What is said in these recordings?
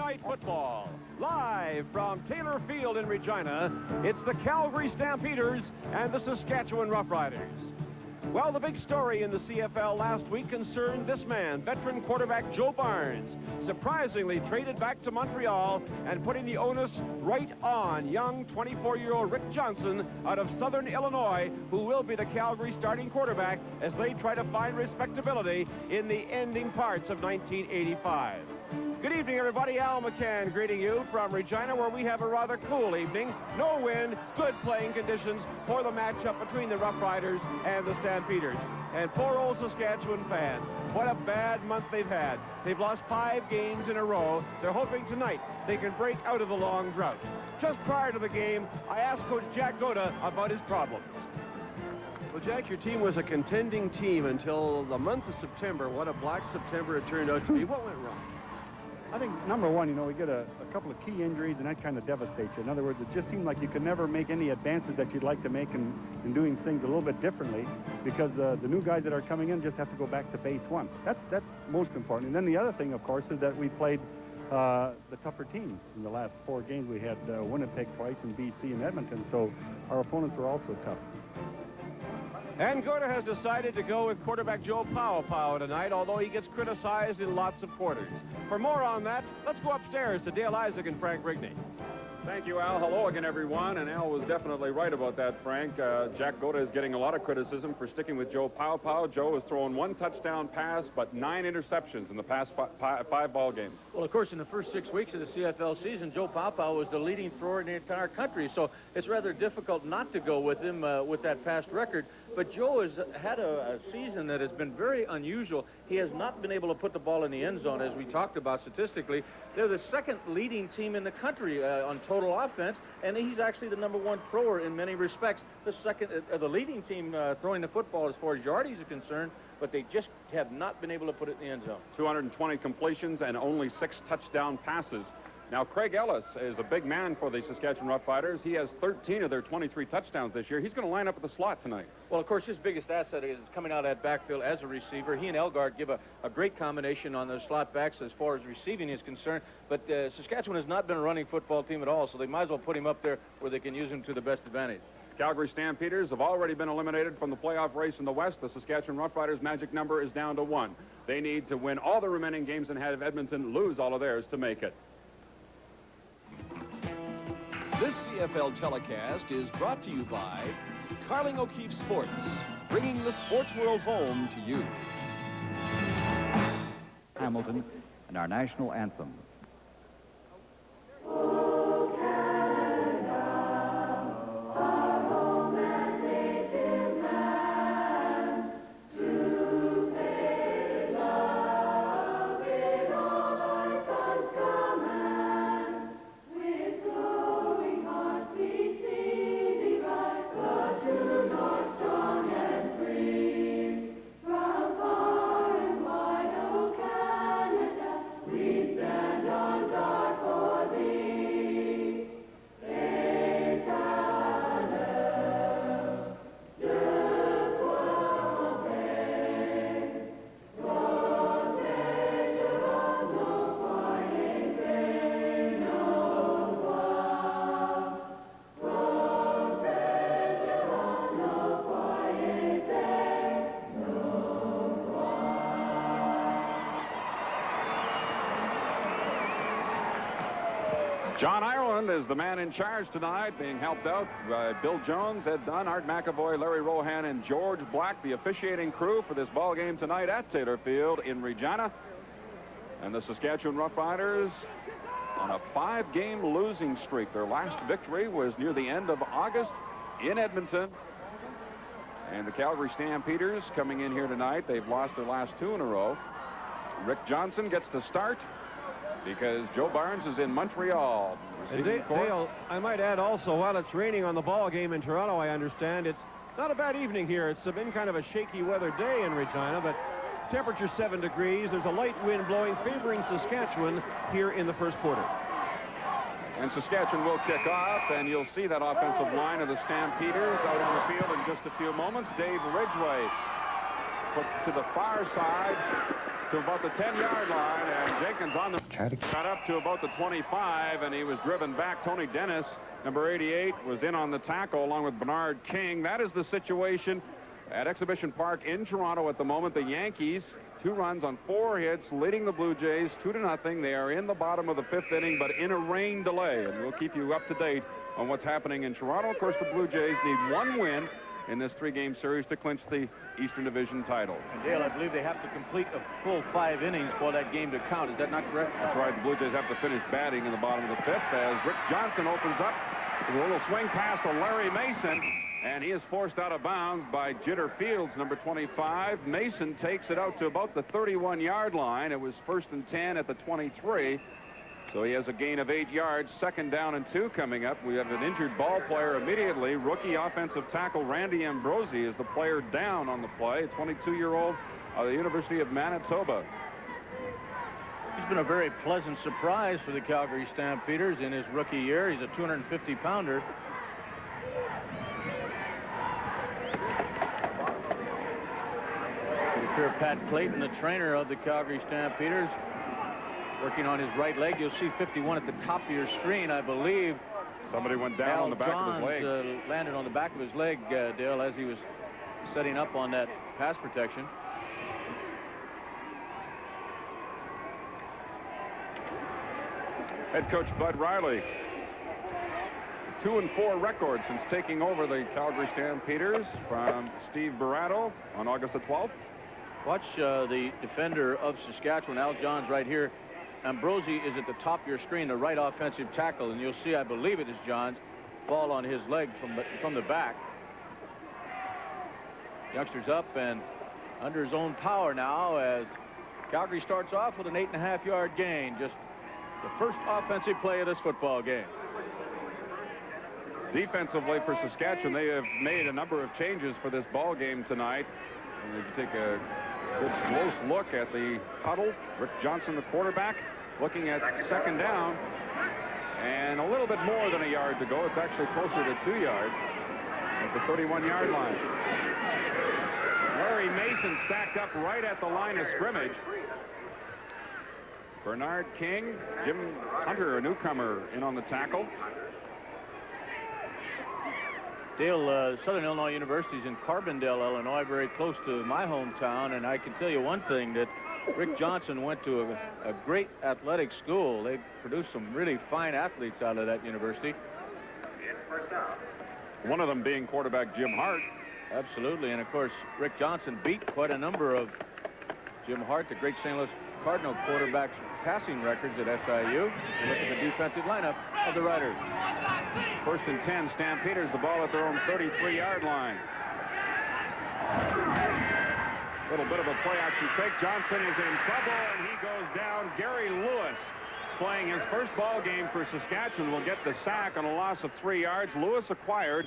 Night Football. Live from Taylor Field in Regina, it's the Calgary Stampeders and the Saskatchewan Roughriders. Well, the big story in the CFL last week concerned this man, veteran quarterback Joe Barnes, surprisingly traded back to Montreal and putting the onus right on young 24-year-old Rick Johnson out of Southern Illinois, who will be the Calgary starting quarterback as they try to find respectability in the ending parts of 1985. Good evening, everybody. Al McCann greeting you from Regina, where we have a rather cool evening. No wind, good playing conditions for the matchup between the Roughriders and the Stampeders. And poor old Saskatchewan fans, what a bad month they've had. They've lost 5 games in a row. They're hoping tonight they can break out of the long drought. Just prior to the game, I asked Coach Jack Goda about his problems. Well, Jack, your team was a contending team until the month of September. What a black September it turned out to be. What went wrong? I think, number one, we get a couple of key injuries, and that kind of devastates you. In other words, it just seemed like you could never make any advances that you'd like to make in doing things a little bit differently, because the new guys that are coming in just have to go back to base one. That's most important. And then the other thing, of course, is that we played the tougher teams. In the last 4 games, we had Winnipeg twice and BC and Edmonton, so our opponents were also tough. And Goda has decided to go with quarterback Joe Pow tonight, although he gets criticized in lots of quarters. For more on that, let's go upstairs to Dale Isaac and Frank Rigney. Thank you, Al. Hello again, everyone. And Al was definitely right about that, Frank. Jack Goda is getting a lot of criticism for sticking with Joe Pow. Joe has thrown 1 touchdown pass, but 9 interceptions in the past 5 ball games. Well, of course, in the first 6 weeks of the CFL season, Joe Pow was the leading thrower in the entire country. So it's rather difficult not to go with him with that past record. But Joe has had a season that has been very unusual. He has not been able to put the ball in the end zone, as we talked about statistically. They're the 2nd leading team in the country on total offense, and he's actually the #1 thrower in many respects. The leading team throwing the football as far as yardage is concerned, but they just have not been able to put it in the end zone. 220 completions and only 6 touchdown passes. Now, Craig Ellis is a big man for the Saskatchewan Roughriders. He has 13 of their 23 touchdowns this year. He's going to line up at the slot tonight. Well, of course, his biggest asset is coming out of that backfield as a receiver. He and Elgard give a great combination on the slot backs as far as receiving is concerned. But Saskatchewan has not been a running football team at all, so they might as well put him up there where they can use him to the best advantage. Calgary Stampeders have already been eliminated from the playoff race in the West. The Saskatchewan Roughriders' magic number is down to 1. They need to win all the remaining games and have Edmonton lose all of theirs to make it. This CFL telecast is brought to you by Carling O'Keefe Sports, bringing the sports world home to you. Hamilton and our national anthem. John Ireland is the man in charge tonight, being helped out by Bill Jones, Ed Dunn, Art McAvoy, Larry Rohan, and George Black, the officiating crew for this ball game tonight at Taylor Field in Regina. And the Saskatchewan Roughriders on a 5-game losing streak. Their last victory was near the end of August in Edmonton. And the Calgary Stampeders coming in here tonight. They've lost their last 2 in a row. Rick Johnson gets to start because Joe Barnes is in Montreal. And Dale, I might add also, while it's raining on the ball game in Toronto, I understand, it's not a bad evening here. It's been kind of a shaky weather day in Regina, but temperature 7 degrees. There's a light wind blowing, favoring Saskatchewan here in the first quarter. And Saskatchewan will kick off, and you'll see that offensive line of the Stampeders out on the field in just a few moments. Dave Ridgway puts to the far side. to about the 10-yard line, and Jenkins on the got up to about the 25, and he was driven back. Tony Dennis, number 88, was in on the tackle along with Bernard King. That is the situation at Exhibition Park in Toronto at the moment. The Yankees, 2 runs on 4 hits, leading the Blue Jays 2-0. They are in the bottom of the 5th inning, but in a rain delay, and we'll keep you up to date on what's happening in Toronto. Of course, the Blue Jays need 1 win in this 3-game series to clinch the Eastern Division title. And Dale, I believe they have to complete a full 5 innings for that game to count. Is that not correct? That's right. The Blue Jays have to finish batting in the bottom of the 5th as Rick Johnson opens up with a little swing pass to Larry Mason, and he is forced out of bounds by Jitter Fields, number 25. Mason takes it out to about the 31-yard line. It was 1st and 10 at the 23. So he has a gain of 8 yards. 2nd down and 2 coming up. We have an injured ball player immediately. Rookie offensive tackle Randy Ambrosi is the player down on the play. 22-year-old of the University of Manitoba. He's been a very pleasant surprise for the Calgary Stampeders in his rookie year. He's a 250-pounder. Here, Pat Clayton, the trainer of the Calgary Stampeders, working on his right leg. You'll see 51 at the top of your screen, I believe. Somebody went down on the back of his leg. Landed on the back of his leg, Dale, as he was setting up on that pass protection. Head coach Bud Riley, 2-4 record since taking over the Calgary Stampeders from Steve Barato on August the 12th. Watch the defender of Saskatchewan, Al Johns, right here. Ambrosi is at the top of your screen, the right offensive tackle, and you'll see, I believe it is Johns, fall on his leg from the back. Youngster's up and under his own power now as Calgary starts off with an 8.5-yard gain. Just the first offensive play of this football game. Defensively for Saskatchewan, they have made a number of changes for this ball game tonight. And if you take a good close look at the huddle, Rick Johnson, the quarterback, looking at 2nd down, and a little bit more than a yard to go. It's actually closer to 2 yards at the 31-yard line. Larry Mason stacked up right at the line of scrimmage. Bernard King, Jim Hunter, a newcomer, in on the tackle. Dale, Southern Illinois University is in Carbondale, Illinois, very close to my hometown, and I can tell you one thing, that Rick Johnson went to a great athletic school. They produced some really fine athletes out of that university. One of them being quarterback Jim Hart. Absolutely, and of course, Rick Johnson beat quite a number of Jim Hart, the great St. Louis Cardinal quarterback's passing records at SIU. Look at the defensive lineup of the Riders. 1st and 10, Stampeders, the ball at their own 33-yard line. A little bit of a play-action fake. Johnson is in trouble, and he goes down. Gary Lewis, playing his first ball game for Saskatchewan, will get the sack on a loss of 3 yards. Lewis acquired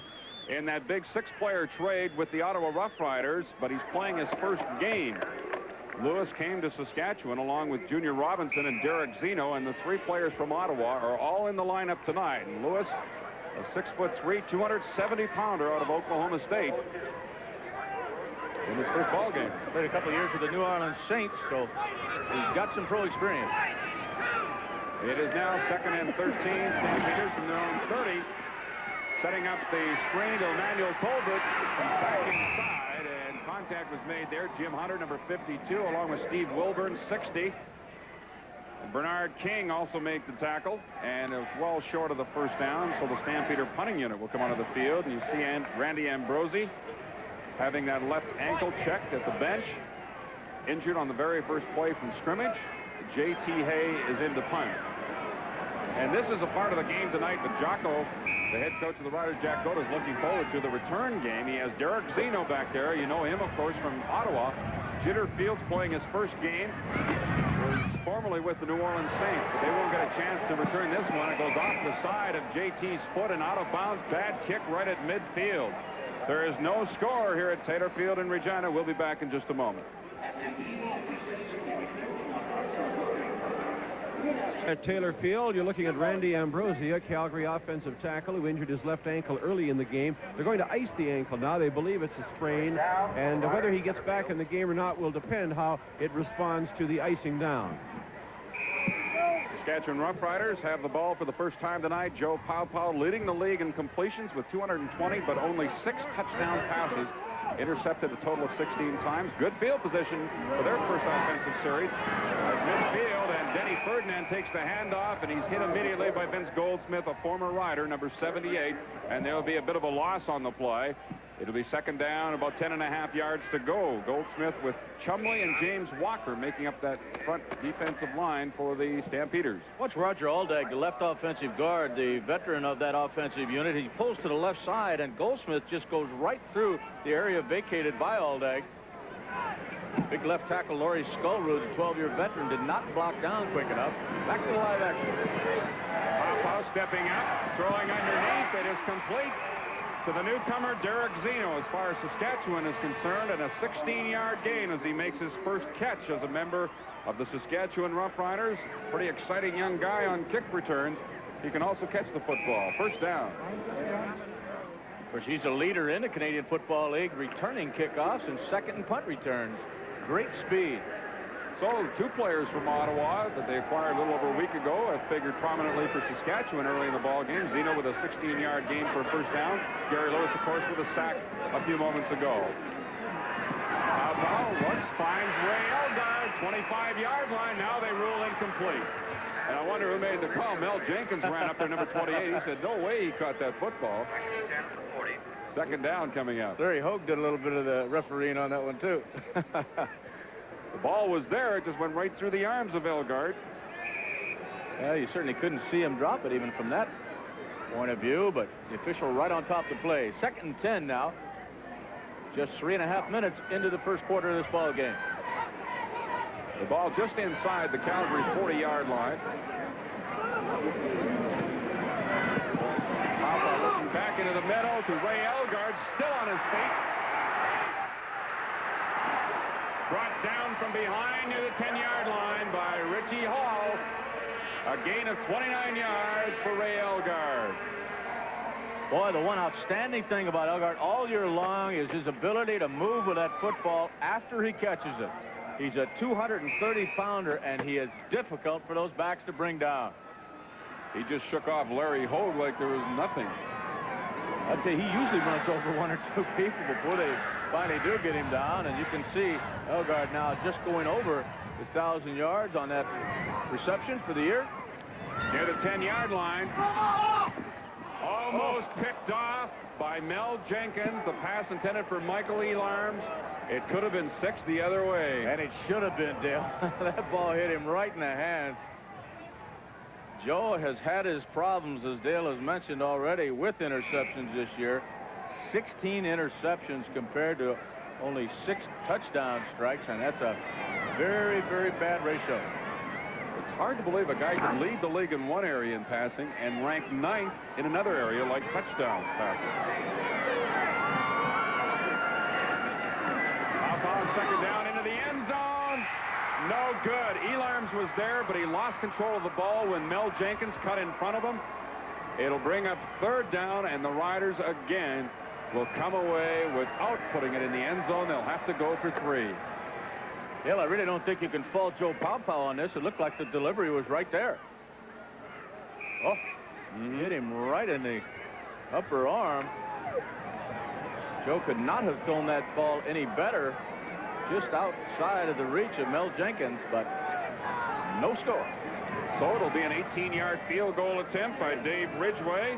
in that big 6-player trade with the Ottawa Roughriders, but he's playing his first game. Lewis came to Saskatchewan along with Junior Robinson and Derek Zeno, and the 3 players from Ottawa are all in the lineup tonight. And Lewis, a 6'3", 270-pounder out of Oklahoma State, in his first ball game. Played a couple of years with the New Orleans Saints, so he's got some pro experience. It is now 2nd and 13. Stampeders from their own 30, setting up the screen to Emmanuel Tolbert back inside, and contact was made there. Jim Hunter, number 52, along with Steve Wilburn, 60. And Bernard King also made the tackle, and it was well short of the first down, so the Stampeder punting unit will come onto the field. And you see Randy Ambrosi having that left ankle checked at the bench, injured on the very first play from scrimmage. J.T. Hay is in to punt. And this is a part of the game tonight that Jocko, the head coach of the Riders, Jack Goda, is looking forward to, the return game. He has Derek Zeno back there. You know him, of course, from Ottawa. Jitter Fields playing his first game. Was formerly with the New Orleans Saints, but they won't get a chance to return this one. It goes off the side of JT's foot and out of bounds. Bad kick right at midfield. There is no score here at Taylor Field in Regina. We'll be back in just a moment. At Taylor Field, you're looking at Randy Ambrosia, Calgary offensive tackle, who injured his left ankle early in the game. They're going to ice the ankle now. They believe it's a sprain, and whether he gets back in the game or not will depend how it responds to the icing down. Saskatchewan Roughriders have the ball for the first time tonight. Joe Paupow leading the league in completions with 220, but only 6 touchdown passes. Intercepted a total of 16 times. Good field position for their first offensive series. At midfield, and Denny Ferdinand takes the handoff, and he's hit immediately by Vince Goldsmith, a former Rider, number 78, and there'll be a bit of a loss on the play. It'll be second down, about 10.5 yards to go. Goldsmith with Chumley and James Walker making up that front defensive line for the Stampeders. Watch Roger Aldag, the left offensive guard, the veteran of that offensive unit. He pulls to the left side, and Goldsmith just goes right through the area vacated by Aldag. Big left tackle Laurie Skullroot, the 12-year veteran, did not block down quick enough. Back to the live action. Paupow stepping up, throwing underneath. It is complete to the newcomer, Derek Zeno, as far as Saskatchewan is concerned, and a 16-yard gain as he makes his first catch as a member of the Saskatchewan Roughriders. Pretty exciting young guy on kick returns. He can also catch the football. First down. Of course, he's a leader in the Canadian Football League, returning kickoffs and second and punt returns. Great speed. So, 2 players from Ottawa that they acquired a little over a week ago have figured prominently for Saskatchewan early in the ball game. Zeno with a 16-yard gain for a first down. Gary Lewis, of course, with a sack a few moments ago. Paupow once finds Ray Elgard, 25-yard line. Now they rule incomplete. And I wonder who made the call. Mel Jenkins ran up there, number 28. He said, no way he caught that football. Second down coming out. Larry Hogue did a little bit of the refereeing on that one, too. The ball was there. It just went right through the arms of Elgard. Well, you certainly couldn't see him drop it even from that point of view, but the official right on top of the play. Second and 10 now. Just 3.5 minutes into the first quarter of this ball game. The ball just inside the Calgary 40-yard line. Paupow looking back into the middle to Ray Elgard, still on his feet. Brought down from behind near the 10-yard line by Richie Hall. A gain of 29 yards for Ray Elgard. Boy, the one outstanding thing about Elgard all year long is his ability to move with that football after he catches it. He's a 230-pounder, and he is difficult for those backs to bring down. He just shook off Larry Hogue like there was nothing. I'd say he usually runs over 1 or 2 people before they finally do get him down, and you can see Elgard now just going over the 1,000 yards on that reception for the year. Near the 10-yard line. Almost picked off by Mel Jenkins. The pass intended for Michael Elarms. It could have been 6 the other way. And it should have been, Dale. That ball hit him right in the hands. Joe has had his problems, as Dale has mentioned already, with interceptions this year. 16 interceptions compared to only 6 touchdown strikes, and that's a very, very bad ratio. It's hard to believe a guy can lead the league in one area in passing and rank 9th in another area like touchdown passing. Paupow, second down into the end zone. No good. Elarms was there, but he lost control of the ball when Mel Jenkins cut in front of him. It'll bring up third down, and the Riders again will come away without putting it in the end zone. They'll have to go for 3. Dale, I really don't think you can fault Joe Paupow on this. It looked like the delivery was right there. Oh, hit him right in the upper arm. Joe could not have thrown that ball any better, just outside of the reach of Mel Jenkins, but no score. So it'll be an 18-yard field goal attempt by Dave Ridgway.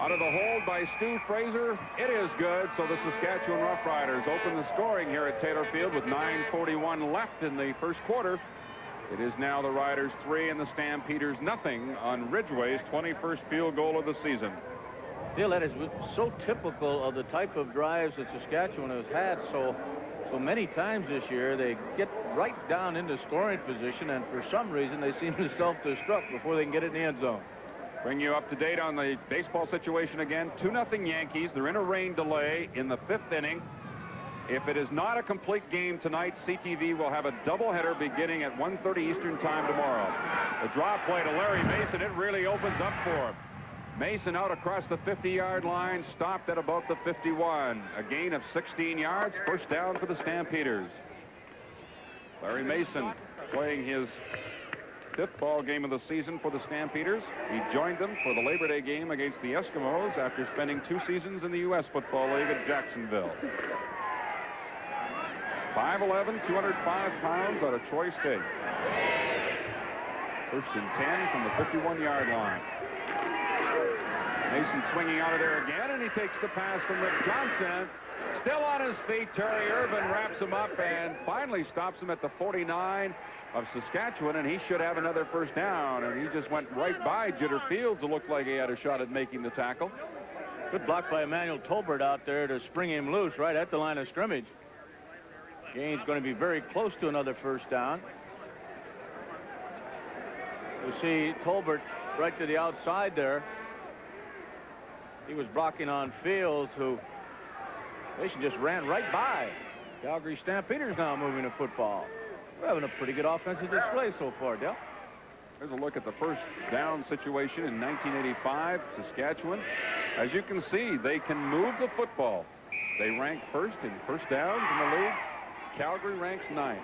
Out of the hold by Stu Fraser. It is good. So the Saskatchewan Roughriders open the scoring here at Taylor Field with 9:41 left in the first quarter. It is now the Riders 3 and the Stampeders nothing on Ridgway's 21st field goal of the season. Dale, that is so typical of the type of drives that Saskatchewan has had so many times this year. They get right down into scoring position, and for some reason they seem to self-destruct before they can get it in the end zone. Bring you up to date on the baseball situation again. 2-0 Yankees. They're in a rain delay in the 5th inning. If it is not a complete game tonight, CTV will have a doubleheader beginning at 1:30 Eastern time tomorrow. The drop play to Larry Mason, it really opens up for him. Mason out across the 50-yard line, stopped at about the 51. A gain of 16 yards, first down for the Stampeders. Larry Mason playing his 5th ball game of the season for the Stampeders. He joined them for the Labor Day game against the Eskimos after spending 2 seasons in the U.S. Football League at Jacksonville. 5'11", 205 pounds out of Troy State. First and 10 from the 51-yard line. Mason swinging out of there again, and he takes the pass from Rick Johnson. Still on his feet, Terry Irvin wraps him up and finally stops him at the 49 of Saskatchewan, and he should have another first down. And he just went right by Jitter Fields, who looked like he had a shot at making the tackle. Good block by Emmanuel Tolbert out there to spring him loose right at the line of scrimmage. Gain's going to be very close to another first down. You see Tolbert right to the outside there. He was blocking on Fields, who Mason just ran right by. Calgary Stampeders now moving the football. We're having a pretty good offensive display so far, Dale. There's a look at the first down situation in 1985, Saskatchewan. As you can see, they can move the football. They rank first in first downs in the league. Calgary ranks 9th.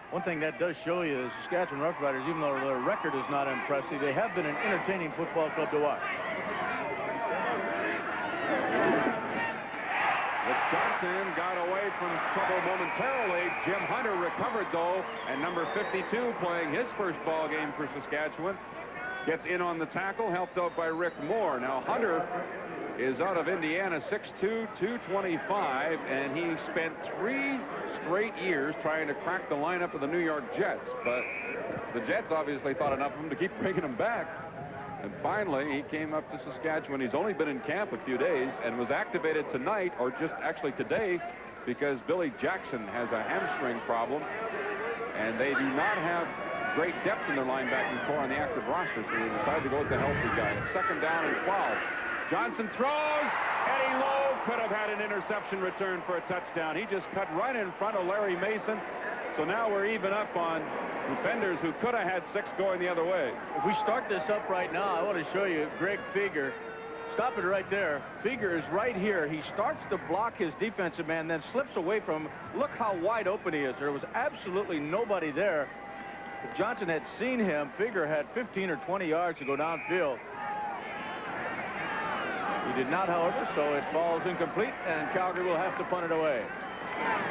One thing that does show you is Saskatchewan Roughriders, even though their record is not impressive, they have been an entertaining football club to watch. Rick Johnson got away from trouble momentarily. Jim Hunter recovered, though, and number 52, playing his first ball game for Saskatchewan, gets in on the tackle, helped out by Rick Moore. Now, Hunter is out of Indiana, 6'2", 225, and he spent 3 straight years trying to crack the lineup of the New York Jets. But the Jets obviously thought enough of him to keep bringing him back. And finally, he came up to Saskatchewan. He's only been in camp a few days and was activated tonight, or just actually today, because Billy Jackson has a hamstring problem, and they do not have great depth in their linebacking core on the active roster, so they decided to go with the healthy guy. Second down and 12. Johnson throws. Eddie Lowe could have had an interception return for a touchdown. He just cut right in front of Larry Mason. So now we're even up on defenders who could have had 6 going the other way. If we start this up right now, I want to show you Greg Fieger. Stop it right there. Fieger is right here. He starts to block his defensive man, then slips away from him. Look how wide open he is. There was absolutely nobody there. If Johnson had seen him, Fieger had 15 or 20 yards to go downfield. He did not, however, so it falls incomplete, and Calgary will have to punt it away.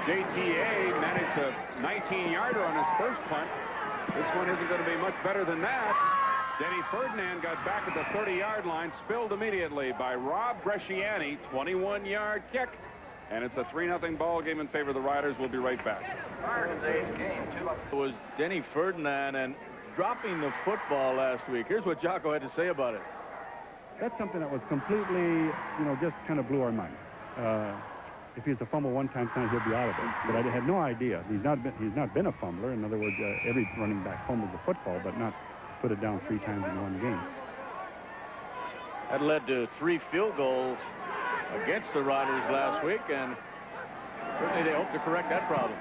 JTA managed a 19-yarder on his first punt. This one isn't going to be much better than that. Denny Ferdinand got back at the 30-yard line, spilled immediately by Rob Bresciani, 21-yard kick. And it's a 3-0 ball game in favor of the Riders. We'll be right back. It was Denny Ferdinand and dropping the football last week. Here's what Jocko had to say about it. That's something that was completely, just kind of blew our mind. If he's a fumble one time tonight, he'll be out of it. But I had no idea. He's not been a fumbler. In other words, every running back fumbles the football, but not put it down 3 times in one game. That led to 3 field goals against the Riders last week, and certainly they hope to correct that problem.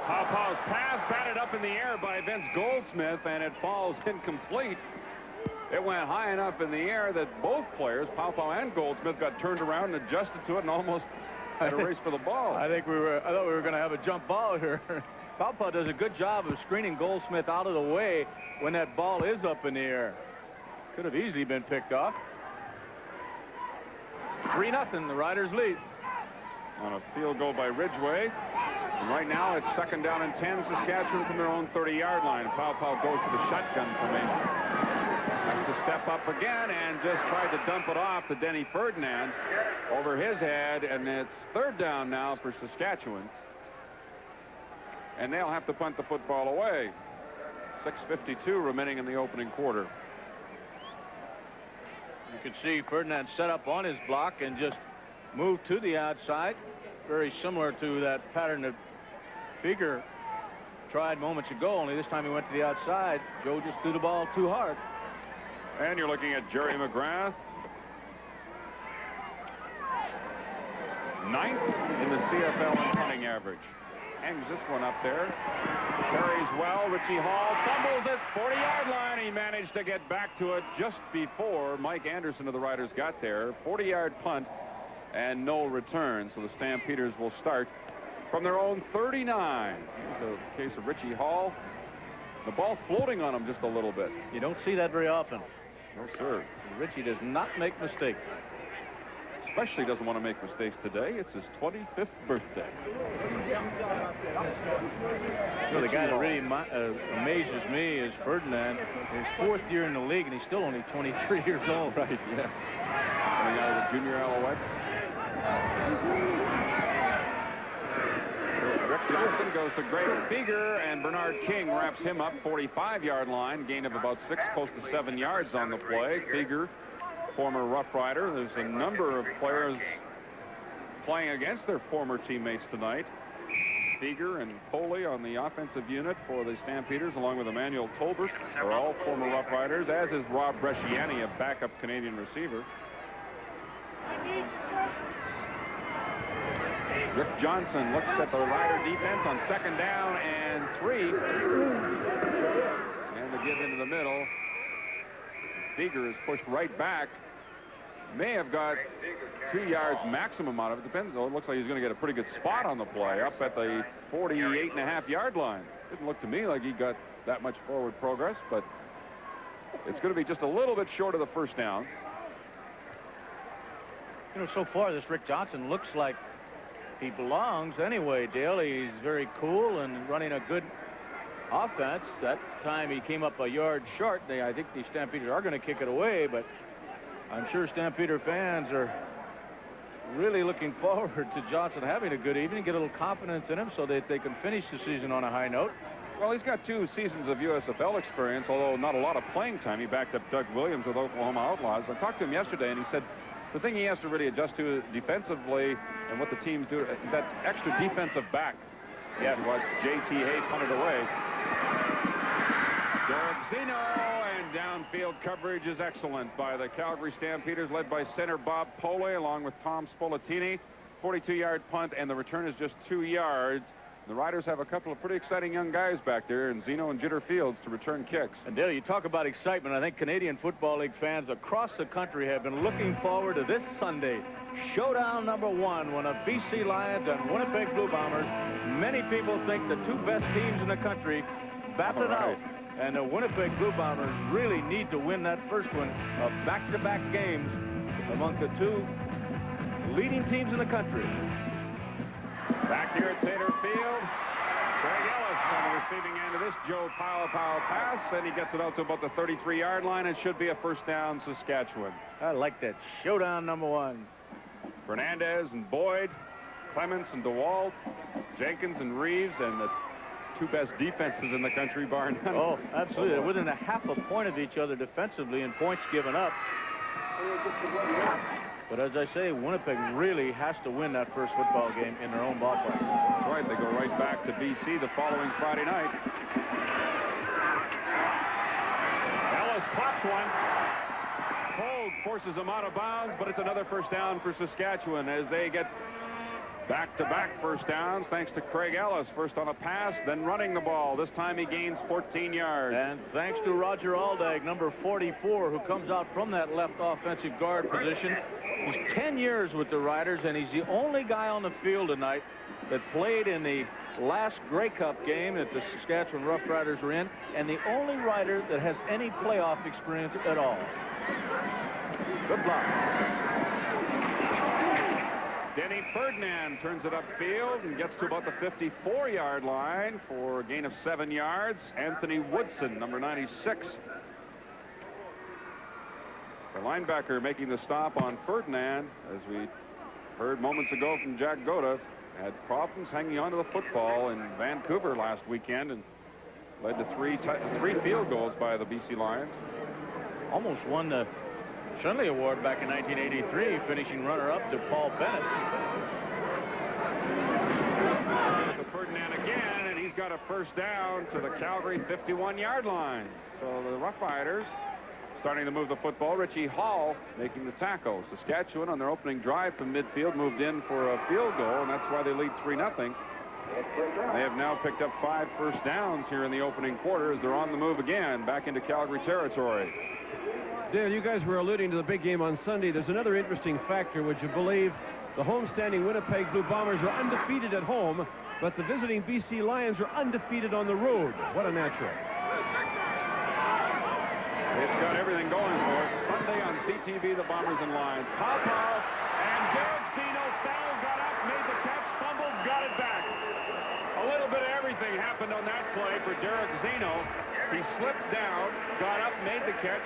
Pawpaw's pass batted up in the air by Vince Goldsmith, and it falls incomplete. It went high enough in the air that both players, Pawpaw and Goldsmith, got turned around and adjusted to it and almost had a race for the ball. I thought we were going to have a jump ball here. Pawpaw does a good job of screening Goldsmith out of the way when that ball is up in the air. Could have easily been picked off. 3-0, the Riders lead. On a field goal by Ridgway. And right now it's 2nd down and 10, Saskatchewan from their own 30-yard line. Pawpaw goes to the shotgun formation. Has to step up again and just tried to dump it off to Denny Ferdinand over his head, and it's 3rd down now for Saskatchewan. And they'll have to punt the football away. 6:52 remaining in the opening quarter. You can see Ferdinand set up on his block and just moved to the outside. Very similar to that pattern that Fieger tried moments ago, only this time he went to the outside. Joe just threw the ball too hard. And you're looking at Jerry McGrath. 9th in the CFL in punting average. Hangs this one up there. Carries well. Richie Hall fumbles it. 40-yard line. He managed to get back to it just before Mike Anderson of the Riders got there. 40-yard punt and no return. So the Stampeders will start from their own 39. Here's a case of Richie Hall. The ball floating on him just a little bit. You don't see that very often. No, sir. Richie does not make mistakes. Especially doesn't want to make mistakes today. It's his 25th birthday. So the guy that really amazes me is Ferdinand. His 4th year in the league, and he's still only 23 years old. Right, yeah. Coming out of the junior Alouettes. Rick Johnson goes to Greg Beeger, and Bernard King wraps him up. 45-yard line, gain of about 6, close to 7 yards on the play. Beeger, former Rough Rider. There's a number of players playing against their former teammates tonight. Beeger and Foley on the offensive unit for the Stampeders, along with Emmanuel Tolbert, are all former Rough Riders, as is Rob Bresciani, a backup Canadian receiver. Rick Johnson looks at the Rider defense on 2nd down and 3. And the give into the middle. Beeger is pushed right back. May have got 2 yards maximum out of it. Depends, though. It looks like he's going to get a pretty good spot on the play up at the 48.5-yard line. Didn't look to me like he got that much forward progress, but it's going to be just a little bit short of the first down. You know, so far this Rick Johnson looks like he belongs anyway, Dale. He's very cool and running a good offense. That time he came up a yard short. I think the Stampeders are going to kick it away, but I'm sure Stampeder fans are really looking forward to Johnson having a good evening, get a little confidence in him so that they can finish the season on a high note. Well, he's got 2 seasons of USFL experience, although not a lot of playing time. He backed up Doug Williams with Oklahoma Outlaws. I talked to him yesterday, and he said the thing he has to really adjust to defensively and what the teams do, that extra defensive back. Yeah, what J.T. Hayes punted away. Derek Zeno, and downfield coverage is excellent by the Calgary Stampeders, led by center Bob Pole, along with Tom Spolatini. 42-yard punt, and the return is just 2 yards. The Riders have a couple of pretty exciting young guys back there in Zeno and Jitter Fields to return kicks. And Dale, you talk about excitement. I think Canadian Football League fans across the country have been looking forward to this Sunday. Showdown number 1, one of BC Lions and Winnipeg Blue Bombers. Many people think the 2 best teams in the country battle it out. And the Winnipeg Blue Bombers really need to win that first one of back-to-back games among the 2 leading teams in the country. Back here at Taylor Field, Craig Ellis on the receiving end of this Joe Pow pass, and he gets it out to about the 33-yard line. It should be a first down, Saskatchewan. I like that. Showdown number 1. Fernandez and Boyd, Clements and DeWalt, Jenkins and Reeves, and the 2 best defenses in the country, bar none. Oh, absolutely. They're within a half a point of each other defensively in points given up. But as I say, Winnipeg really has to win that first football game in their own ballpark. That's right. They go right back to BC the following Friday night. Ellis pops one. Pogue forces him out of bounds, but it's another first down for Saskatchewan as they get back-to-back first downs thanks to Craig Ellis. First on a pass, then running the ball. This time he gains 14 yards. And thanks to Roger Aldag, number 44, who comes out from that left offensive guard position. He's 10 years with the Riders, and he's the only guy on the field tonight that played in the last Grey Cup game that the Saskatchewan Roughriders were in, and the only Rider that has any playoff experience at all. Good block. Denny Ferdinand turns it upfield and gets to about the 54-yard line for a gain of 7 yards. Anthony Woodson, number 96. The linebacker making the stop on Ferdinand, as we heard moments ago from Jack Goda, had problems hanging onto the football in Vancouver last weekend and led to three field goals by the BC Lions. Almost won the Shenley Award back in 1983, finishing runner-up to Paul Bennett. To Ferdinand again, and he's got a first down to the Calgary 51-yard line. So the Roughriders starting to move the football. Richie Hall making the tackle. Saskatchewan on their opening drive from midfield moved in for a field goal, and that's why they lead 3-0. They have now picked up 5 first downs here in the opening quarter as they're on the move again back into Calgary territory. Dale, you guys were alluding to the big game on Sunday. There's another interesting factor. Would you believe the homestanding Winnipeg Blue Bombers are undefeated at home, but the visiting BC Lions are undefeated on the road? What a natural. It's got everything going for it. Sunday on CTV, the Bombers and Lions. Pow, and Derek Zeno fell, got up, made the catch, fumbled, got it back. A little bit of everything happened on that play for Derek Zeno. He slipped down, got up, made the catch,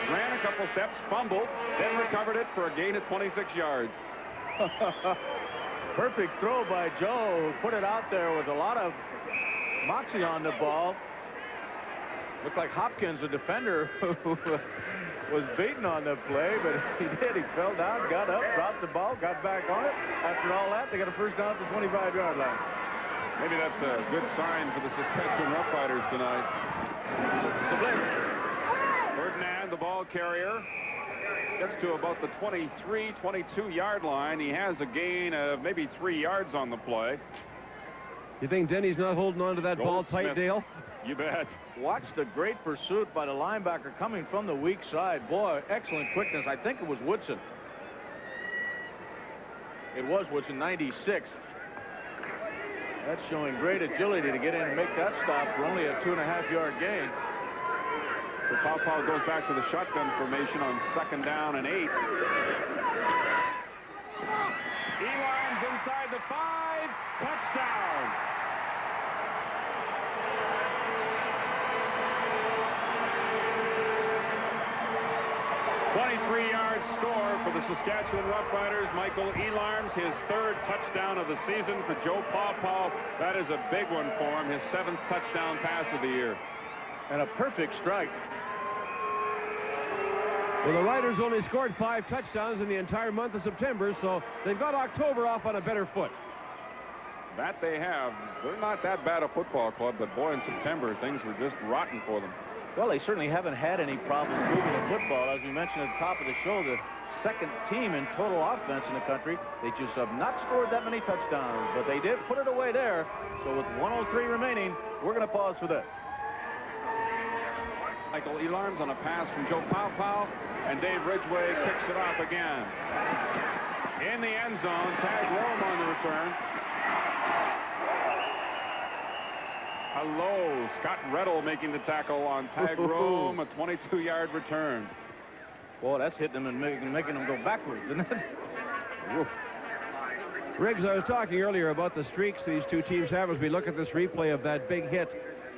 ran a couple steps, fumbled, then recovered it for a gain of 26 yards. Perfect throw by Joe, who put it out there with a lot of moxie on the ball. Looked like Hopkins, the defender, who was beaten on the play, but he did. He fell down, got up, dropped the ball, got back on it. After all that, they got a first down at the 25-yard line. Maybe that's a good sign for the Saskatchewan Roughriders tonight. Ferdinand, the ball carrier, gets to about the 23, 22-yard line. He has a gain of maybe 3 yards on the play. You think Denny's not holding on to that ball tight, Goldsmith. Dale? You bet. Watch the great pursuit by the linebacker coming from the weak side. Boy, excellent quickness. I think it was Woodson. It was Woodson, 96. That's showing great agility to get in and make that stop for only a 2.5-yard gain. So Pow goes back to the shotgun formation on 2nd down and 8. Elan's inside the 5. Touchdown. 23-yard score for the Saskatchewan Roughriders. Michael Elarms, his 3rd touchdown of the season for Joe Paw. That is a big one for him, his 7th touchdown pass of the year. And a perfect strike. Well, the Riders only scored 5 touchdowns in the entire month of September, so they've got October off on a better foot. That they have. They're not that bad a football club, but boy, in September, things were just rotten for them. Well, they certainly haven't had any problems moving the football. As we mentioned at the top of the show, the 2nd team in total offense in the country. They just have not scored that many touchdowns, but they did put it away there. So with 1:03 remaining, we're going to pause for this. Michael Elarms on a pass from Joe Paw, and Dave Ridgway kicks it off again. In the end zone, Tag Rome on the return. Hello, Scott Reddle making the tackle on Tag Rome, a 22-yard return. Boy, that's hitting them and making them go backwards, isn't it? Woof. Riggs, I was talking earlier about the streaks these two teams have as we look at this replay of that big hit.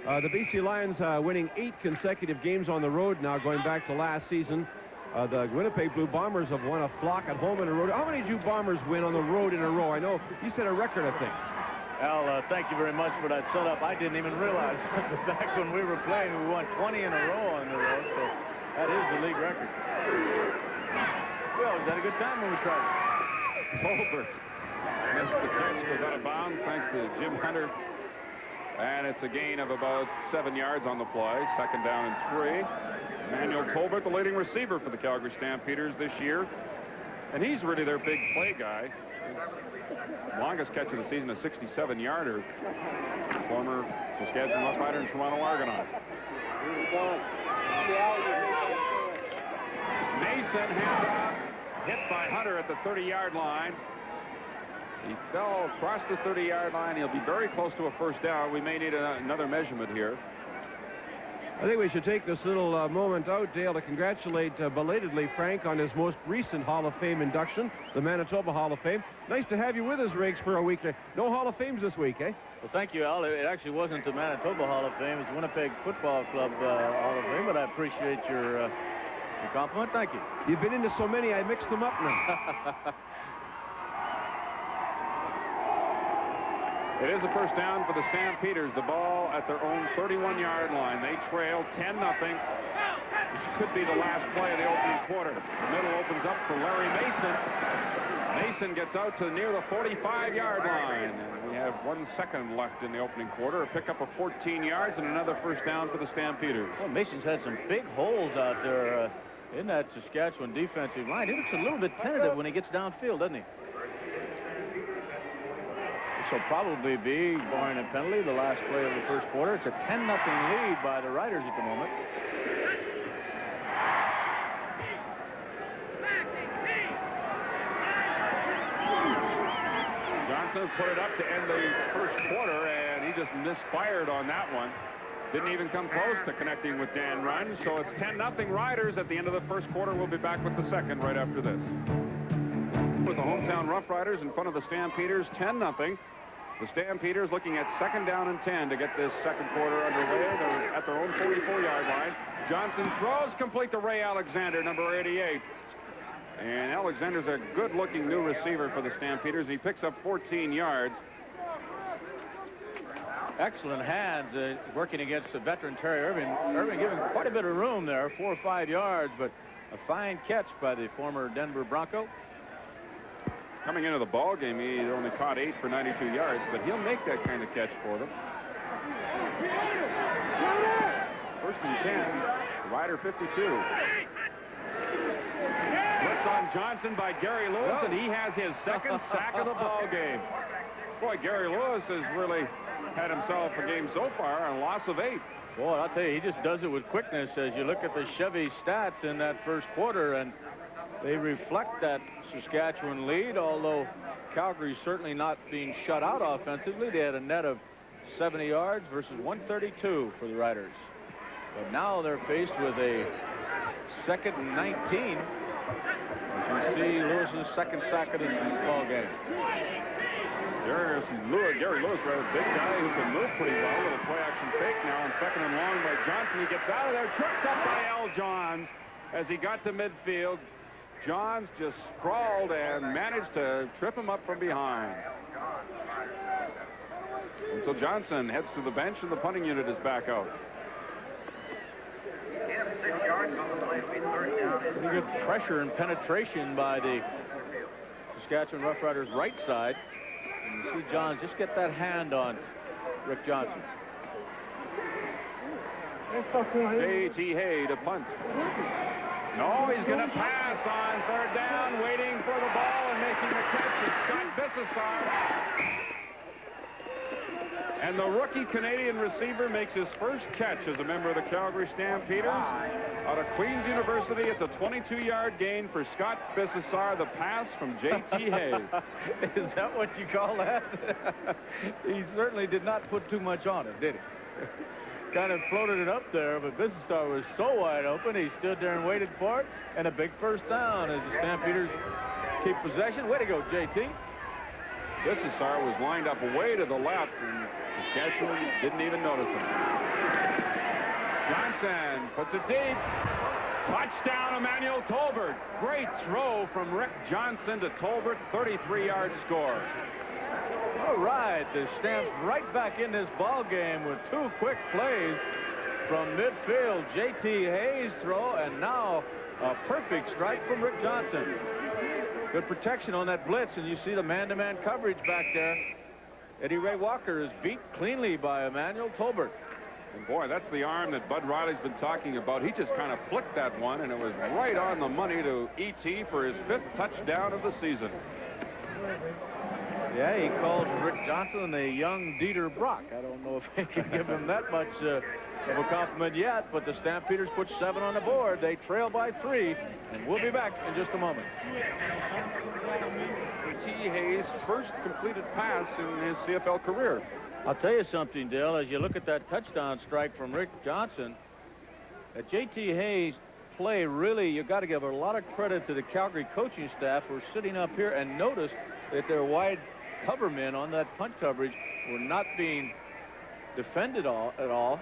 The BC Lions winning 8 consecutive games on the road now, going back to last season. The Winnipeg Blue Bombers have won a flock at home and a road. How many did you Bombers win on the road in a row? I know you set a record, I think. Al, thank you very much for that setup. I didn't even realize back when we were playing, we won 20 in a row on the road, so that is the league record. We always had a good time when we tried it. Tolbert missed the catch, goes out of bounds thanks to Jim Hunter. And it's a gain of about 7 yards on the play. 2nd down and 3. Emmanuel Tolbert, the leading receiver for the Calgary Stampeders this year. And he's really their big play guy. His longest catch of the season, a 67-yarder. Former Saskatchewan Roughrider and Toronto Argonaut. Mason handoff, hit by Hunter at the 30-yard line. He fell across the 30-yard line. He'll be very close to a first down. We may need another measurement here. I think we should take this little moment out, Dale, to congratulate belatedly Frank on his most recent Hall of Fame induction, the Manitoba Hall of Fame. Nice to have you with us, Riggs, for a week. No Hall of Fames this week, eh? Well, thank you, Al. It actually wasn't the Manitoba Hall of Fame. It's Winnipeg Football Club Hall of Fame, but I appreciate your compliment. Thank you. You've been into so many, I mixed them up now. It is a first down for the Stampeders. The ball at their own 31-yard line. They trail 10-0. This could be the last play of the opening quarter. The middle opens up for Larry Mason. Mason gets out to near the 45-yard line. And we have 1 second left in the opening quarter. A pickup of 14 yards and another first down for the Stampeders. Well, Mason's had some big holes out there in that Saskatchewan defensive line. He looks a little bit tentative when he gets downfield, doesn't he? This will probably be, barring a penalty, the last play of the first quarter. It's a 10-0 lead by the Riders at the moment. Johnson put it up to end the first quarter, and he just misfired on that one. Didn't even come close to connecting with Dan Run, so it's 10-0 Riders at the end of the first quarter. We'll be back with the second right after this. With the hometown Roughriders in front of the Stampeders, 10-0. The Stampeders looking at 2nd down and 10 to get this second quarter underway. They're at their own 44-yard line. Johnson throws complete to Ray Alexander, number 88. And Alexander's a good-looking new receiver for the Stampeders. He picks up 14 yards. Excellent hands working against the veteran Terry Irving. Irving giving quite a bit of room there, 4 or 5 yards, but a fine catch by the former Denver Bronco. Coming into the ball game, he only caught 8 for 92 yards, but he'll make that kind of catch for them. 1st and 10, Rider 52. Blitz on Johnson by Gary Lewis, and he has his 2nd sack of the ball game. Boy, Gary Lewis has really had himself a game so far, a loss of 8. Boy, I'll tell you, he just does it with quickness as you look at the Chevy stats in that first quarter, and they reflect that Saskatchewan lead, although Calgary certainly not being shut out offensively. They had a net of 70 yards versus 132 for the Riders. But now they're faced with a 2nd and 19. As you see, Lewis's 2nd sack of this ball game. Gary Lewis, rather big guy who can move pretty well. Little play-action fake now on 2nd and long by Johnson. He gets out of there, tripped up by Al Johns as he got to midfield. Johns just sprawled and managed to trip him up from behind. And so Johnson heads to the bench, and the punting unit is back out. Pretty good pressure and penetration by the Saskatchewan Roughriders right side. And you see Johns just get that hand on Rick Johnson. J.T. Hay to punt. No, he's going to pass on 3rd down, waiting for the ball and making the catch is Scott Bissessar. And the rookie Canadian receiver makes his first catch as a member of the Calgary Stampeders. Out of Queen's University, it's a 22-yard gain for Scott Bissessar. The pass from J.T. Hay. Is that what you call that? He certainly did not put too much on it, did he? Kind of floated it up there, but Bissessar was so wide open, he stood there and waited for it, and a big first down as the Stampeders keep possession. Way to go, JT. Bissessar was lined up way to the left, and Saskatchewan didn't even notice him. Johnson puts it deep. Touchdown, Emmanuel Tolbert. Great throw from Rick Johnson to Tolbert, 33-yard score. All right, the Stamps right back in this ball game with 2 quick plays from midfield. J.T. Hayes' throw, and now a perfect strike from Rick Johnson. Good protection on that blitz, and you see the man-to-man coverage back there. Eddie Ray Walker is beat cleanly by Emmanuel Tolbert. And boy, that's the arm that Bud Riley's been talking about. He just kind of flicked that one, and it was right on the money to E.T. for his 5th touchdown of the season. Yeah, he calls Rick Johnson the young Dieter Brock. I don't know if he can give him that much of a compliment yet, but the Stampeders put 7 on the board. They trail by 3, and we'll be back in just a moment. T. Hayes' first completed pass in his CFL career. I'll tell you something, Dale, as you look at that touchdown strike from Rick Johnson, that J.T. Hayes' play, really, you got to give a lot of credit to the Calgary coaching staff who are sitting up here and notice that their wide cover men on that punt coverage were not being defended at all.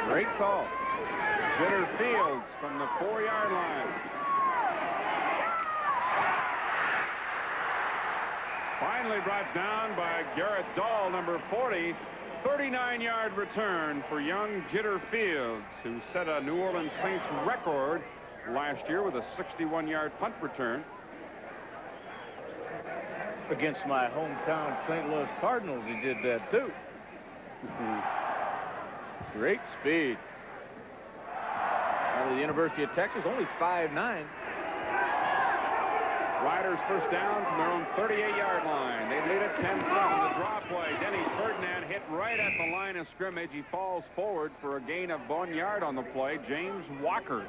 Great call. Jitter Fields from the 4-yard line. Finally brought down by Garrett Dahl, number 40. 39-yard return for young Jitter Fields, who set a New Orleans Saints record last year with a 61-yard punt return. Against my hometown St. Louis Cardinals, he did that too. Great speed. Out of the University of Texas, only 5'9". Riders first down from their own 38-yard line. They lead it 10-7. The draw play. Denny Ferdinand hit right at the line of scrimmage. He falls forward for a gain of 1 yard on the play. James Walker,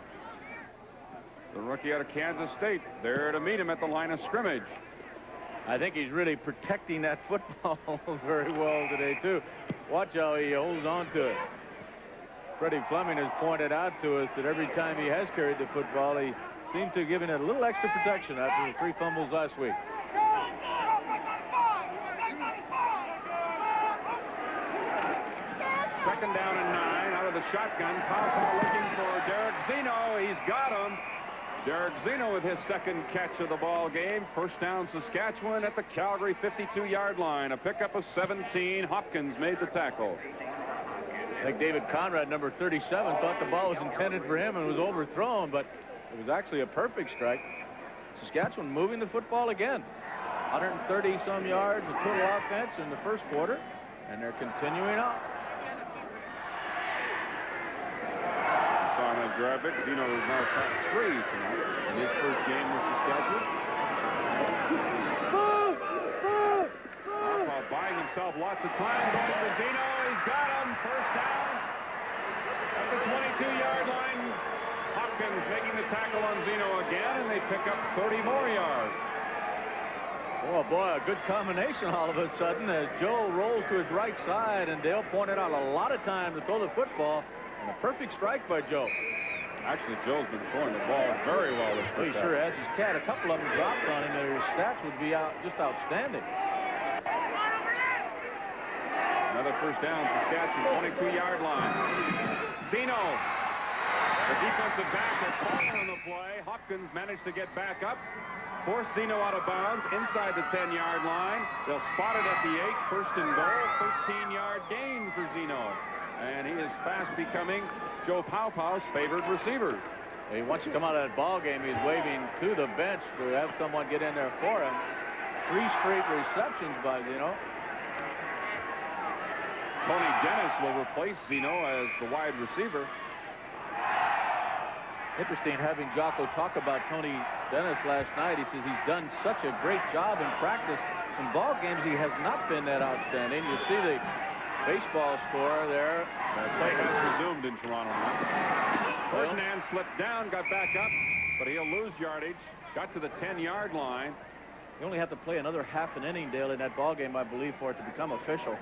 the rookie out of Kansas State, there to meet him at the line of scrimmage. I think he's really protecting that football very well today, too. Watch how he holds on to it. Freddie Fleming has pointed out to us that every time he has carried the football, he seems to have given it a little extra protection after the 3 fumbles last week. Second down and 9 out of the shotgun. Powell looking for Derek Zeno. He's got him. Derek Zeno with his second catch of the ball game. First down Saskatchewan at the Calgary 52-yard line. A pickup of 17. Hopkins made the tackle. I think David Conrad, number 37, thought the ball was intended for him and was overthrown, but it was actually a perfect strike. Saskatchewan moving the football again. 130-some yards of total offense in the first quarter, and they're continuing on. Saw him at grab it. Zeno is now caught 3 tonight in his first game with Saskatchewan. Powell buying himself lots of time. Going for Zeno. He's got him. First down at the 22-yard line. Hopkins making the tackle on Zeno again, and they pick up 30 more yards. Oh, boy, a good combination all of a sudden as Joe rolls to his right side, and Dale pointed out a lot of time to throw the football, and a perfect strike by Joe. Actually, Joe's been throwing the ball very well this He sure has. He's had a couple of them dropped on him, and his stats would be just outstanding. Another first down, Saskatchewan, 22-yard line. Zeno, the defensive back has fallen on the play. Hopkins managed to get back up, force Zeno out of bounds inside the 10-yard line. They'll spot it at the 8, first and goal, 13-yard gain for Zeno. And he is fast becoming Joe Powell's favorite receiver. He wants to come out of that ball game. He's waving to the bench to have someone get in there for him. 3 straight receptions by Zeno. Tony Dennis will replace Zeno as the wide receiver. Interesting having Jocko talk about Tony Dennis last night. He says he's done such a great job in practice. In ball games, he has not been that outstanding. You see the baseball score there. Play has resumed in Toronto now. Ferdinand slipped down, got back up, but he'll lose yardage. Got to the 10-yard line. You only have to play another half an inning, Dale, in that ball game, I believe, for it to become official.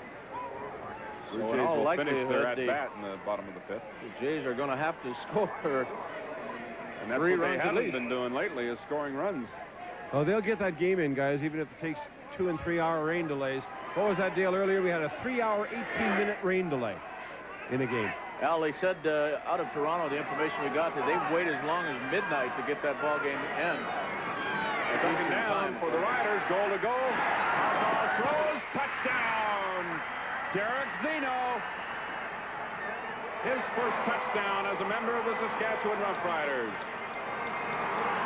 So Blue Jays will finish their at-bat in the bottom of the 5th. The Jays are going to have to score. And that's what they haven't been doing lately, is scoring runs. Oh, they'll get that game in, guys, even if it takes 2- and 3-hour rain delays. What was that deal earlier? We had a 3-hour, 18-minute rain delay in a game. Al, they said out of Toronto, the information we got, that they've waited as long as midnight to get that ball game end. Coming down for the Riders, goal to goal. Throws, touchdown. Derek Zeno. His first touchdown as a member of the Saskatchewan Roughriders.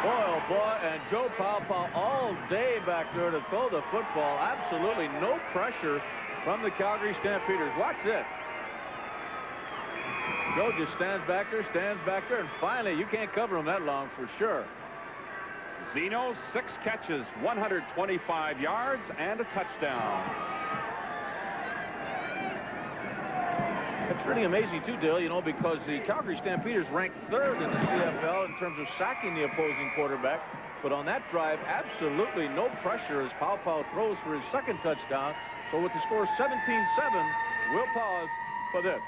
Boy, oh boy, and Joe Powell all day back there to throw the football. Absolutely no pressure from the Calgary Stampeders. Watch this. Joe just stands back there, and finally, you can't cover him that long for sure. Zeno, 6 catches, 125 yards, and a touchdown. It's really amazing, too, Dale, you know, because the Calgary Stampeders ranked 3rd in the CFL in terms of sacking the opposing quarterback. But on that drive, absolutely no pressure as Powell throws for his second touchdown. So with the score 17-7, we'll pause for this.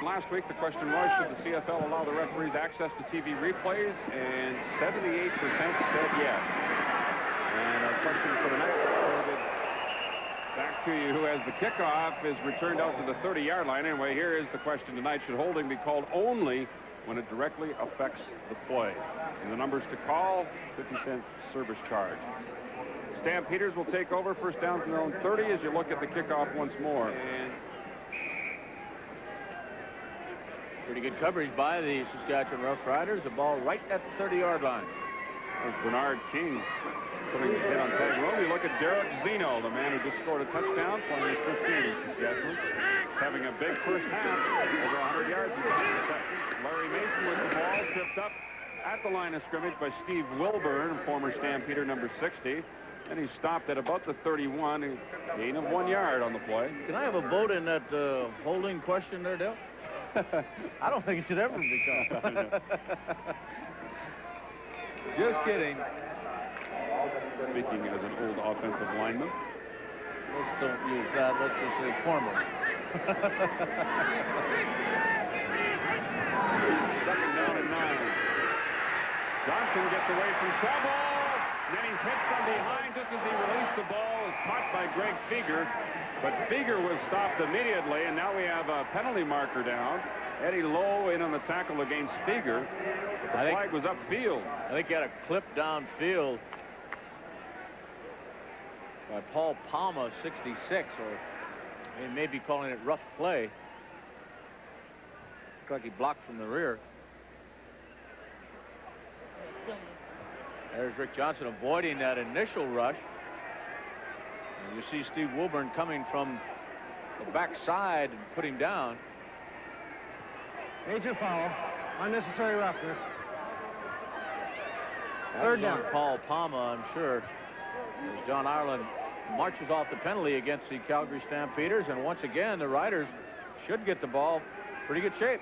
Last week, the question was, should the CFL allow the referees access to TV replays? And 78% said yes. And our question for the night, back to you, who has the kickoff, is returned out to the 30-yard line. Anyway, here is the question tonight. Should holding be called only when it directly affects the play? And the numbers to call, 50-cent service charge. Stampeders will take over first down from their own 30 as you look at the kickoff once more. And pretty good coverage by the Saskatchewan Roughriders. The ball right at the 30-yard line. Bernard King putting a hit on tag room. You look at Derek Zeno, the man who just scored a touchdown playing his first game in Saskatchewan, having a big first half, over 100 yards in 2 receptions. Larry Mason with the ball, tripped up at the line of scrimmage by Steve Wilburn, former Stampeder number 60. And he stopped at about the 31, a gain of 1 yard on the play. Can I have a vote in that holding question there, Dale? I don't think it should ever be called. Just kidding. Speaking as an old offensive lineman. Let's don't use that. Let's just say former. Second down and 9. Johnson gets away from trouble. Then he's hit from behind just as he released the ball. Is caught by Greg Feger. But Feger was stopped immediately, and now we have a penalty marker down. Eddie Lowe in on the tackle against Feger. But the flag was upfield. I think he had a clip downfield by Paul Palma, 66, or he may be calling it rough play. Looks like he blocked from the rear. There's Rick Johnson avoiding that initial rush. And you see Steve Wilburn coming from the backside and put him down. Major foul. Unnecessary roughness. Third down. Paul Palma, I'm sure. As John Ireland marches off the penalty against the Calgary Stampeders. And once again, the Riders should get the ball pretty good shape.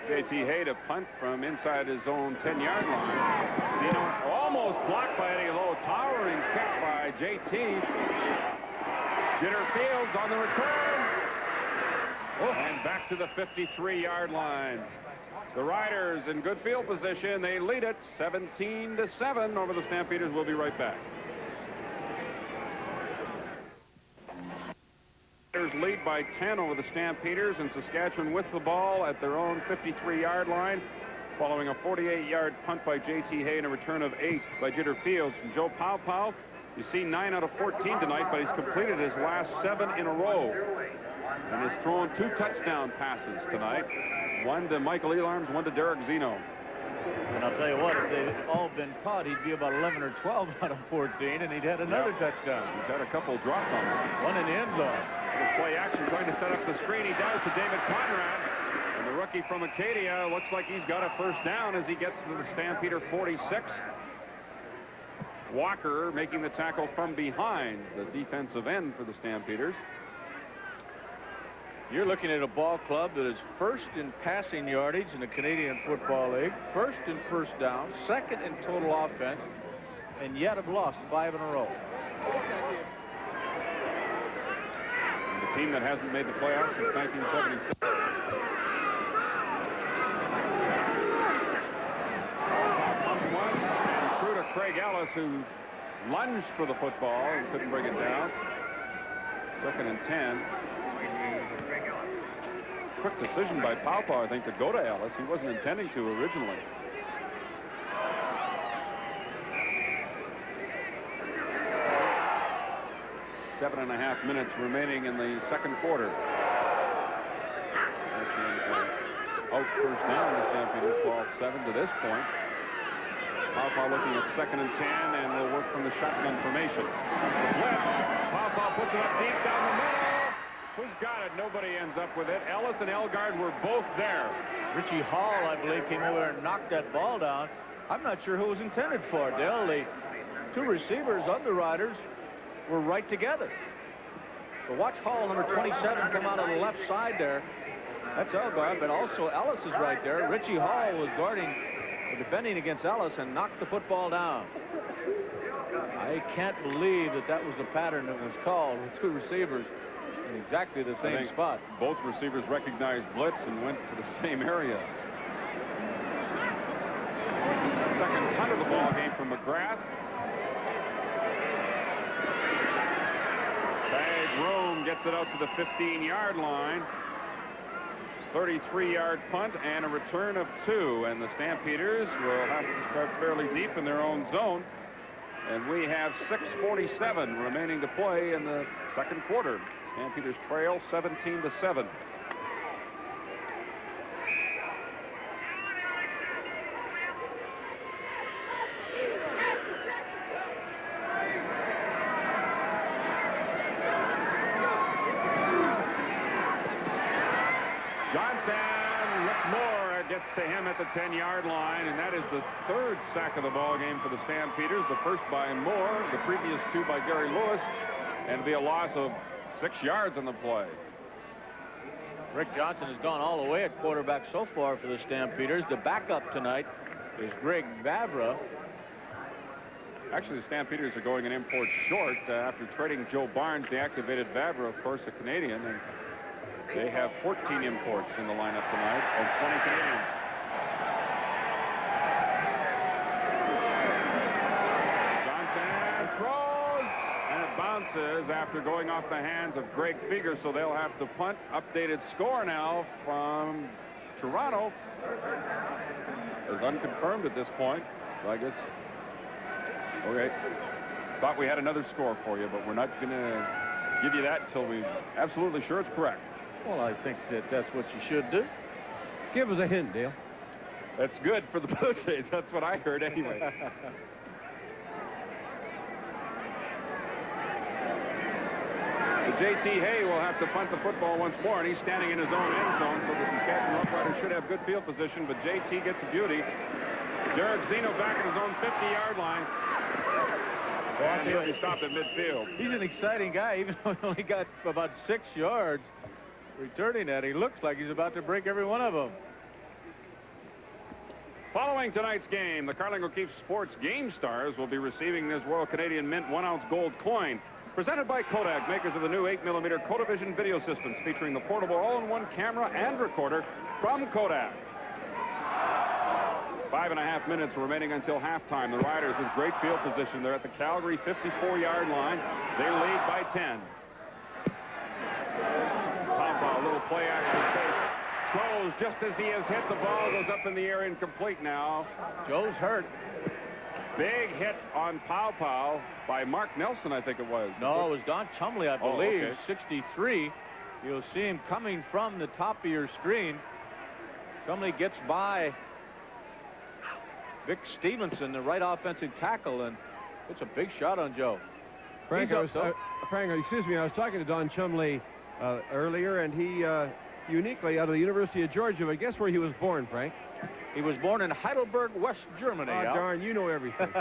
J.T. Hay to punt from inside his own 10-yard line. Zeno almost blocked by Eddie Lowe. Towering kick by J.T. Jitter Fields on the return. And back to the 53-yard line. The Riders in good field position. They lead it 17-7 over the Stampeders. We'll be right back. Lead by 10 over the Stampeders, and Saskatchewan with the ball at their own 53-yard line, following a 48-yard punt by J.T. Hay and a return of 8 by Jitter Fields. And Joe Pau, you see 9 out of 14 tonight, but he's completed his last 7 in a row and has thrown 2 touchdown passes tonight. One to Michael Elarms, one to Derek Zeno. And I'll tell you what, if they'd all been caught, he'd be about 11 or 12 out of 14, and he'd had another touchdown. He's had a couple dropped on him. One in the end zone. Play action, trying to set up the screen. He does to David Conrad. And the rookie from Acadia looks like he's got a first down as he gets to the Stampeder 46. Walker making the tackle from behind the defensive end for the Stampeders. You're looking at a ball club that is first in passing yardage in the Canadian Football League, first in first down, second in total offense, and yet have lost 5 in a row. And the team that hasn't made the playoffs since 1976. Through to Craig Ellis, who lunged for the football and couldn't bring it down. Second and 10. Quick decision by Pau, I think, to go to Ellis. He wasn't intending to originally. Seven and a half minutes remaining in the second quarter. Out first down, the Stampeders fall 7 to this point. Pau looking at second and 10, and will work from the shotgun formation. Blitz. Pau puts it up deep down the middle. Who's got it? Nobody ends up with it. Ellis and Elgard were both there. Richie Hall, I believe, came over and knocked that ball down. I'm not sure who it was intended for, Dale. The 2 receivers on the Riders were right together. So watch Hall, number 27, come out of the left side there. That's Elgard, but also Ellis is right there. Richie Hall was guarding, defending against Ellis, and knocked the football down. I can't believe that was the pattern that was called with 2 receivers in exactly the same spot. Both receivers recognized blitz and went to the same area. Second punt of the ball game from McGrath. Bag Rome gets it out to the 15-yard line. 33-yard punt and a return of 2, and the Stampeders will have to start fairly deep in their own zone. And we have 6:47 remaining to play in the second quarter. Stampeders trail 17-7. Johnson, Rick Moore gets to him at the 10-yard line, and that is the third sack of the ball game for the Stampeders. The first by Moore, the previous two by Gary Lewis, and it'll be a loss of 6 yards on the play. Rick Johnson has gone all the way at quarterback so far for the Stampeders. The backup tonight is Greg Vavra. Actually, the Stampeders are going an import short after trading Joe Barnes, the activated Vavra, of course, a Canadian, and they have 14 imports in the lineup tonight and 20 Canadians. Johnson throws, and it bounces after going off the hands of Greg Feger, so they'll have to punt. Updated score now from Toronto is unconfirmed at this point. So I guess, okay, thought we had another score for you, but we're not going to give you that until we're absolutely sure it's correct. Well, I think that's what you should do. Give us a hint, Dale. That's good for the Blue Jays. That's what I heard anyway. J.T. Hay will have to punt the football once more, and he's standing in his own end zone, so the Saskatchewan Roughriders should have good field position, but J.T. gets a beauty. Derek Zeno back at his own 50-yard line. And he stopped at midfield. He's an exciting guy, even though he only got about 6 yards returning that. He looks like he's about to break every one of them. Following tonight's game, the Carling O'Keefe Sports Game Stars will be receiving this Royal Canadian Mint 1-ounce gold coin. Presented by Kodak, makers of the new 8mm Kodavision video systems featuring the portable all-in-one camera and recorder from Kodak. 5.5 minutes remaining until halftime. The Riders with great field position. They're at the Calgary 54-yard line. They lead by 10. Papa, a little play action fake. Throws just as he has hit. The ball goes up in the air, incomplete now. Joe's hurt. Big hit on Pow Pow by Mark Nelson, I think it was. No, it was Don Chumley, I believe. Okay. 63. You'll see him coming from the top of your screen. Chumley gets by Vic Stevenson, the right offensive tackle, and it's a big shot on Joe. Frank, Frank, excuse me, I was talking to Don Chumley earlier, and he uniquely out of the University of Georgia, but guess where he was born, Frank? He was born in Heidelberg, West Germany. Oh, darn, you know everything.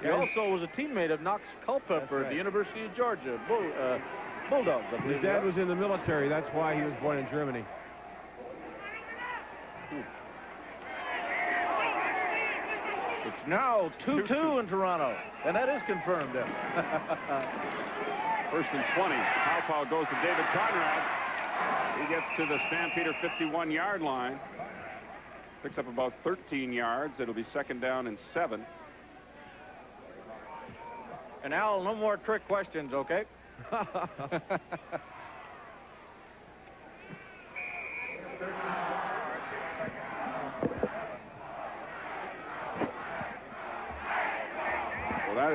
He also was a teammate of Knox Culpepper at the University of Georgia. Bulldogs, I believe. His dad was in the military. That's why he was born in Germany. It's now 2-2 in Toronto, and that is confirmed. First and 20. Pow Pow goes to David Conrad. He gets to the Stampeder 51-yard line. Picks up about 13 yards. It'll be second down and 7. And Al, no more trick questions, okay? Well,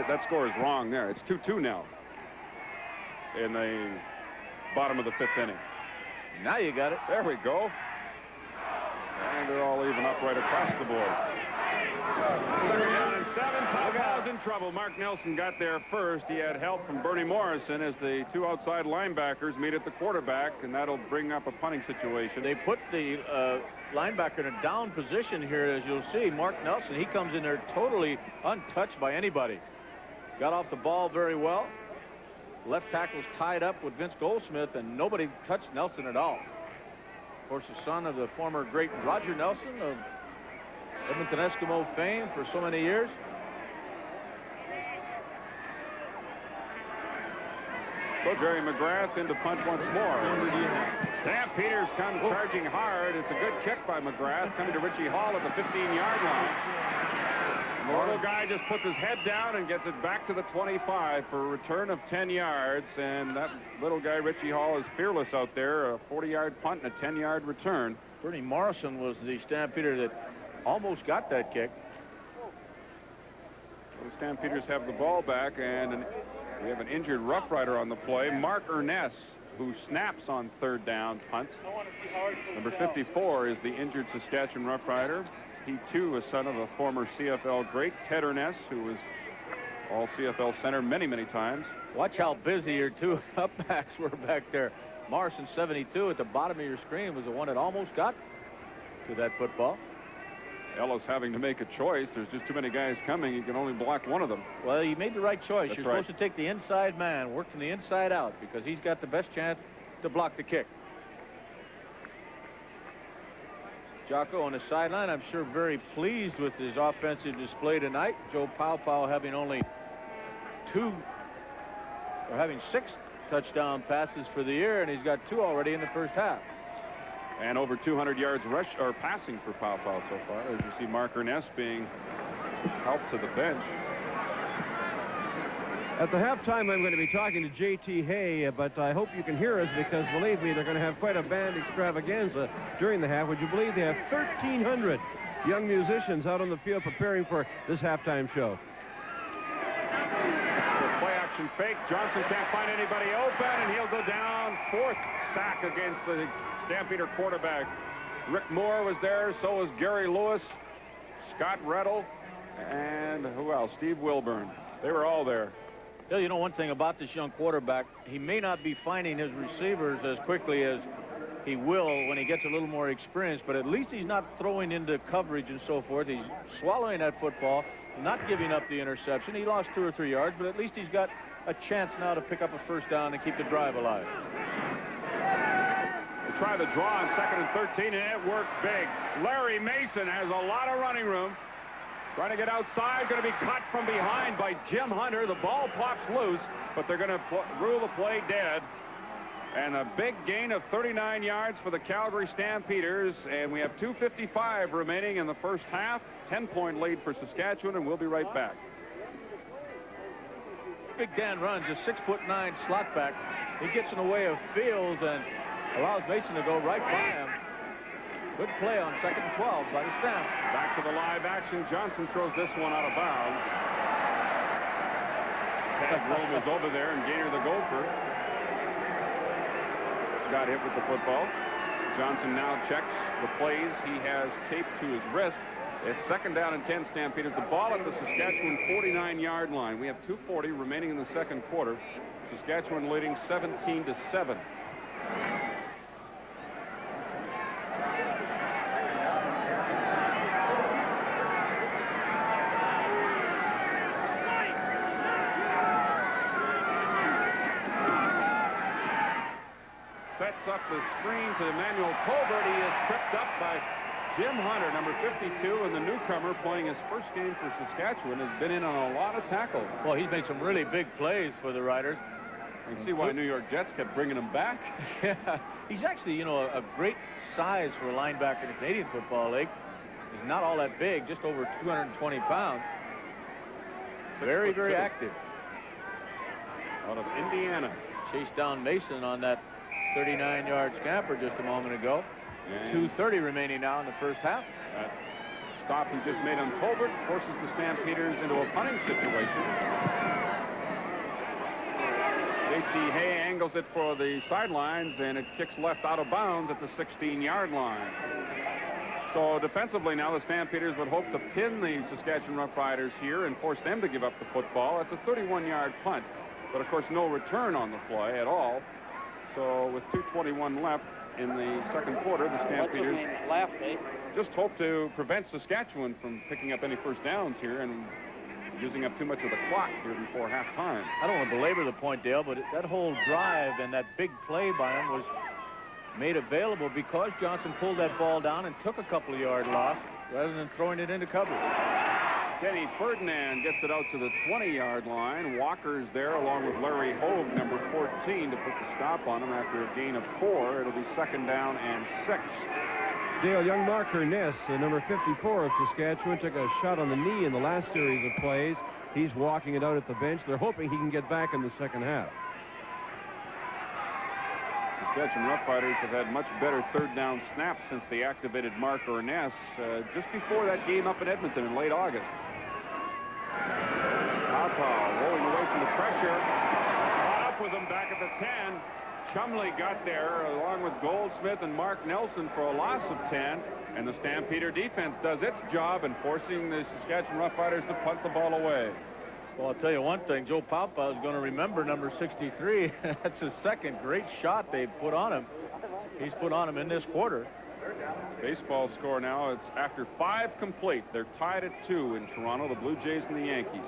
that score is wrong there. It's 2-2 now in the bottom of the 5th inning. Now you got it. There we go. And they're all even up right across the board. Second down and 7. Pow Pow's in trouble. Mark Nelson got there first. He had help from Bernie Morrison as the two outside linebackers meet at the quarterback, and that'll bring up a punting situation. They put the linebacker in a down position here, as you'll see. Mark Nelson, he comes in there totally untouched by anybody. Got off the ball very well. Left tackle's tied up with Vince Goldsmith, and nobody touched Nelson at all. Of course, the son of the former great Roger Nelson of Edmonton Eskimo fame for so many years. So Jerry McGrath into punt once more. Stampeders come charging hard. It's a good kick by McGrath, coming to Richie Hall at the 15-yard line. The little guy just puts his head down and gets it back to the 25 for a return of 10 yards. And that little guy, Richie Hall, is fearless out there. A 40-yard punt and a 10-yard return. Bernie Morrison was the Stampeder that almost got that kick. The Stampeders have the ball back, and we have an injured Rough Rider on the play. Mark Ernest, who snaps on third down punts. Number 54 is the injured Saskatchewan Rough Rider. He, too, is son of a former CFL great, Ted Ernest, who was all CFL center many, many times. Watch how busy your two up backs were back there. Morrison, 72, at the bottom of your screen, was the one that almost got to that football. Ellis having to make a choice. There's just too many guys coming. He can only block one of them. Well, he made the right choice. That's You're right. supposed to take the inside man, work from the inside out, because he's got the best chance to block the kick. Jocko on the sideline, I'm sure very pleased with his offensive display tonight. Joe Paopao having only having 6 touchdown passes for the year, and he's got 2 already in the first half. And over 200 yards rush or passing for Paopao so far. As you see, Mark Ernest being helped to the bench. At the halftime, I'm going to be talking to J.T. Hay, but I hope you can hear us, because believe me, they're going to have quite a band extravaganza during the half. Would you believe they have 1,300 young musicians out on the field preparing for this halftime show? The play action fake. Johnson can't find anybody open, and he'll go down. 4th sack against the Stampeder quarterback. Rick Moore was there, so was Gary Lewis, Scott Rettle, and who else? Steve Wilburn. They were all there. Bill, you know one thing about this young quarterback, he may not be finding his receivers as quickly as he will when he gets a little more experience, but at least he's not throwing into coverage and so forth. He's swallowing that football, not giving up the interception. He lost 2 or 3 yards, but at least he's got a chance now to pick up a first down and keep the drive alive. They try the draw on 2nd and 13, and it worked big. Larry Mason has a lot of running room. Trying to get outside, going to be caught from behind by Jim Hunter. The ball pops loose, but they're going to rule the play dead. And a big gain of 39 yards for the Calgary Stampeders, and we have 2:55 remaining in the first half. 10-point lead for Saskatchewan, and we'll be right back. Big Dan runs, a 6'9" slot back. He gets in the way of Fields and allows Mason to go right by him. Good play on 2nd and 12 by the Stamp. Back to the live action. Johnson throws this one out of bounds. Ted Rome is over there, and Gainer the Gopher got hit with the football. Johnson now checks the plays. He has taped to his wrist. It's 2nd down and 10 Stampeders. The ball at the Saskatchewan 49-yard line. We have 2:40 remaining in the second quarter. Saskatchewan leading 17-7. Sets up the screen to Emmanuel Tolbert. He is tripped up by Jim Hunter, number 52, and the newcomer playing his first game for Saskatchewan has been in on a lot of tackles. Well, he's made some really big plays for the Riders. You can see why New York Jets kept bringing him back. Yeah, he's actually, you know, a great size for a linebacker in the Canadian Football League. He's not all that big, just over 220 pounds. Very, very active. Out of Indiana. Chased down Mason on that 39-yard scamper just a moment ago. And 2:30 remaining now in the first half. That stop he just made on Tolbert forces the Stampeders into a punting situation. J.T. Hay angles it for the sidelines, and it kicks left out of bounds at the 16-yard line. So defensively now the Stampeders would hope to pin the Saskatchewan Roughriders here and force them to give up the football. That's a 31-yard punt, but of course no return on the play at all. So with 2:21 left in the second quarter, the Stampeders just hope to prevent Saskatchewan from picking up any first downs here and using up too much of the clock here before halftime. I don't want to belabor the point, Dale, but that whole drive and that big play by him was made available because Johnson pulled that ball down and took a couple of yard loss rather than throwing it into cover. Kenny Ferdinand gets it out to the 20-yard line. Walker's there along with Larry Hogue, number 14, to put the stop on him after a gain of 4. It'll be 2nd down and 6. Dale, young Mark Ernest, number 54 of Saskatchewan, took a shot on the knee in the last series of plays. He's walking it out at the bench. They're hoping he can get back in the second half. Saskatchewan Roughriders have had much better third down snaps since they activated Mark Ernest just before that game up in Edmonton in late August. Paopao rolling away from the pressure. Caught up with him back at the 10. Chumley got there along with Goldsmith and Mark Nelson for a loss of 10. And the Stampeder defense does its job in forcing the Saskatchewan Roughriders to punt the ball away. Well, I'll tell you one thing. Joe Papa is going to remember number 63. That's his second great shot they put on him. He's put on him in this quarter. Baseball score now, it's after 5 complete. They're tied at 2 in Toronto, the Blue Jays and the Yankees.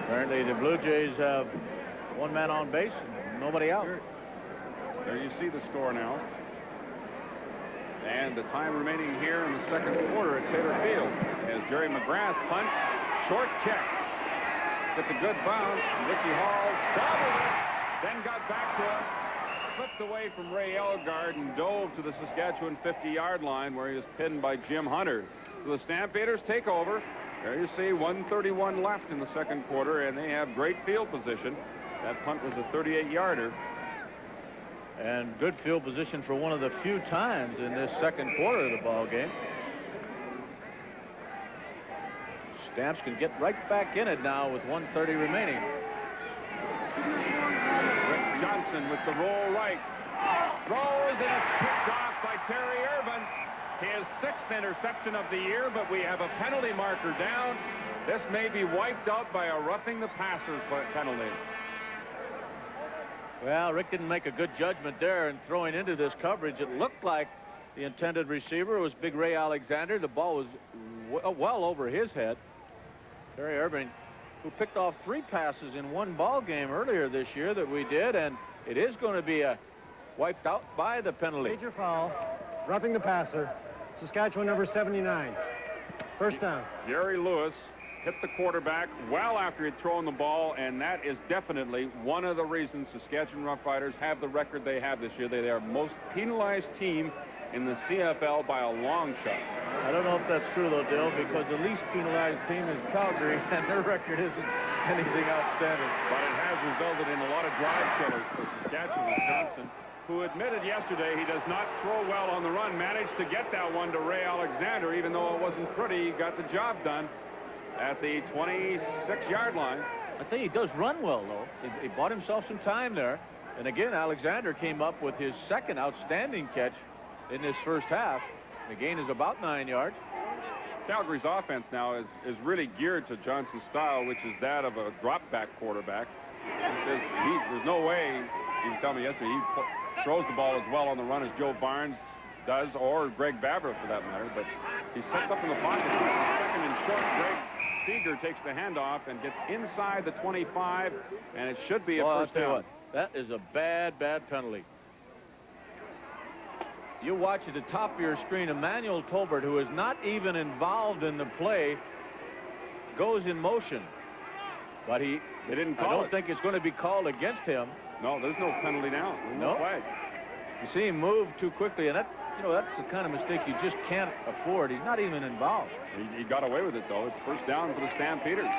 Apparently the Blue Jays have one man on base and nobody out. There you see the score now. And the time remaining here in the second quarter at Taylor Field as Jerry McGrath punts, short check. Gets a good bounce. Richie Hall doubled it, then got back to it, slipped away from Ray Elgard and dove to the Saskatchewan 50-yard line where he was pinned by Jim Hunter. So the Stampeders take over. There you see 1:31 left in the second quarter, and they have great field position. That punt was a 38-yarder. And good field position for one of the few times in this second quarter of the ball game. Stamps can get right back in it now with 1:30 remaining. Rick Johnson with the roll right. Throws, and it's picked off by Terry Irvin. His 6th interception of the year, but we have a penalty marker down. This may be wiped out by a roughing the passer penalty. Well, Rick didn't make a good judgment there in throwing into this coverage. It looked like the intended receiver was Big Ray Alexander. The ball was well over his head. Terry Irving, who picked off 3 passes in one ball game earlier this year that we did, and it is going to be wiped out by the penalty. Major foul. Roughing the passer. Saskatchewan number 79. First down. Jerry Lewis hit the quarterback well after he'd thrown the ball, and that is definitely one of the reasons Saskatchewan Roughriders have the record they have this year. They are most penalized team in the CFL by a long shot. I don't know if that's true, though, Dale, because the least penalized team is Calgary, and their record isn't anything outstanding. But it has resulted in a lot of drive killers for Saskatchewan. Johnson, who admitted yesterday he does not throw well on the run, managed to get that one to Ray Alexander, even though it wasn't pretty. He got the job done at the 26-yard line. I think he does run well, though. He bought himself some time there. And again, Alexander came up with his second outstanding catch in this first half. The gain is about 9 yards. Calgary's offense now is really geared to Johnson's style, which is that of a drop-back quarterback. He says there's no way, he was telling me yesterday, he throws the ball as well on the run as Joe Barnes does, or Greg Babra for that matter, but he sets up in the pocket. Second and short, Greg Seeger takes the handoff and gets inside the 25, and it should be a first down. That is a bad penalty. You watch at the top of your screen, Emmanuel Tolbert, who is not even involved in the play, goes in motion. But they didn't call it. I don't think it's going to be called against him. No, there's no penalty now. No flag. You see him move too quickly, and that's the kind of mistake you just can't afford. He's not even involved. He got away with it, though. It's first down for the Stampeders.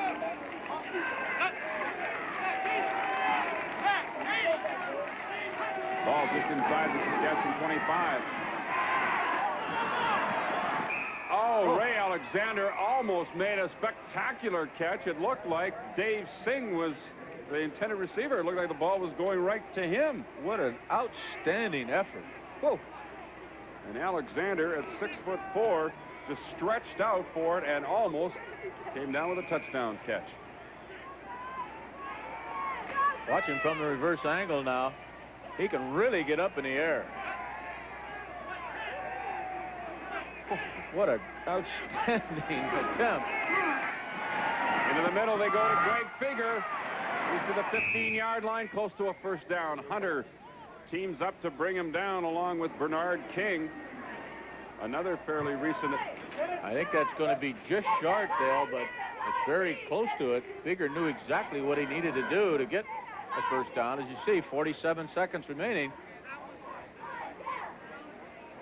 Ball just inside the Saskatchewan 25. Oh, Ray Alexander almost made a spectacular catch. It looked like Dave Singh was the intended receiver. It looked like the ball was going right to him. What an outstanding effort. Whoa. And Alexander at 6'4" just stretched out for it and almost came down with a touchdown catch. Watching from the reverse angle now, he can really get up in the air. What an outstanding attempt. Into the middle they go to Greg Figger. He's to the 15-yard line, close to a first down. Hunter teams up to bring him down along with Bernard King. Another fairly recent. I think that's going to be just short, Dale, but it's very close to it. Figger knew exactly what he needed to do to get a first down. As you see, 47 seconds remaining.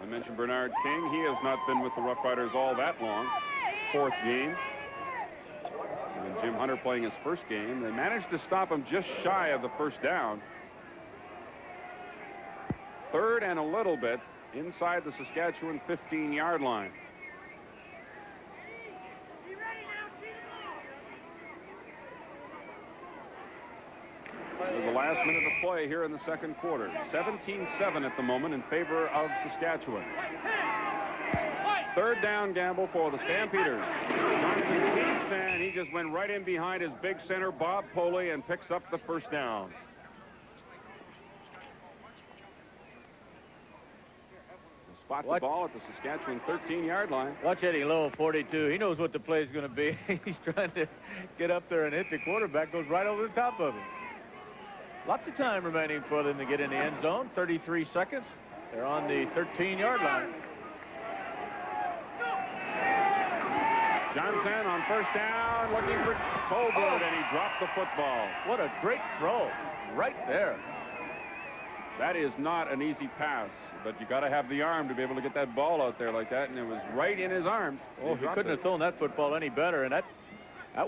I mentioned Bernard King. He has not been with the Roughriders all that long. 4th game. And Jim Hunter playing his first game. They managed to stop him just shy of the first down. 3rd and a little bit inside the Saskatchewan 15-yard line. The last minute of play here in the second quarter. 17-7 at the moment in favor of Saskatchewan. third down gamble for the Stampeders. Johnson keeps, and he just went right in behind his big center, Bob Poley, and picks up the first down. Spot the ball at the Saskatchewan 13-yard line. Watch Eddie Lowe, 42. He knows what the play is going to be. He's trying to get up there and hit the quarterback. Goes right over the top of him. Lots of time remaining for them to get in the end zone. 33 seconds. They're on the 13-yard line. Johnson on first down, looking for Tolbert, and he dropped the football. What a great throw right there. That is not an easy pass, but you got to have the arm to be able to get that ball out there like that, and it was right in his arms. Oh, he couldn't have thrown that football any better, and that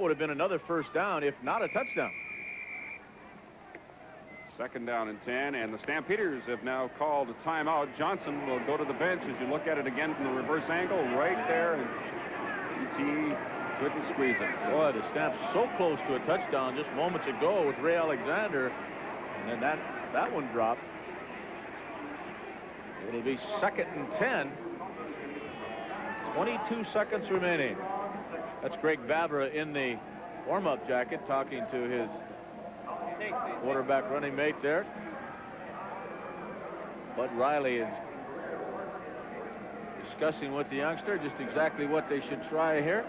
would have been another first down, if not a touchdown. Second down and 10, and the Stampeders have now called a timeout. Johnson will go to the bench. As you look at it again from the reverse angle, right there, and E.T. couldn't squeeze it. Boy, the Stamps so close to a touchdown just moments ago with Ray Alexander, and then that one dropped. It'll be second and 10. 22 seconds remaining. That's Greg Vavra in the warm-up jacket talking to his quarterback running mate there. Bud Riley is discussing with the youngster just exactly what they should try here.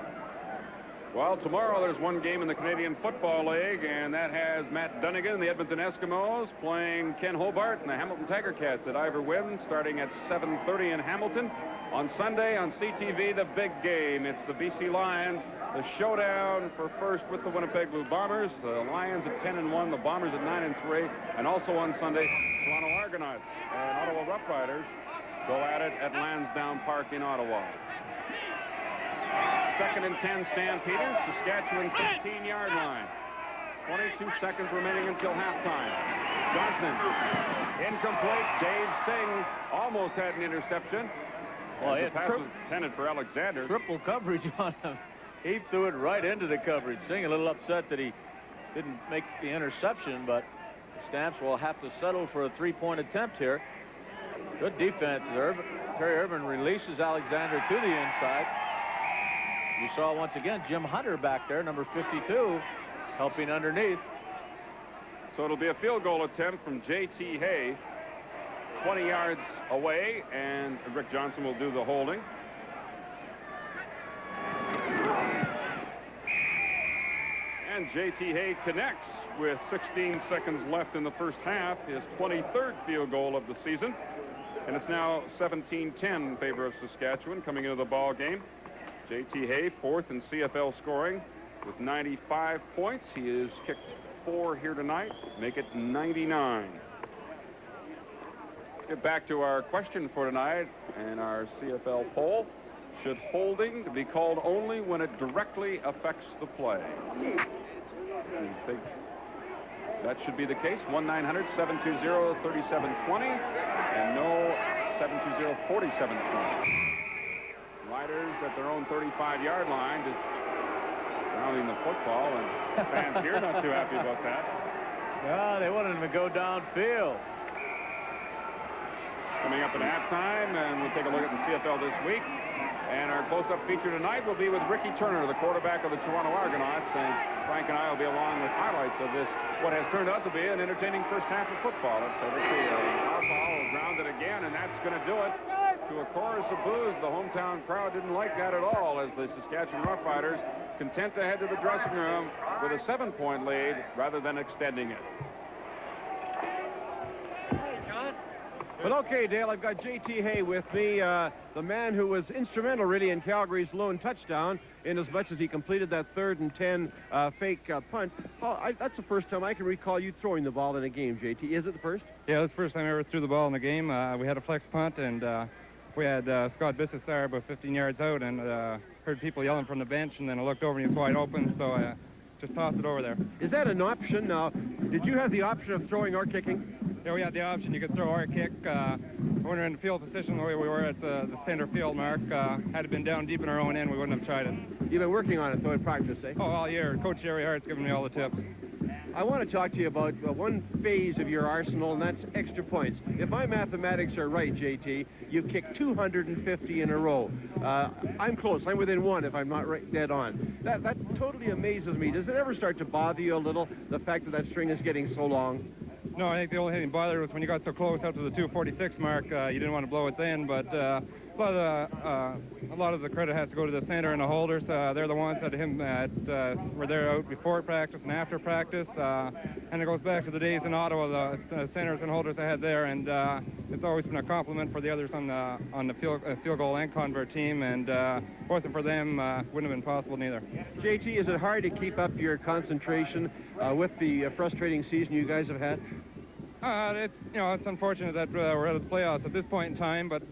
Well, tomorrow there's one game in the Canadian Football League, and that has Matt Dunnigan and the Edmonton Eskimos playing Ken Hobart and the Hamilton Tiger Cats at Ivor Wynn, starting at 7:30 in Hamilton. On Sunday on CTV, the big game. It's the BC Lions, the showdown for first with the Winnipeg Blue Bombers. The Lions at 10-1, the Bombers at 9-3, and also on Sunday, Toronto Argonauts and Ottawa Roughriders go at it at Lansdowne Park in Ottawa. Second and 10, Stampeders, Saskatchewan 15-yard line. 22 seconds remaining until halftime. Johnson, incomplete. Dave Singh almost had an interception. Well, the pass was intended for Alexander. Triple coverage on him. He threw it right into the coverage. Singh a little upset that he didn't make the interception, but the Stamps will have to settle for a three-point attempt here. Good defense. Terry Irvin releases Alexander to the inside. You saw once again Jim Hunter back there, number 52, helping underneath. So it'll be a field goal attempt from J.T. Hay, 20 yards away, and Rick Johnson will do the holding. And J.T. Hay connects with 16 seconds left in the first half, his 23rd field goal of the season. And it's now 17-10 in favor of Saskatchewan coming into the ball game. J.T. Hay, fourth in CFL scoring with 95 points. He has kicked 4 here tonight, make it 99. Let's get back to our question for tonight and our CFL poll. Should holding be called only when it directly affects the play? You think that should be the case? 1-900-720-3720 and no 720-4720. Riders at their own 35-yard line just rounding the football, and fans here not too happy about that. No, they wanted him to go downfield. Coming up at halftime, and we'll take a look at the CFL this week. And our close-up feature tonight will be with Ricky Turner, the quarterback of the Toronto Argonauts, and Frank and I will be along with highlights of this, what has turned out to be an entertaining first half of football at Taylor Field. Our ball is grounded again, and that's going to do it. To a chorus of boos, the hometown crowd didn't like that at all, as the Saskatchewan Roughriders content to head to the dressing room with a 7-point lead rather than extending it. Well, okay, Dale, I've got J.T. Hay with me, the man who was instrumental, really, in Calgary's lone touchdown, in as much as he completed that 3rd and 10 fake punt. That's the first time I can recall you throwing the ball in a game, J.T. Is it the first? Yeah, that's the first time I ever threw the ball in the game. We had a flex punt, and we had Scott Bissessar about 15 yards out, and heard people yelling from the bench, and then I looked over and he was wide open, so I just tossed it over there. Is that an option? Now, did you have the option of throwing or kicking? Yeah, we had the option. You could throw or kick. When we were in the field position the way we were at the center field mark, had it been down deep in our own end, we wouldn't have tried it. You've been working on it, though, in practice, eh? Oh, all year. Coach Jerry Hart's given me all the tips. I want to talk to you about one phase of your arsenal, and that's extra points. If my mathematics are right, JT, you've kicked 250 in a row. I'm close. I'm within one if I'm not right, dead on. That totally amazes me. Does it ever start to bother you a little, the fact that that string is getting so long? No, I think the only thing that bothered was when you got so close up to the 246 mark, you didn't want to blow it then, but a lot of the credit has to go to the center and the holders. They're the ones that were there out before practice and after practice, and it goes back to the days in Ottawa, the centers and holders I had there, and it's always been a compliment for the others on the field goal and convert team, and if it wasn't for them, wouldn't have been possible neither. JT, is it hard to keep up your concentration with the frustrating season you guys have had? It's unfortunate that we're out of the playoffs at this point in time, but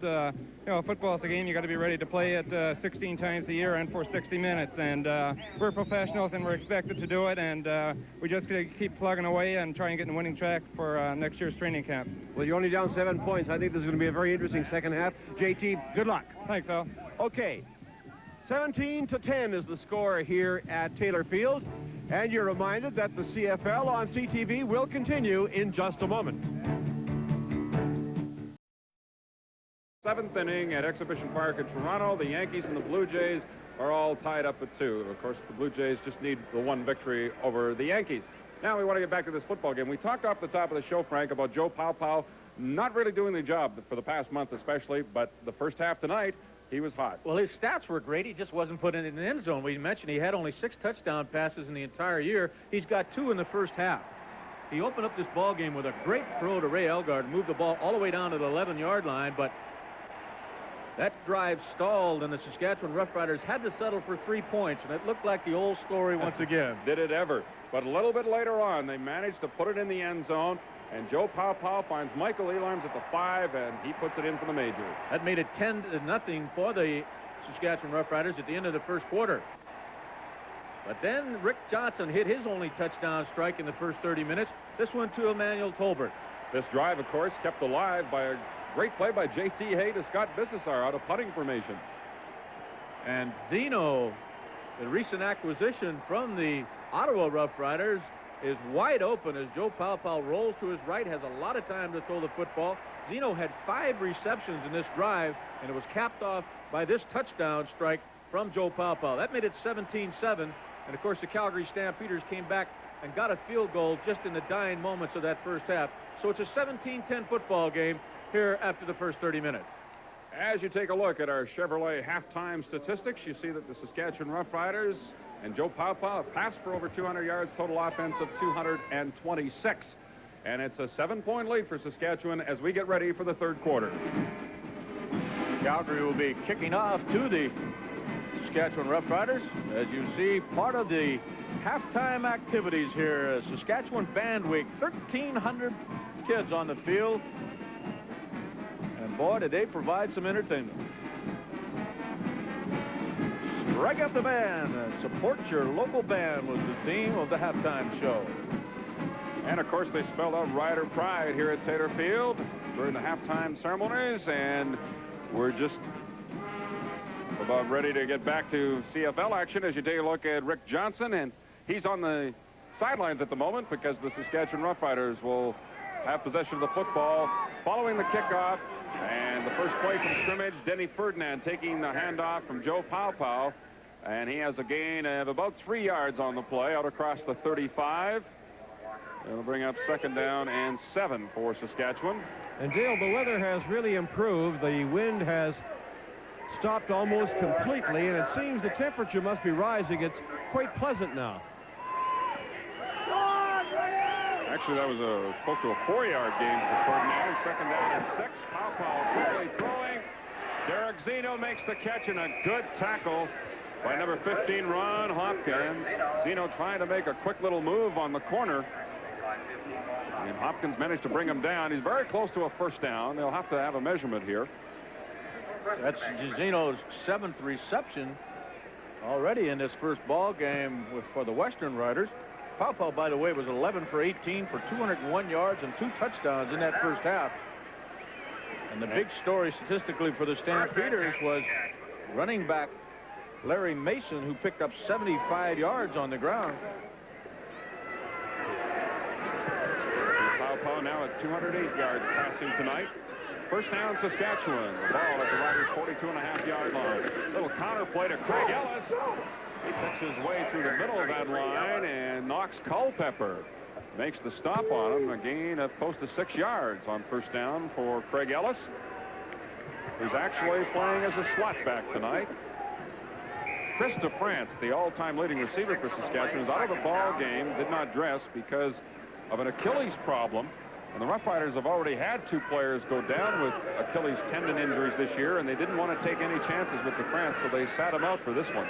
football's a game you got to be ready to play it 16 times a year and for 60 minutes, and we're professionals and we're expected to do it, and we just got to keep plugging away and try and get in the winning track for next year's training camp. Well, you're only down 7 points. I think this is going to be a very interesting second half. JT, good luck. Thanks, Al. Okay, 17-10 is the score here at Taylor Field. And you're reminded that the CFL on CTV will continue in just a moment. 7th inning at Exhibition Park in Toronto. The Yankees and the Blue Jays are all tied up at 2. Of course, the Blue Jays just need the one victory over the Yankees. Now we want to get back to this football game. We talked off the top of the show, Frank, about Joe Paopao not really doing the job for the past month especially, but the first half tonight, he was hot. Well, his stats were great. He just wasn't put in the end zone. We mentioned he had only 6 touchdown passes in the entire year. He's got 2 in the first half. He opened up this ball game with a great throw to Ray Elgard, moved the ball all the way down to the 11-yard line, but that drive stalled, and the Saskatchewan Roughriders had to settle for 3 points, and it looked like the old story once again. Did it ever? But a little bit later on, they managed to put it in the end zone, and Joe Paopao finds Michael Elarms at the 5, and he puts it in for the major. That made it 10-0 for the Saskatchewan Roughriders at the end of the first quarter. But then Rick Johnson hit his only touchdown strike in the first 30 minutes. This one to Emmanuel Tolbert. This drive, of course, kept alive by a great play by J.T. Hay to Scott Bissessar out of punting formation. And Zeno, the recent acquisition from the Ottawa Roughriders, is wide open as Joe Paopao rolls to his right, has a lot of time to throw the football. Zeno had 5 receptions in this drive, and it was capped off by this touchdown strike from Joe Paopao. That made it 17-7, and of course the Calgary Stampeders came back and got a field goal just in the dying moments of that first half. So it's a 17-10 football game here after the first 30 minutes. As you take a look at our Chevrolet halftime statistics, you see that the Saskatchewan Roughriders and Joe Paopao have passed for over 200 yards, total offense of 226. And it's a 7-point lead for Saskatchewan as we get ready for the third quarter. Calgary will be kicking off to the Saskatchewan Roughriders. As you see, part of the halftime activities here, Saskatchewan Band Week, 1,300 kids on the field. And boy, did they provide some entertainment. Strike up the band. Support your local band was the theme of the halftime show. And of course, they spelled out Rider Pride here at Taylor Field during the halftime ceremonies, and we're just about ready to get back to CFL action as you take a look at Rick Johnson, and he's on the sidelines at the moment because the Saskatchewan Roughriders will have possession of the football following the kickoff. And the first play from scrimmage, Denny Ferdinand taking the handoff from Joe Paopao, and he has a gain of about 3 yards on the play out across the 35. It'll bring up 2nd down and 7 for Saskatchewan. And Dale, the weather has really improved. The wind has stopped almost completely, and it seems the temperature must be rising. It's quite pleasant now. Actually, that was close to a 4-yard gain for Ferdinand. 2nd down and 6. Paopao quickly throwing. Derek Zeno makes the catch, and a good tackle by number 15, Ron Hopkins. Zeno trying to make a quick little move on the corner, and Hopkins managed to bring him down. He's very close to a first down. They'll have to have a measurement here. That's Zeno's 7th reception already in this first ball game for the Western Riders. Paopao, by the way, was 11 for 18 for 201 yards and 2 touchdowns in that first half. And the big story statistically for the Stampeders was running back Larry Mason, who picked up 75 yards on the ground. Paw now at 208 yards passing tonight. First down, Saskatchewan. The ball at the Riders' 42.5-yard line. Little counter play to Craig Ellis. He picks his way through the middle of that line and knocks Culpepper. Makes the stop on him. A gain of close to 6 yards on first down for Craig Ellis, who's actually playing as a slot back tonight. Chris DeFrance, the all-time leading receiver for Saskatchewan, is out of the ball game, did not dress because of an Achilles problem. And the Roughriders have already had 2 players go down with Achilles tendon injuries this year, and they didn't want to take any chances with DeFrance, so they sat him out for this one.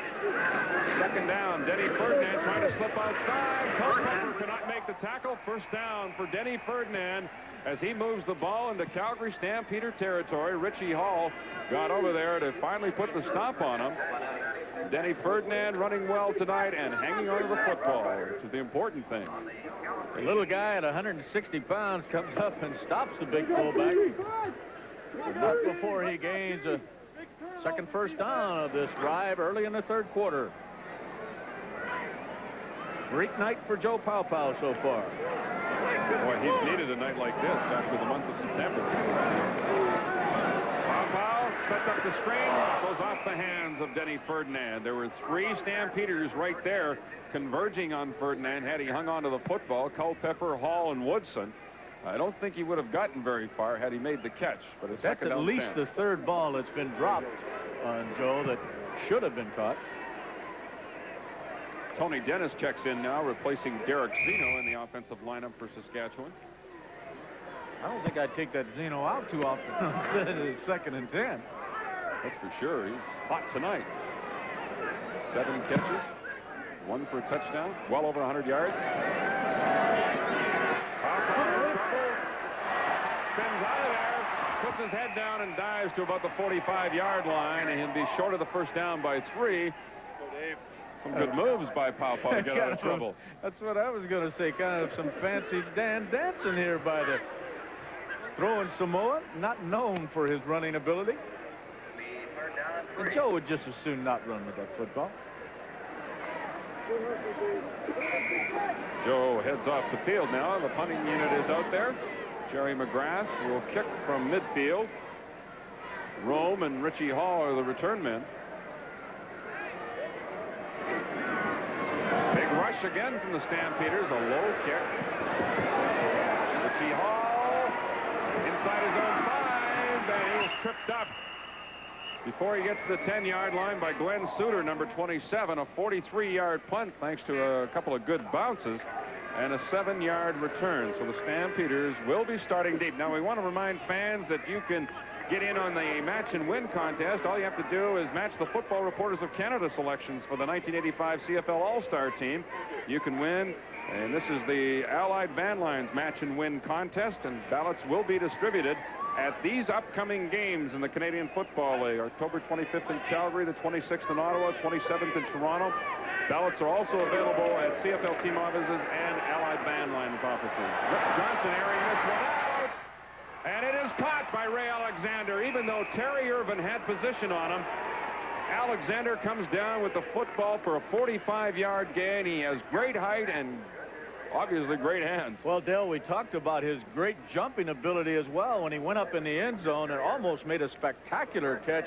Second down, Denny Ferdinand trying to slip outside. Culpepper cannot make the tackle. First down for Denny Ferdinand as he moves the ball into Calgary Stampeder territory. Richie Hall got over there to finally put the stop on him. Denny Ferdinand running well tonight and hanging on to the football, which is the important thing. The little guy at 160 pounds comes up and stops the big fullback. But not before he gains a second first down of this drive early in the third quarter. Great night for Joe Paopao so far. Boy, he's needed a night like this after the month of September. Paopao sets up the screen, goes off the hands of Denny Ferdinand. There were 3 Stampeders right there converging on Ferdinand had he hung on to the football. Culpepper, Hall, and Woodson. I don't think he would have gotten very far had he made the catch. But that's at least 10. The third ball that's been dropped on Joe that should have been caught. Tony Dennis checks in now, replacing Derek Zeno in the offensive lineup for Saskatchewan. I don't think I'd take that Zeno out too often instead of second and 10. That's for sure. He's hot tonight. 7 catches, 1 for a touchdown, well over 100 yards. Spins out of there, puts his head down and dives to about the 45-yard line, and he'll be short of the first down by 3. Some good moves by Paopao to get out of trouble. That's what I was going to say. Kind of some fancy dancing here by the throwing Samoa, not known for his running ability. And Joe would just as soon not run with that football. Joe heads off the field now. The punting unit is out there. Jerry McGrath will kick from midfield. Rome and Richie Hall are the return men. Big rush again from the Stampeders. A low kick. Richie Hall inside his own 5, and he is tripped up before he gets to the 10-yard line by Glenn Suter, number 27. A 43-yard punt thanks to a couple of good bounces and a 7-yard return. So the Stampeders will be starting deep. Now we want to remind fans that you can get in on the match and win contest. All you have to do is match the Football Reporters of Canada selections for the 1985 CFL All-Star team. You can win, and this is the Allied Van Lines match and win contest, and ballots will be distributed at these upcoming games in the Canadian Football League. October 25th in Calgary, the 26th in Ottawa, 27th in Toronto. Ballots are also available at CFL team offices and Allied Van Lines offices. Rick Johnson airing this one out. And it is caught by Ray Alexander. Even though Terry Irvin had position on him, Alexander comes down with the football for a 45-yard gain. He has great height and obviously great hands. Well, Dale, we talked about his great jumping ability as well when he went up in the end zone and almost made a spectacular catch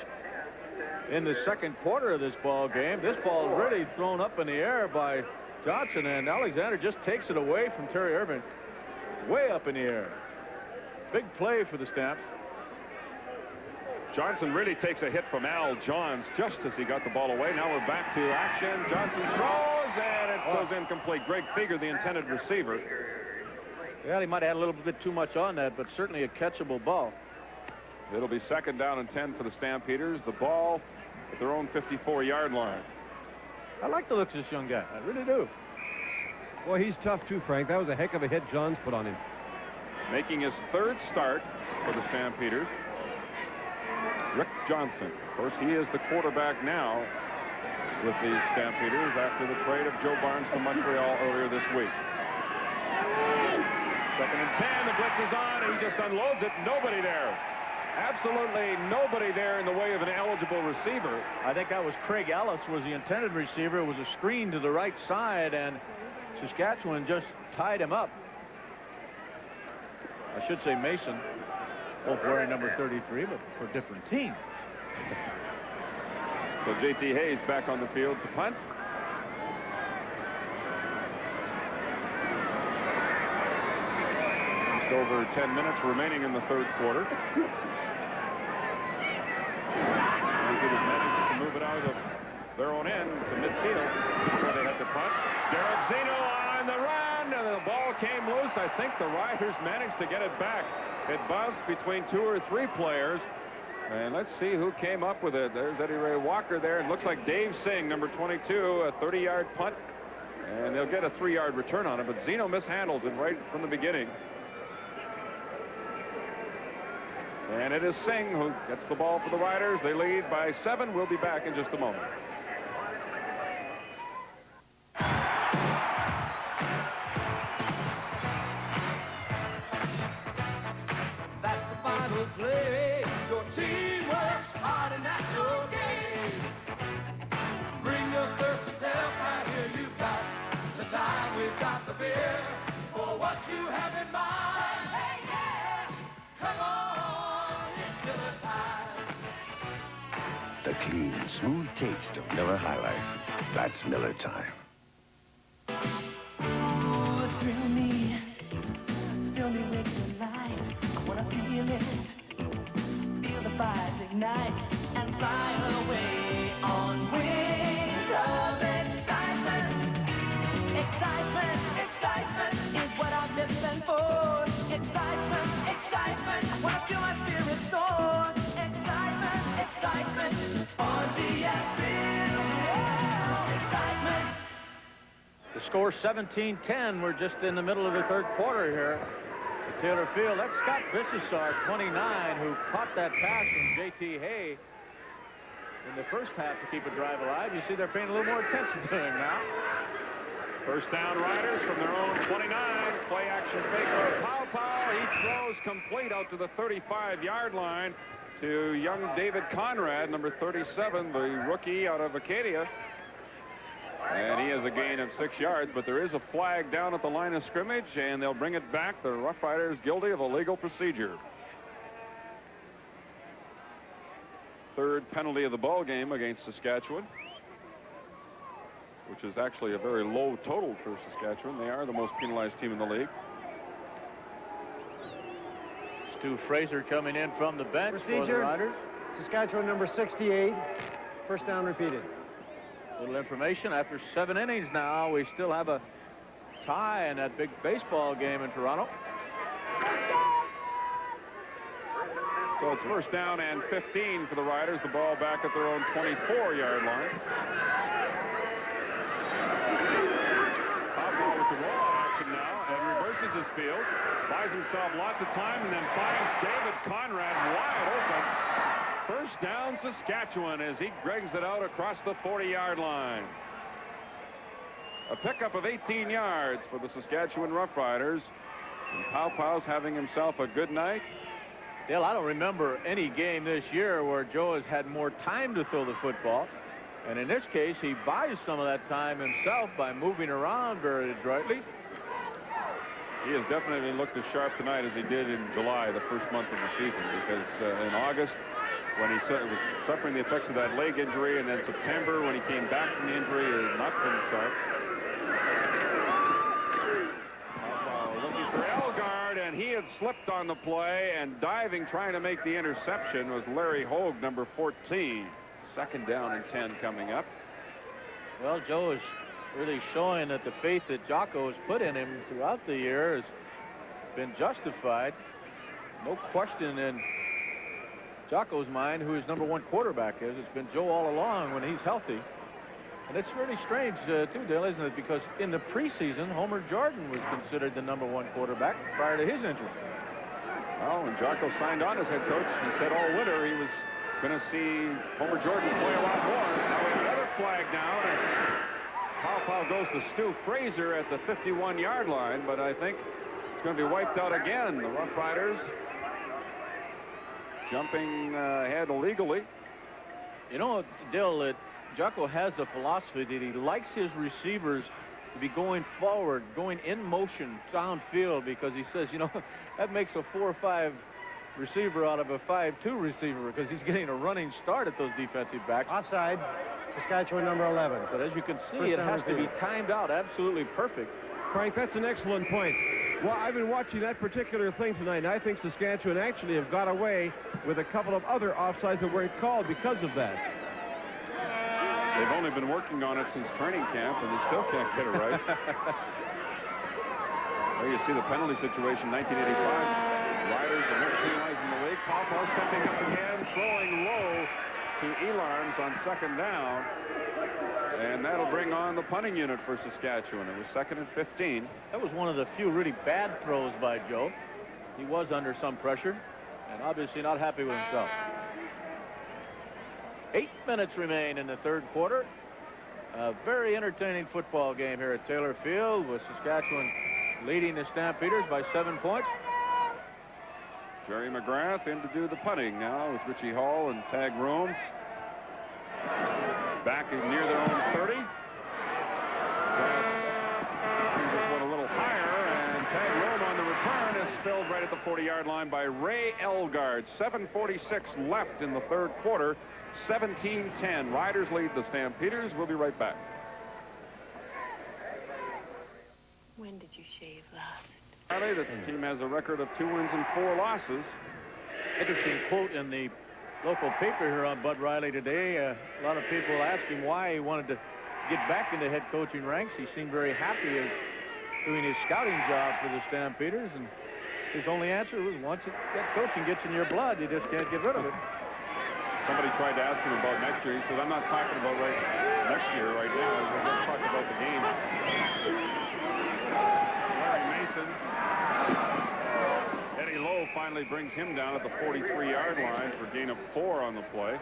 in the second quarter of this ball game. This ball is really thrown up in the air by Johnson, and Alexander just takes it away from Terry Irvin way up in the air. Big play for the Stamps. Johnson really takes a hit from Al Johns just as he got the ball away. Now we're back to action. Johnson throws, and it goes incomplete. Greg Feger, the intended receiver. Well, he might have had a little bit too much on that, but certainly a catchable ball. It'll be second down and 10 for the Stampeders. The ball at their own 54-yard line. I like the looks of this young guy. I really do. Boy, he's tough too, Frank. That was a heck of a hit Johns put on him. Making his third start for the Stampeders, Rick Johnson. Of course, he is the quarterback now with the Stampeders after the trade of Joe Barnes to Montreal earlier this week. Second and 10, the blitz is on, and he just unloads it. Nobody there. Absolutely nobody there in the way of an eligible receiver. I think that was Craig Ellis was the intended receiver. It was a screen to the right side, and Saskatchewan just tied him up. I should say Mason, both wearing number 33, but for different teams. So J.T. Hayes back on the field to punt. Just over 10 minutes remaining in the third quarter. Managed to move it out of their own end to midfield before they had to punt. Derek Zeno on the run, and the ball came loose. I think the Riders managed to get it back. It bounced between 2 or 3 players. And let's see who came up with it. There's Eddie Ray Walker there. It looks like Dave Singh, number 22, a 30-yard punt. And they'll get a 3-yard return on it. But Zeno mishandles it right from the beginning. And it is Singh who gets the ball for the Riders. They lead by 7. We'll be back in just a moment. That's the final play. Your team works hard and that's your game. Bring your thirsty self right here. You've got the time, we've got the beer for what you have in mind. Hey, yeah, come on, it's Miller time. The clean, smooth taste of Miller High Life. That's Miller time. Oh, thrill me with your light. I wanna feel it. Feel the fire ignite and fly away on wings of excitement. Excitement, excitement is what I'm living for. Excitement, excitement, wanna feel my spirit soar. Excitement, excitement, fuzzy and thrill. Excitement. The score 17-10. We're just in the middle of the third quarter here at Taylor Field. That's Scott Bissessar, 29, who caught that pass from J.T. Hay in the first half to keep a drive alive. You see they're paying a little more attention to him now. First down, Riders from their own 29. Play action fake for Pow Pow. He throws complete out to the 35-yard line to young David Conrad, number 37, the rookie out of Acadia. And he has a gain of 6 yards, but there is a flag down at the line of scrimmage, and they'll bring it back. The Roughriders guilty of illegal procedure. Third penalty of the ball game against Saskatchewan, which is actually a very low total for Saskatchewan. They are the most penalized team in the league. Stu Fraser coming in from the bench for the Riders. Saskatchewan number 68. First down repeated. Little information, after 7 innings now, we still have a tie in that big baseball game in Toronto. So it's first down and 15 for the Riders. The ball back at their own 24-yard line. Ball with the rollout action now and reverses his field. Buys himself lots of time and then finds David Conrad wide open. First down, Saskatchewan, as he drags it out across the 40-yard line. A pickup of 18 yards for the Saskatchewan Roughriders. And Pow Pow's having himself a good night. Dale, I don't remember any game this year where Joe has had more time to throw the football. And in this case, he buys some of that time himself by moving around very adroitly. He has definitely looked as sharp tonight as he did in July, the first month of the season, because in August, when he was suffering the effects of that leg injury, and then September, when he came back from the injury, he has not been sharp. Looking for Elgard, and he had slipped on the play, and diving, trying to make the interception was Larry Hogue, number 14. Second down and 10 coming up. Well, Joe is really showing that the faith that Jocko has put in him throughout the year has been justified. No question in Jocko's mind who his number 1 quarterback is. It's been Joe all along when he's healthy. And it's really strange, too, Dale, isn't it? Because in the preseason, Homer Jordan was considered the number 1 quarterback prior to his injury. Well, when Jocko signed on as head coach, he said all winter he was going to see Homer Jordan play a lot more. Now we have another flag down, and Pow goes to Stu Fraser at the 51-yard line, but I think it's going to be wiped out again. The Roughriders jumping ahead illegally. You know, Dale, Jocko has a philosophy that he likes his receivers to be going forward, going in motion downfield, because he says, you know, that makes a 4-5 receiver out of a 5-2 receiver, because he's getting a running start at those defensive backs. Offside, Saskatchewan number 11. But as you can see, First it down has to be receiver. timed out absolutely perfect. Frank, that's an excellent point. Well, I've been watching that particular thing tonight, and I think Saskatchewan actually have got away with a couple of other offsides that weren't called because of that. They've only been working on it since training camp, and they still can't get it right. There you see the penalty situation, 1985. Riders are most penalized in the league. Paul stepping up again, throwing low to Elarms on second down. And that'll bring on the punting unit for Saskatchewan. It was 2nd and 15. That was one of the few really bad throws by Joe. He was under some pressure and obviously not happy with himself. 8 minutes remain in the third quarter. A very entertaining football game here at Taylor Field, with Saskatchewan leading the Stampeders by 7 points. Jerry McGrath in to do the punting now with Richie Hall and Tag Rome. Back near their own 30. Just went a little higher, and Tag Rome on the return is spilled right at the 40-yard line by Ray Elgard. 7:46 left in the third quarter. 17-10. Riders lead the Stampeders. We'll be right back. When did you shave last? The team has a record of 2 wins and 4 losses. Interesting quote in the local paper here on Bud Riley today. A lot of people asked him why he wanted to get back into head coaching ranks. He seemed very happy as doing his scouting job for the Stampeders, and his only answer was, once that coaching gets in your blood, you just can't get rid of it. Somebody tried to ask him about next year. He said, I'm not talking about next year right now. Let's talk about the game. Larry Mason. Eddie Lowe finally brings him down at the 43-yard line for a gain of 4 on the play.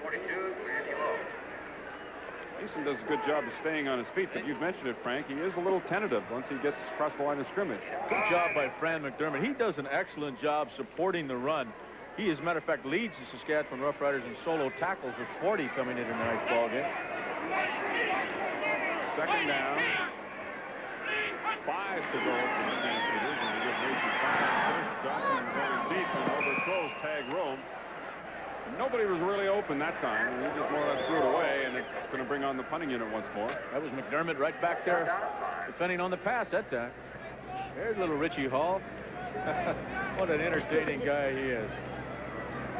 42, Eddie Lowe. Mason does a good job of staying on his feet, but you've mentioned it, Frank. He is a little tentative once he gets across the line of scrimmage. Good job by Fran McDermott. He does an excellent job supporting the run. He, as a matter of fact, leads the Saskatchewan Roughriders in solo tackles with 40 coming into tonight's ball game. Second down. 5 to go for the Stampeders, and they give Mason 5. Johnson going deep and overthrows Tag Rome. Nobody was really open that time, and he just more or less threw it away, and it's going to bring on the punting unit once more. That was McDermott right back there defending on the pass that time. There's little Richie Hall. What an entertaining guy he is.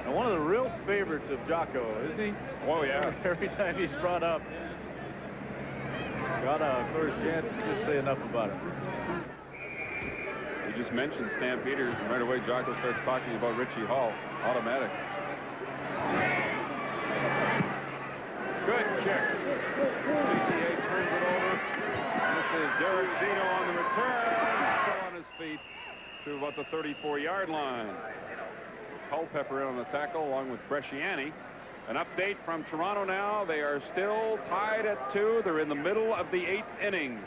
And one of the real favorites of Jocko, isn't he? Oh, yeah. Every time he's brought up. Got a first chance to just say enough about it. You just mentioned Stampeders, and right away Jocko starts talking about Richie Hall. Automatics. Good kick. GTA turns it over. This is Derek Zeno on the return. Still on his feet to about the 34-yard line. Culpepper in on the tackle along with Bresciani. An update from Toronto now. They are still tied at 2. They're in the middle of the 8th inning.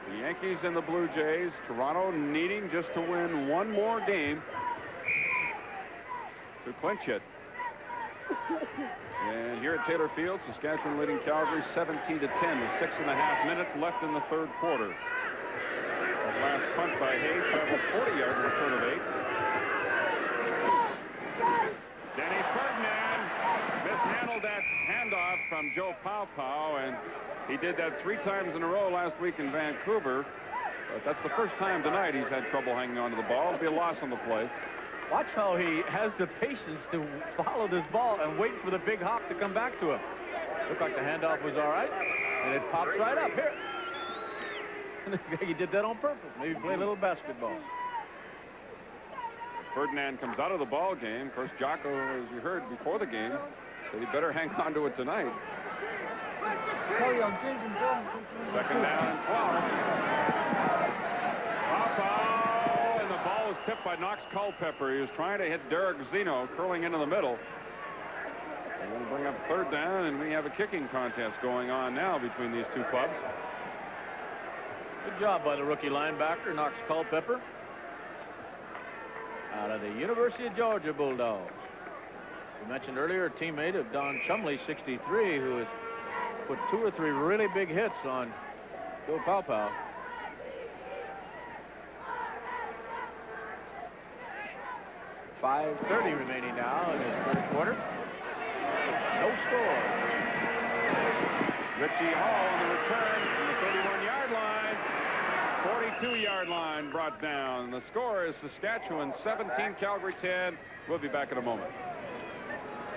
The Yankees and the Blue Jays. Toronto needing just to win one more game to clinch it. And here at Taylor Field, Saskatchewan leading Calgary 17-10 with 6.5 minutes left in the third quarter. The last punt by Hayes traveled 40 yards in the third of 8. Denny Ferdinand mishandled that handoff from Joe Paupow, and he did that 3 times in a row last week in Vancouver. But that's the first time tonight he's had trouble hanging on to the ball. It'll be a loss on the play. Watch how he has the patience to follow this ball and wait for the big hop to come back to him. Looked like the handoff was all right, and it pops right up here. He did that on purpose. Maybe play a little basketball. Ferdinand comes out of the ball game. Of course, Jocko, as you heard before the game, said he better hang on to it tonight. Second down and 12. Paupow, and the ball was tipped by Knox Culpepper. He was trying to hit Derek Zeno, curling into the middle. We're going to bring up third down, and we have a kicking contest going on now between these two clubs. Good job by the rookie linebacker, Knox Culpepper, out of the University of Georgia Bulldogs. We mentioned earlier a teammate of Don Chumley, 63, who has put 2 or 3 really big hits on Joe Paopao. .5:30 remaining now in his third quarter. No score. Richie Hall on the return from the 31-yard line. 42-yard line brought down. The score is Saskatchewan 17, Calgary 10. We'll be back in a moment.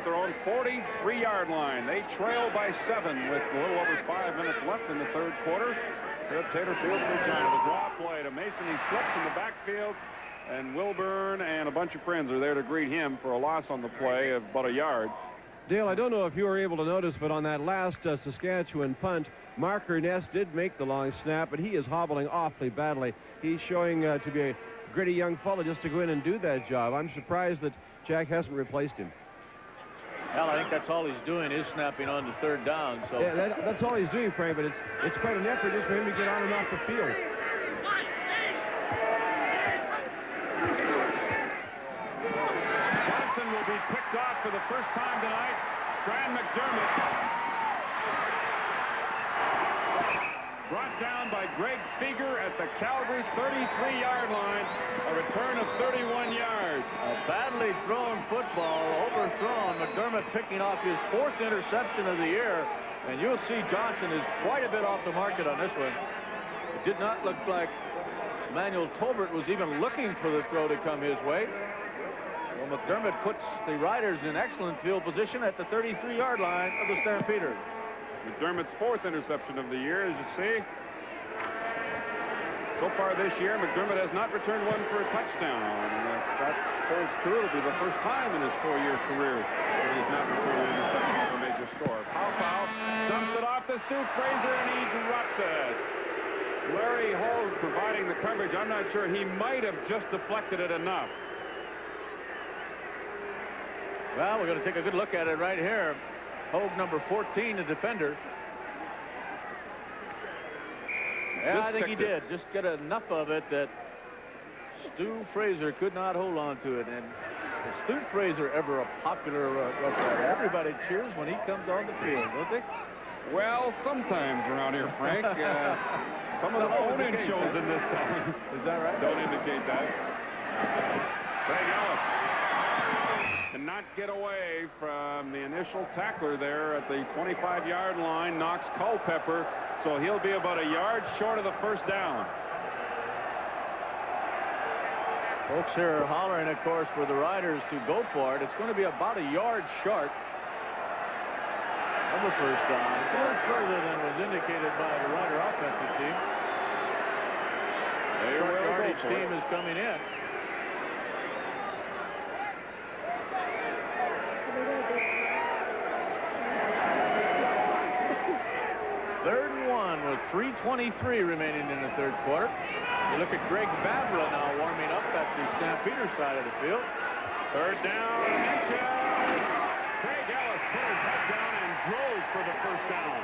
Their own 43-yard line. They trail by 7 with a little over 5 minutes left in the third quarter. Here at Taylor Field, Regina. The draw play to Mason. He slips in the backfield. And Wilburn and a bunch of friends are there to greet him for a loss on the play of about a yard. Dale, I don't know if you were able to notice, but on that last Saskatchewan punt, Marker Ness did make the long snap, but he is hobbling awfully badly. He's showing to be a gritty young fellow just to go in and do that job. I'm surprised that Jack hasn't replaced him. Well, I think that's all he's doing is snapping on the third down. So yeah, that's all he's doing, Frank, but it's quite an effort just for him to get on and off the field. Johnson will be picked off for the first time tonight. Fran McDermott brought down by Greg Feger at the Calgary 33-yard line. A return of 31 yards. A badly thrown football, overthrown. McDermott picking off his 4th interception of the year. And you'll see Johnson is quite a bit off the market on this one. It did not look like Emmanuel Tolbert was even looking for the throw to come his way. Well, McDermott puts the Riders in excellent field position at the 33-yard line of the Stampeders. McDermott's 4th interception of the year, as you see. So far this year, McDermott has not returned one for a touchdown. And if that holds true, it'll be the first time in his 4-year career that he's not returned an interception for a major score. Paopao dumps it off to Stu Fraser, and he drops it. Larry Hogue providing the coverage. I'm not sure. He might have just deflected it enough. Well, we're going to take a good look at it right here. Hogue, number 14, the defender. Yeah, I think he did. Just get enough of it that Stu Fraser could not hold on to it. And is Stu Fraser ever a popular Rough Rider? Everybody cheers when he comes on the field, don't they? Well, sometimes around here, Frank. Some of the phone-in shows in this town. Is that right? Don't indicate that. Craig Ellis cannot get away from the initial tackler there at the 25-yard line. Knocks Culpepper, so he'll be about a yard short of the first down. Folks here are hollering, of course, for the Riders to go for it. It's going to be about a yard short of the first down. It's a little further than was indicated by the Rider offensive team. The short yardage team is coming in. Third and 1 with 3:23 remaining in the third quarter. You look at Greg Babla now warming up at the Stampeders side of the field. Third down, inches. Craig Ellis put his head down and drove for the first down.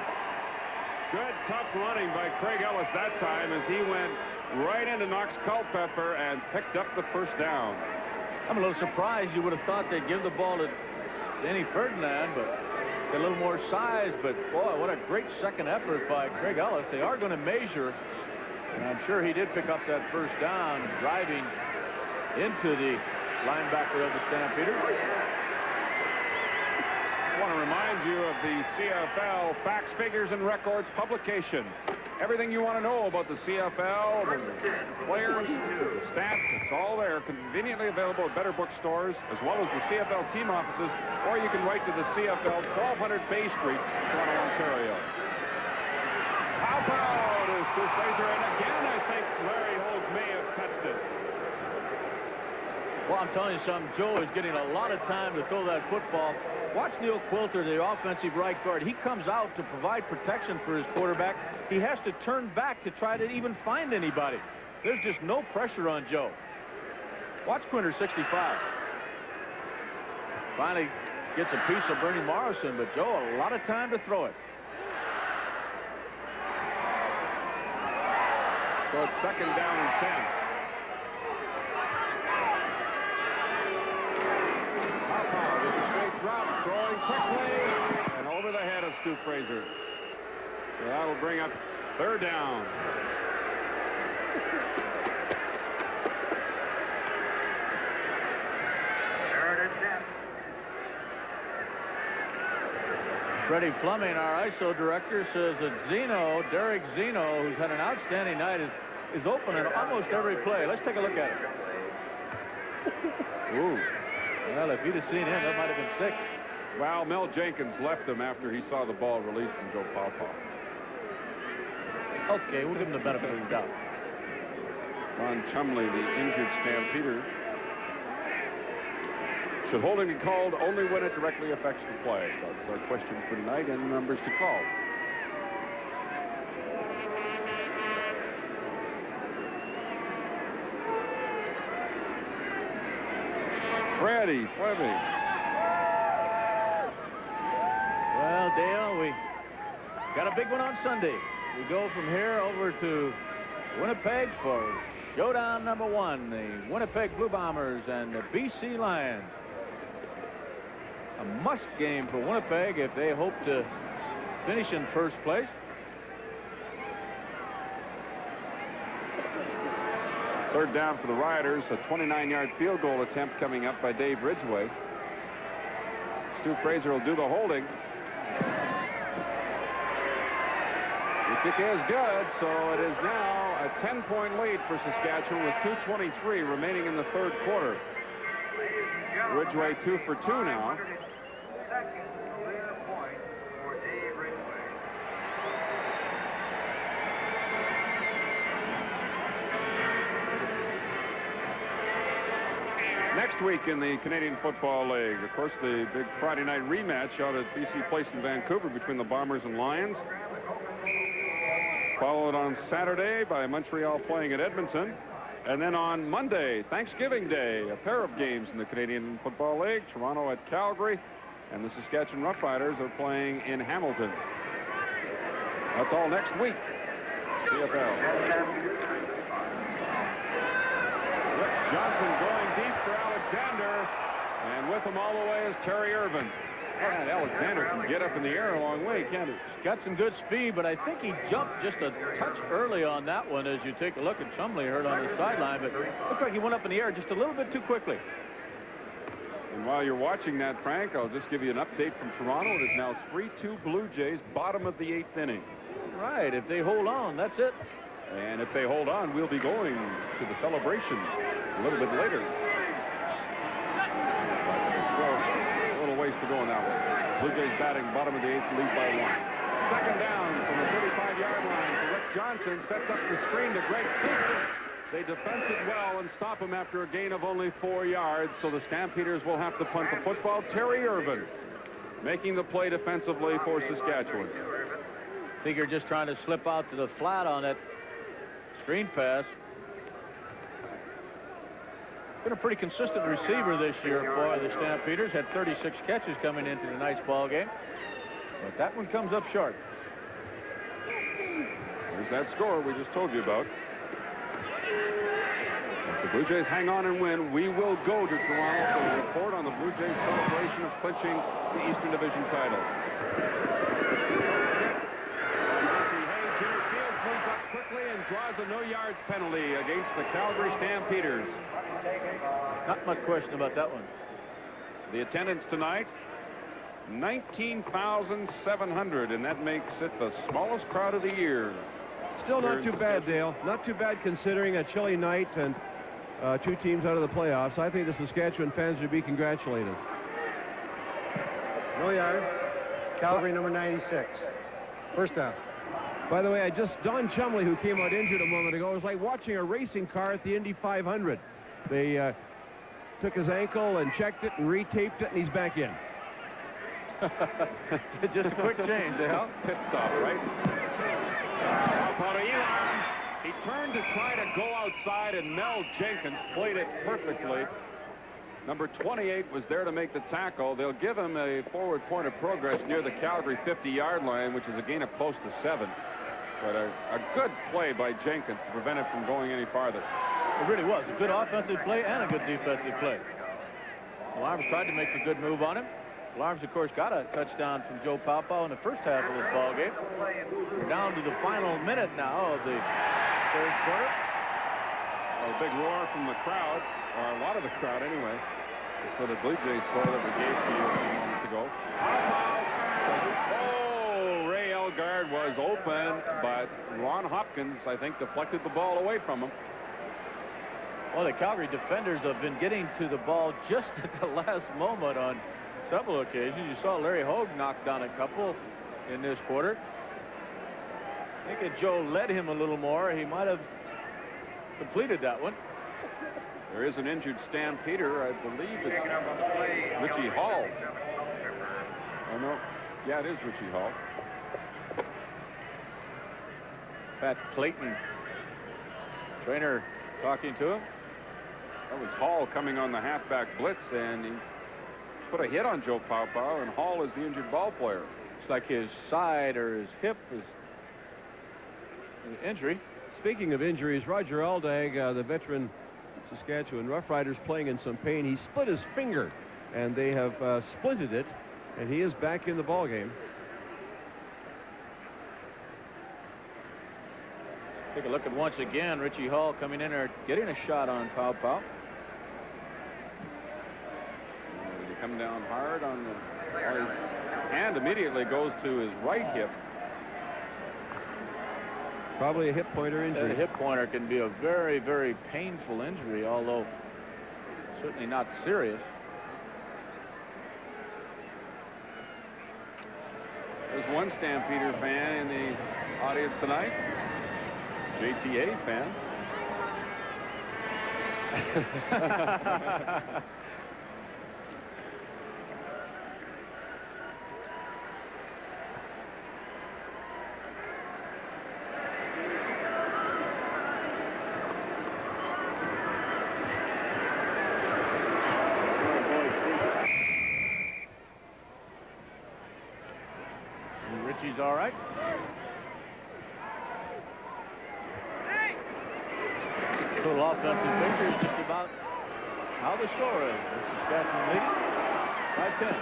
Good, tough running by Craig Ellis that time as he went right into Knox Culpepper and picked up the first down. I'm a little surprised. You would have thought they'd give the ball to Danny Ferdinand, but a little more size. But boy, what a great second effort by Craig Ellis. They are going to measure, and I'm sure he did pick up that first down driving into the linebacker of the Stampeders. I want to remind you of the CFL Facts, Figures, and Records publication. Everything you want to know about the CFL, the players, the stats, it's all there, conveniently available at better bookstores, as well as the CFL team offices, or you can write to the CFL 1200 Bay Street, Toronto, Ontario. How proud is Stu Fraser? And again, I think Larry Hogue may have touched it. Well, I'm telling you something, Joe is getting a lot of time to throw that football. Watch Neil Quilter, the offensive right guard. He comes out to provide protection for his quarterback. He has to turn back to try to even find anybody. There's just no pressure on Joe. Watch Quinter, 65. Finally gets a piece of Bernie Morrison, but Joe, a lot of time to throw it. So it's second down and 10. Drop, throwing quickly and over the head of Stu Fraser. So that will bring up Third down. Freddie Fleming, our ISO director, says that Derek Zeno, who's had an outstanding night, is open in almost every play. Let's take a look at it. Ooh. Well, if you'd have seen him, that might have been 6. Well, Mel Jenkins left him after he saw the ball released from Joe Pawpaw. Okay, we'll give him the benefit of the doubt. Ron Chumley, the injured Stampeder. Should holding be called only when it directly affects the play? That's our question for tonight, and numbers to call. Freddie Fleming. Well, Dale, we got a big one on Sunday. We go from here over to Winnipeg for showdown number 1, the Winnipeg Blue Bombers and the BC Lions. A must game for Winnipeg if they hope to finish in first place. Third down for the Riders, a 29-yard field goal attempt coming up by Dave Ridgway. Stu Fraser will do the holding. The kick is good, so it is now a 10-point lead for Saskatchewan with 2:23 remaining in the third quarter. Ridgway 2 for 2 now. Second career point for Dave Ridgway. Next week in the Canadian Football League, of course, the big Friday night rematch out at BC Place in Vancouver between the Bombers and Lions. Followed on Saturday by Montreal playing at Edmonton. And then on Monday, Thanksgiving Day, a pair of games in the Canadian Football League. Toronto at Calgary, and the Saskatchewan Roughriders are playing in Hamilton. That's all next week. CFL. Rick Johnson going deep for Alexander, and with him all the way is Terry Irvin. And Alexander can get up in the air a long way, can't he? He's got some good speed, but I think he jumped just a touch early on that one as you take a look at Chumley hurt on the sideline, but looked like he went up in the air just a little bit too quickly. And while you're watching that, Frank, I'll just give you an update from Toronto. It is now 3-2 Blue Jays, bottom of the 8th inning. Right, if they hold on, that's it. And if they hold on, we'll be going to the celebration a little bit later. A little ways to go on that one. Blue Jays batting bottom of the 8th, lead by 1. Second down from the 35-yard line for Rick Johnson. Sets up the screen to Greg Cooper. They defense it well and stop him after a gain of only 4 yards, so the Stampeders will have to punt the football. Terry Irvin making the play defensively for Saskatchewan. I think you're just trying to slip out to the flat on that screen pass. Been a pretty consistent receiver this year for the Stampeders. Had 36 catches coming into tonight's ball game, but that one comes up short. There's that score we just told you about. If the Blue Jays hang on and win, we will go to Toronto for a report on the Blue Jays celebration of clinching the Eastern Division title. Jimmy Fields moves up quickly and draws a no-yards penalty against the Calgary Stampeders. Not much question about that one. The attendance tonight, 19,700, and that makes it the smallest crowd of the year. Still not too bad, Dale. Not too bad considering a chilly night and 2 teams out of the playoffs. I think the Saskatchewan fans should be congratulated. No yards. Calgary number 96. First down. By the way, Don Chumley, who came out injured a moment ago, was like watching a racing car at the Indy 500. They took his ankle and checked it and retaped it, and he's back in. Just a quick change, Dale. Pit stop, right? He turned to try to go outside, and Mel Jenkins played it perfectly. Number 28 was there to make the tackle. They'll give him a forward point of progress near the Calgary 50-yard line, which is a gain of close to 7. But a good play by Jenkins to prevent it from going any farther. It really was. A good offensive play and a good defensive play. The Arms tried to make a good move on him. Alarms, of course, got a touchdown from Joe Paopao in the first half of this ball game. We're down to the final minute now of the third quarter. A big roar from the crowd, or a lot of the crowd anyway. It's for the Blue Jays score that we gave to you a few minutes ago. Oh, Ray Elgard was open, but Ron Hopkins, I think, deflected the ball away from him. Well, the Calgary defenders have been getting to the ball just at the last moment on several occasions. You saw Larry Hogue knock down a couple in this quarter. I think if Joe led him a little more, he might have completed that one. There is an injured Stampeder. I believe it's Richie Hall. Oh, no. Yeah, it is Richie Hall. Pat Clayton, trainer, talking to him. That was Hall coming on the halfback blitz, and he put a hit on Joe Paopao, and Hall is the injured ball player. Looks like his side or his hip is an injury. Speaking of injuries, Roger Aldag, the veteran Saskatchewan Roughriders, playing in some pain. He split his finger, and they have splinted it, and he is back in the ball game. Take a look at once again Richie Hall coming in there, getting a shot on Paopao. He come down hard on the his hand immediately goes to his right hip. Probably a hip pointer injury. A hip pointer can be a very, very painful injury, although certainly not serious. There's one Stampeder fan in the audience tonight. JTA fan. Richie's all right. Total offensive picture is just about how the score is. Saskatchewan leading by 10.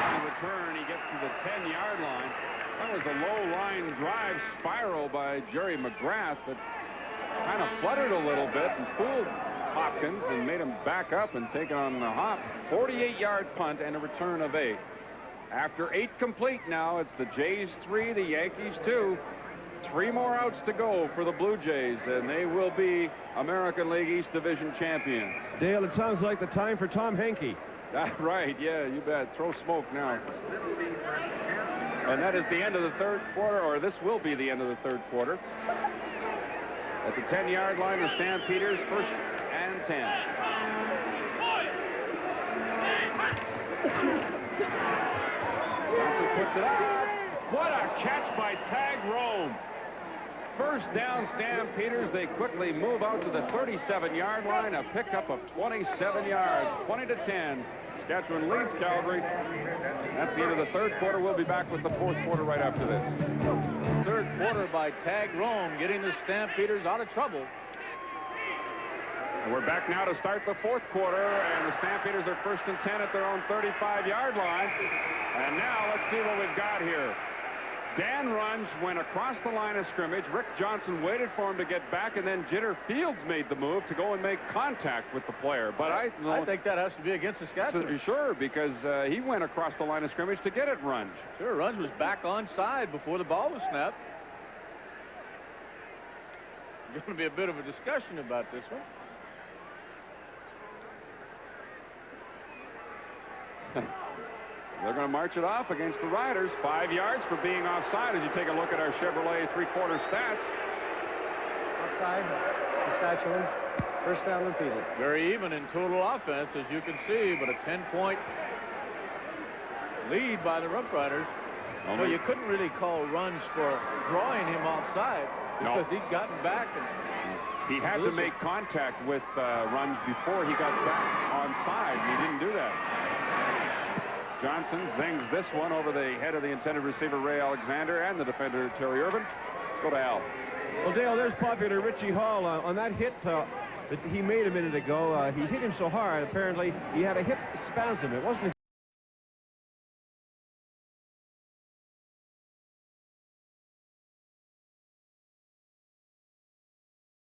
In return, he gets to the 10-yard line. That was a low-line drive spiral by Jerry McGrath that kind of fluttered a little bit and fooled Hopkins and made him back up and take it on the hop. 48-yard punt and a return of 8. After 8 complete now, it's the Jays 3, the Yankees 2. 3 more outs to go for the Blue Jays, and they will be American League East Division champions. Dale, it sounds like the time for Tom Henke. Right, yeah, you bet. Throw smoke now. And that is the end of the third quarter, or this will be the end of the third quarter. At the 10-yard line, the Stampeders, 1st and 10. Johnson puts it up. What a catch by Tag Rome. First down, Stampeders. They quickly move out to the 37-yard line. A pickup of 27 yards, 20-10. Saskatchewan leads Calgary. That's the end of the third quarter. We'll be back with the fourth quarter right after this. Third quarter by Tag Rome, getting the Stampeders out of trouble. And we're back now to start the fourth quarter, and the Stampeders are 1st and 10 at their own 35-yard line. And now let's see what we've got here. Dan Runge went across the line of scrimmage. Rick Johnson waited for him to get back, and then Jitter Fields made the move to go and make contact with the player. But I think that has to be against Saskatchewan. Sure, because he went across the line of scrimmage to get at Runge. Sure, Runge was back onside before the ball was snapped. There's going to be a bit of a discussion about this one. They're going to march it off against the Riders. 5 yards for being offside as you take a look at our Chevrolet three-quarter stats. Offside, Saskatchewan. First down and field. Very even in total offense, as you can see, but a 10-point lead by the Roughriders. So you couldn't really call Runge for drawing him offside because he'd gotten back. And he had to make contact with Runge before he got back onside, and he didn't do that. Johnson zings this one over the head of the intended receiver, Ray Alexander, and the defender, Terry Irvin. Let's go to Al. Well, Dale, there's popular Richie Hall on that hit that he made a minute ago. He hit him so hard, apparently, he had a hip spasm. It wasn't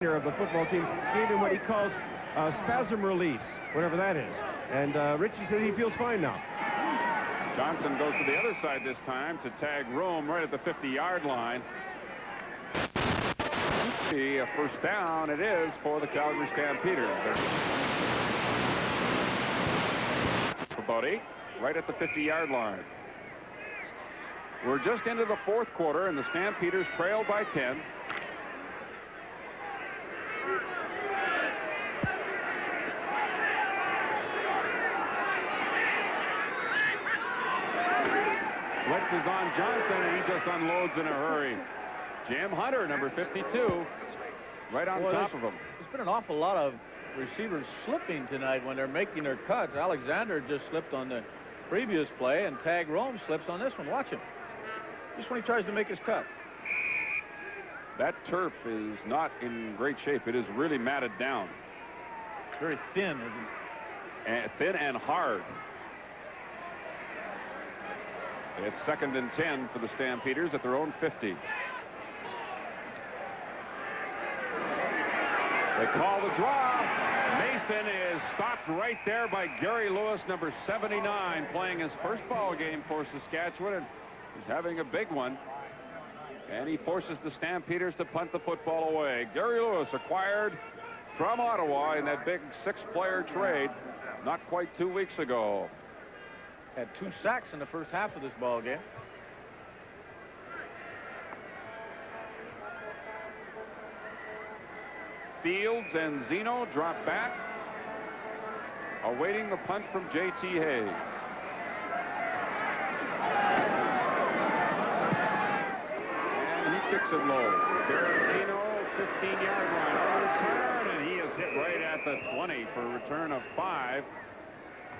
of the football team gave him what he calls spasm release, whatever that is. And Richie said he feels fine now. Johnson goes to the other side this time to tag Rome right at the 50-yard line. See a first down. It is for the Calgary Stampeders. About 8, right at the 50-yard line. We're just into the fourth quarter, and the Stampeders trail by 10. Blitz is on Johnson, and he just unloads in a hurry. Jim Hunter, number 52, right on top of him. There's been an awful lot of receivers slipping tonight when they're making their cuts. Alexander just slipped on the previous play, and Tag Rome slips on this one. Watch him. Just when he tries to make his cut. That turf is not in great shape. It is really matted down. It's very thin, isn't it? And thin and hard. It's 2nd and 10 for the Stampeders at their own 50. They call the draw. Mason is stopped right there by Gary Lewis, number 79, playing his first ball game for Saskatchewan, and he's having a big one. And he forces the Stampeders to punt the football away. Gary Lewis, acquired from Ottawa in that big 6-player trade not quite 2 weeks ago. Had 2 sacks in the first half of this ball game. Fields and Zeno drop back, awaiting the punt from J.T. Hayes. And he kicks it low. Zeno, 15-yard line on return, and he is hit right at the 20 for a return of 5.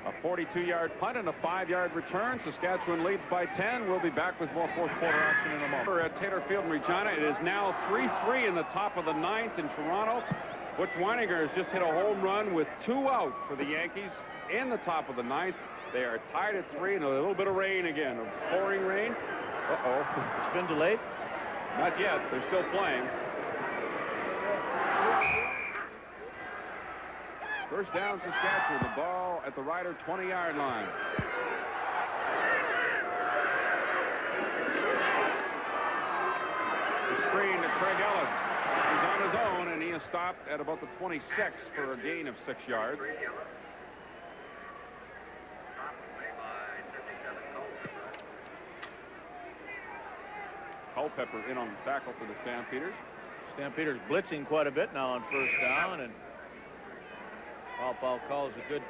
A 42-yard punt and a 5-yard return. Saskatchewan leads by 10. We'll be back with more fourth quarter action in a moment. At Taylor Field in Regina, it is now 3-3 in the top of the 9th in Toronto. Butch Weininger has just hit a home run with 2 out for the Yankees in the top of the 9th. They are tied at 3 and a little bit of rain again, a pouring rain. Uh-oh. It's been delayed? Not yet. They're still playing. First down, Saskatchewan. The ball at the Rider 20-yard line. The screen to Craig Ellis. He's on his own, and he is stopped at about the 26 for a gain of 6 yards. Culpepper in on the tackle for the Stampeders. Stampeders blitzing quite a bit now on first down, and Paul calls a good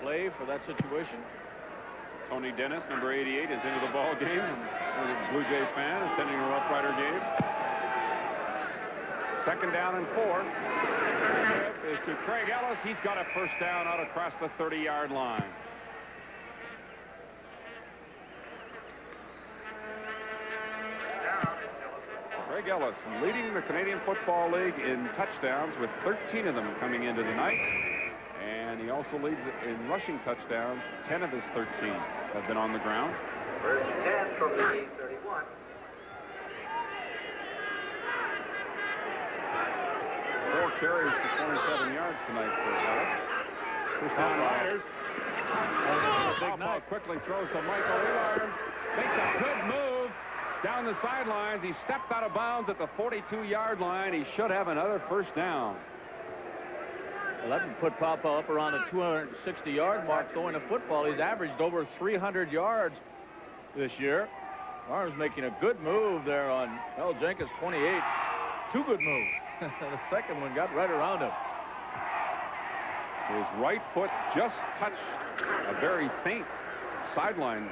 play for that situation. Tony Dennis, number 88, is into the ball game. A Blue Jays fan attending a Roughrider game. 2nd down and 4. Is to Craig Ellis. He's got a first down out across the 30-yard line. Craig Ellis leading the Canadian Football League in touchdowns with 13 of them coming into tonight. And he also leads in rushing touchdowns. 10 of his 13 have been on the ground. First and 10 from the 31. 4 carries for 27 yards tonight for Ellis. First down Riders. Big night. Quickly throws to Michael Elarms. Makes a good move down the sidelines. He stepped out of bounds at the 42-yard line. He should have another first down. Well, that would put Papa up around the 260-yard mark throwing a football. He's averaged over 300 yards this year. Arms making a good move there on Mel Jenkins, 28. 2 good moves. The second one got right around him. His right foot just touched a very faint sideline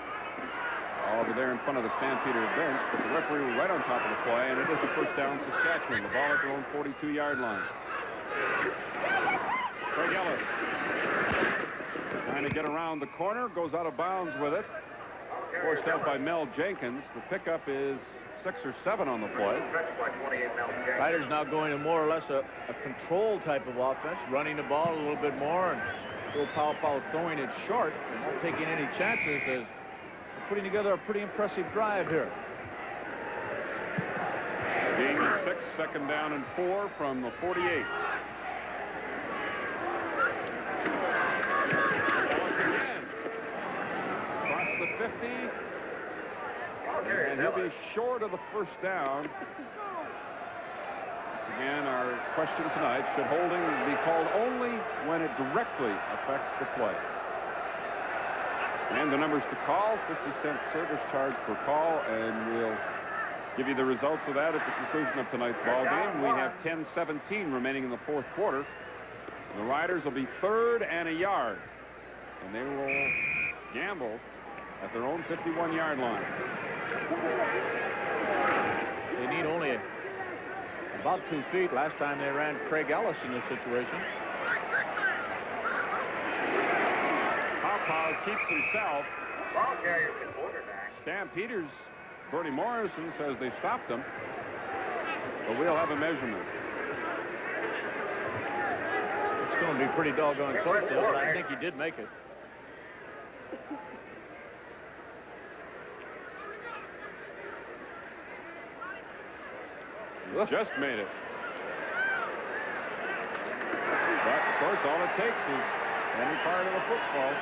over there in front of the Stampeder bench, but the referee was right on top of the play, and it is a first down Saskatchewan. The ball at their own 42-yard line. Craig Ellis trying to get around the corner, goes out of bounds with it. Forced out by Mel Jenkins. The pickup is 6 or 7 on the play. Riders now going to more or less a control type of offense, running the ball a little bit more, and Joe Pau throwing it short and not taking any chances as they're putting together a pretty impressive drive here. Game is 6, 2nd down and 4 from the 48. Across the 50. And he'll be short of the 1st down. Again, our question tonight, should holding be called only when it directly affects the play? And the numbers to call, 50-cent service charge per call, and we'll give you the results of that at the conclusion of tonight's ball game. We have 10-17 remaining in the 4th quarter. The Riders will be 3rd and a yard, and they will gamble at their own 51-yard line. They need only about 2 feet. Last time they ran Craig Ellis in this situation. Pau keeps himself. Ball carrier to quarterback. Stampeders, Bernie Morrison says they stopped him, but we'll have a measurement. It's going to be pretty doggone close to it, but I think he did make it. Just made it. But, of course, all it takes is any part of the football.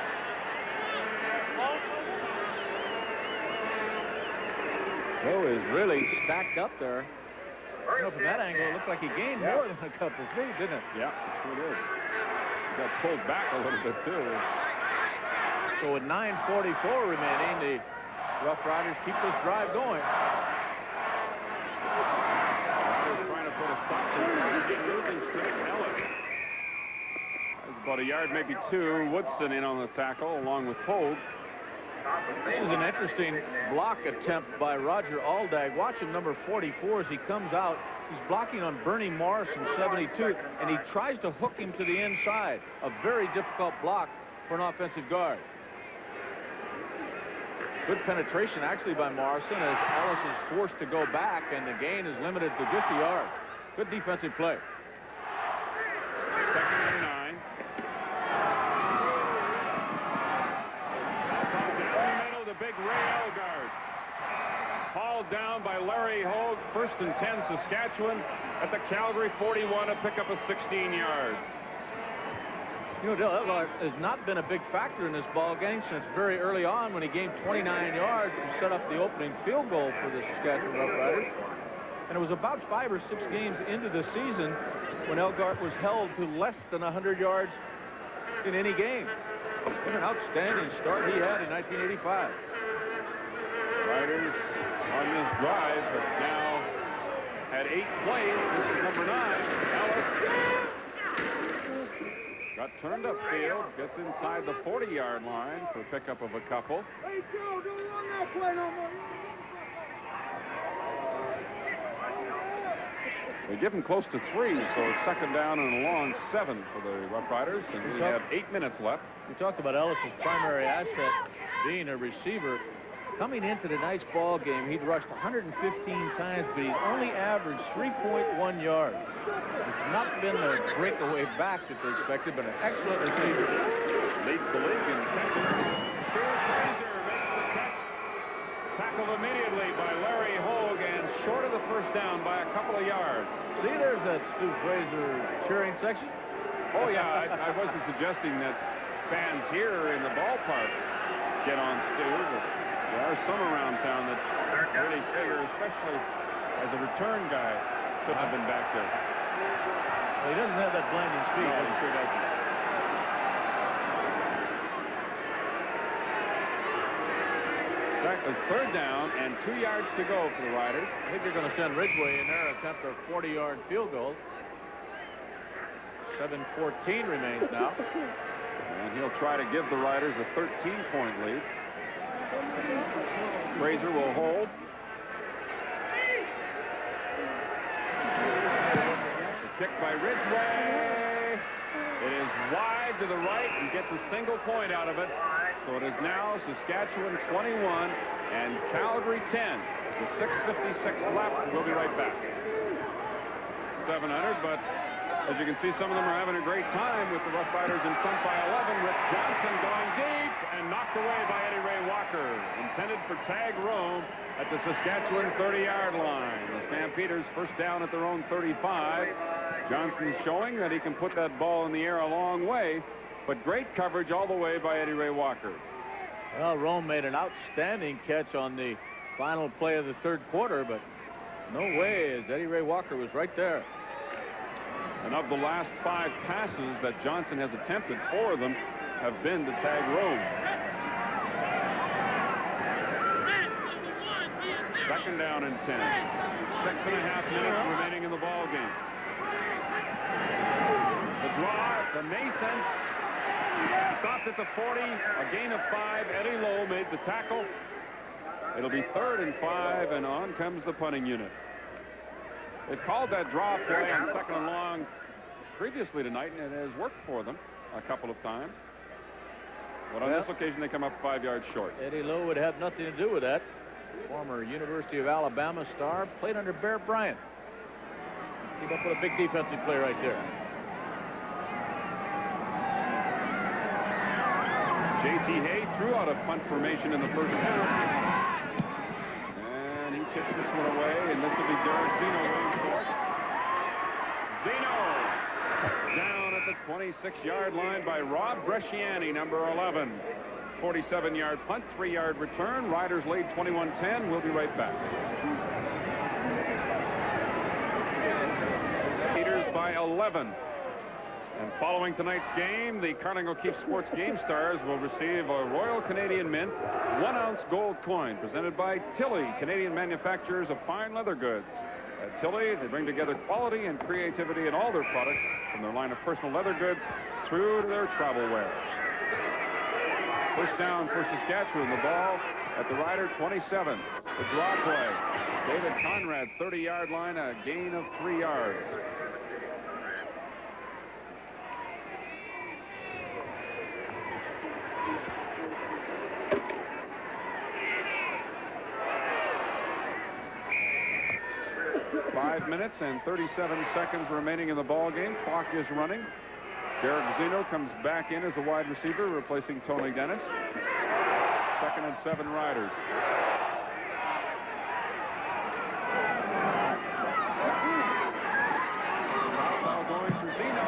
Joe is really stacked up there. You know, from that angle, it looked like he gained more than a couple feet, didn't it? Yeah, it sure did. He got pulled back a little bit, too. So with 9:44 remaining, the Rough Riders keep this drive going. Trying to put a stop to losing streak. Ellis. That's about a yard, maybe 2. Woodson in on the tackle, along with Hogue. This is an interesting block attempt by Roger Aldag. Watch him, number 44, as he comes out. He's blocking on Bernie Morrison, 72, and he tries to hook him to the inside. A very difficult block for an offensive guard. Good penetration, actually, by Morrison, as Ellis is forced to go back, and the gain is limited to just a yard. Good defensive play. 2nd and 9. Down the middle, the big Ray Elgard. Hauled down by Larry Hogue. 1st and 10, Saskatchewan at the Calgary 41 to pick up a 16 yards. You know, Dale Elgart has not been a big factor in this ball game since very early on when he gained 29 yards to set up the opening field goal for the Saskatchewan Roughriders. And it was about 5 or 6 games into the season when Elgart was held to less than 100 yards in any game. What an outstanding start he had in 1985. Riders on this drive have now had 8 plays. This is number 9. Ellis got turned upfield, gets inside the 40-yard line for pickup of a couple. Hey, Joe, don't run that play no more. They give him close to 3, so it's 2nd down and a long 7 for the Rough Riders, and we have 8 minutes left. We talked about Ellis's primary asset being a receiver. Coming into tonight's ball game, he'd rushed 115 times, but he'd only averaged 3.1 yards. It's not been the breakaway back that they expected, but an excellent receiver. Leads the league in catches. Fraser makes the catch. Tackled immediately by Larry Hogue, and short of the 1st down by a couple of yards. See, there's that Stu Fraser cheering section. Oh, yeah, I wasn't suggesting that fans here in the ballpark get on Stu, but there are some around town that really figure, especially as a return guy, could have been back there. Well, he doesn't have that blinding speed. No, he sure doesn't. It's 3rd down and 2 yards to go for the Riders. I think they're going to send Ridgway in there, attempt a 40-yard field goal. 7:14 remains now. And he'll try to give the Riders a 13-point lead. Fraser will hold. The kick by Ridgway. It is wide to the right and gets a single point out of it. So it is now Saskatchewan 21 and Calgary 10. With 6:56 left. We'll be right back. 700, but as you can see, some of them are having a great time with the Roughriders in front by 11, with Johnson going deep and knocked away by Eddie Ray Walker. Intended for tag room at the Saskatchewan 30-yard line. The Stampeders first down at their own 35. Johnson showing that he can put that ball in the air a long way, but great coverage all the way by Eddie Ray Walker. Well, Rome made an outstanding catch on the final play of the third quarter, but no way, as Eddie Ray Walker was right there. And of the last 5 passes that Johnson has attempted, 4 of them have been to tag Rome. Second down and 10. 6.5 minutes remaining in the ball game. The draw, the Mason stopped at the 40, a gain of 5. Eddie Lowe made the tackle. It'll be 3rd and 5, and on comes the punting unit. They've called that draw play on 2nd and long previously tonight, and it has worked for them a couple of times. But on this occasion, they come up 5 yards short. Eddie Lowe would have nothing to do with that. Former University of Alabama star, played under Bear Bryant. Keep up with a big defensive play right there. J.T. Hay threw out a punt formation in the first half. And he kicks this one away, and this will be Derek Zeno waiting for it. Zeno down at the 26-yard line by Rob Bresciani, number 11. 47-yard punt, 3-yard return. Riders lead 21-10. We'll be right back. Peters by 11. And following tonight's game, the Carling O'Keefe Sports Game Stars will receive a Royal Canadian Mint 1-ounce gold coin presented by Tilley, Canadian manufacturers of fine leather goods. At Tilley, they bring together quality and creativity in all their products, from their line of personal leather goods through to their travel wares. First down for Saskatchewan. The ball at the Rider 27. The draw play. David Conrad, 30-yard line, a gain of 3 yards. Five minutes and 37 seconds remaining in the ball game. Clock is running. Derek Zeno comes back in as a wide receiver, replacing Tony Dennis. 2nd and 7 Riders. Ball going for Zeno.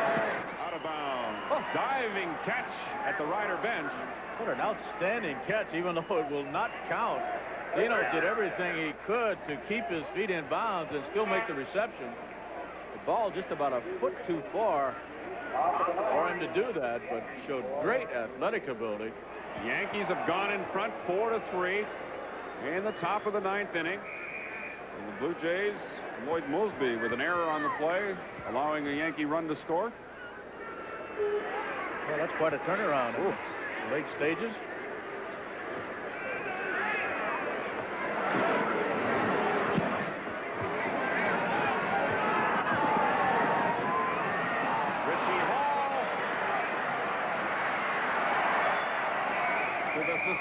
Out of bounds. Diving catch at the Rider bench. What an outstanding catch, even though it will not count. Zeno did everything he could to keep his feet in bounds and still make the reception. The ball just about a foot too far for him to do that, but showed great athletic ability. The Yankees have gone in front 4-3 in the top of the 9th inning. And the Blue Jays, Lloyd Mosby with an error on the play, allowing a Yankee run to score. Well, that's quite a turnaround. Ooh, late stages.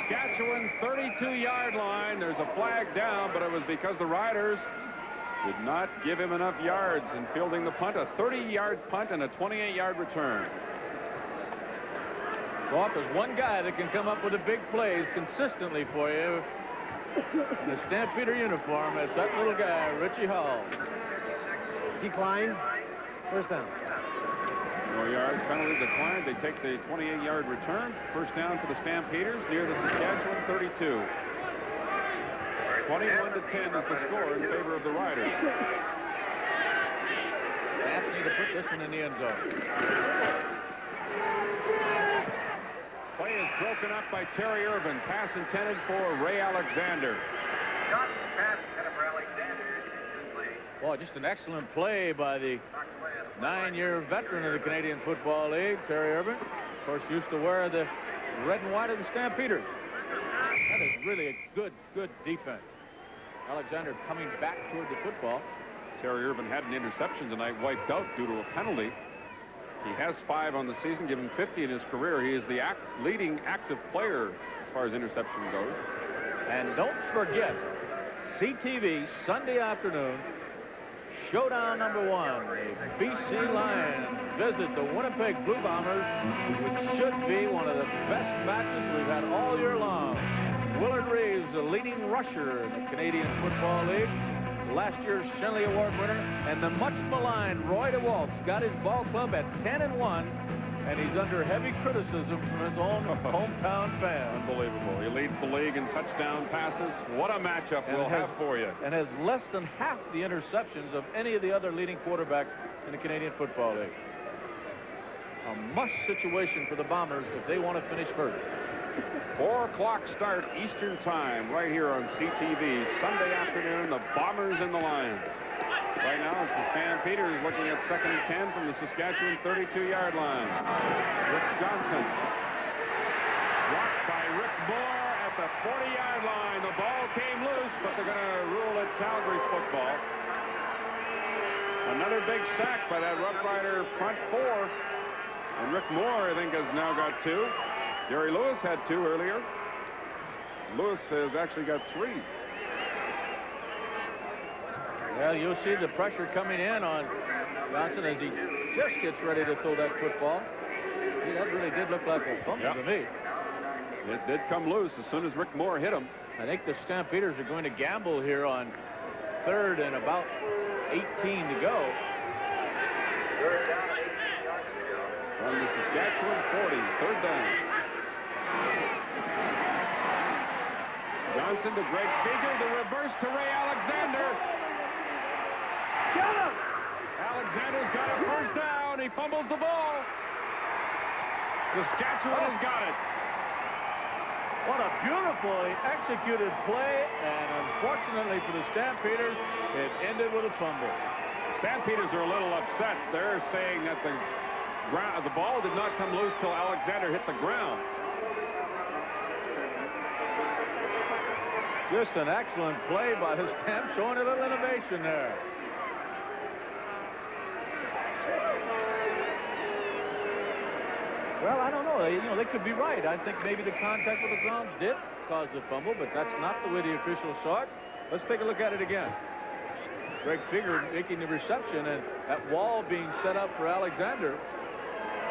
Saskatchewan 32-yard line. There's a flag down, but it was because the Riders did not give him enough yards in fielding the punt. A 30-yard punt and a 28-yard return. Well, if there's one guy that can come up with the big plays consistently for you in a Stampeder uniform, it's that little guy, Richie Hall. Decline. First down. No yards, penalty declined. They take the 28-yard return. First down for the Stampeders near the Saskatchewan 32. 21-10 is the score in favor of the Riders. Anthony to put this one in the end zone. Play is broken up by Terry Irvin. Pass intended for Ray Alexander. Boy, just an excellent play by the 9-year veteran of the Canadian Football League, Terry Irvin. Of course, used to wear the red and white of the Stampeders. That is really a good defense. Alexander coming back toward the football. Terry Irvin had an interception tonight wiped out due to a penalty. He has 5 on the season, given 50 in his career. He is the leading active player as far as interception goes. And don't forget, CTV, Sunday afternoon, showdown number 1. The BC Lions visit the Winnipeg Blue Bombers, which should be one of the best matches we've had all year long. Willard Reeves, the leading rusher in the Canadian Football League, last year's Shenley Award winner, and the much maligned Roy DeWalt's got his ball club at 10-1, and he's under heavy criticism from his own hometown fans. Unbelievable. He leads the league in touchdown passes. What a matchup we'll have for you. And has less than half the interceptions of any of the other leading quarterbacks in the Canadian Football League. A must situation for the Bombers if they want to finish first. 4 o'clock start Eastern time right here on CTV. Sunday afternoon, the Bombers and the Lions. Right now, it's the Stampeders looking at 2nd and 10 from the Saskatchewan 32-yard line. Rick Johnson. Blocked by Rick Moore at the 40-yard line. The ball came loose, but they're going to rule it Calgary's football. Another big sack by that Rough Rider front 4. And Rick Moore, I think, has now got 2. Gary Lewis had 2 earlier. Lewis has actually got 3. Well, you'll see the pressure coming in on Johnson as he just gets ready to throw that football. Gee, that really did look like a fumble to me. It did come loose as soon as Rick Moore hit him. I think the Stampeders are going to gamble here on 3rd and about 18 to go. From the Saskatchewan 40, 3rd down. Johnson to Greg Beagle, the reverse to Ray Alexander. Get him! Alexander's got a 1st down. He fumbles the ball. Saskatchewan has got it. What a beautifully executed play, and unfortunately for the Stampeders, it ended with a fumble. Stampeders are a little upset. They're saying that the ball did not come loose till Alexander hit the ground. Just an excellent play by the Stamp, showing a little innovation there. Well, I don't know. They could be right. I think maybe the contact with the ground did cause the fumble, but that's not the way the officials saw it. Let's take a look at it again. Greg Figure making the reception, and that wall being set up for Alexander.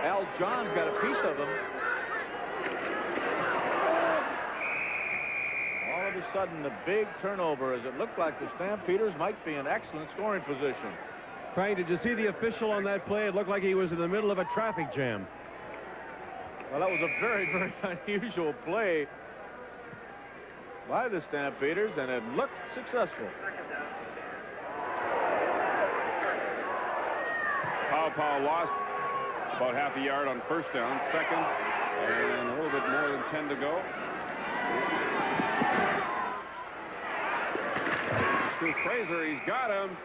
Al John's got a piece of him. All of a sudden, the big turnover, as it looked like the Stampeders might be in excellent scoring position. Frank, did you see the official on that play? It looked like he was in the middle of a traffic jam. Well, that was a very, very unusual play by the Stampeders, and it looked successful. Powell lost about half a yard on 1st down, 2nd, and a little bit more than 10 to go. Stu Fraser, he's got him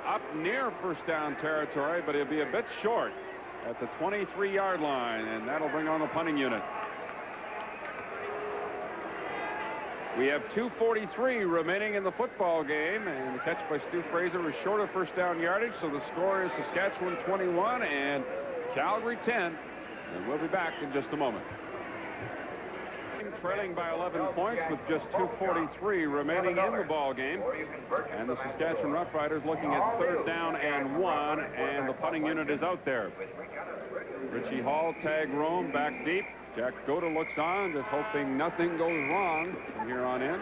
up near 1st down territory, but he'll be a bit short at the 23-yard line, and that'll bring on the punting unit. We have 2:43 remaining in the football game, and the catch by Stu Fraser was short of 1st down yardage, so the score is Saskatchewan 21 and Calgary 10, and we'll be back in just a moment. Trailing by 11 points with just 2:43 remaining in the ball game, and the Saskatchewan Roughriders looking at 3rd down and 1, and the punting unit is out there. Richie Hall, tag roam, back deep. Jack Goda looks on, just hoping nothing goes wrong from here on in.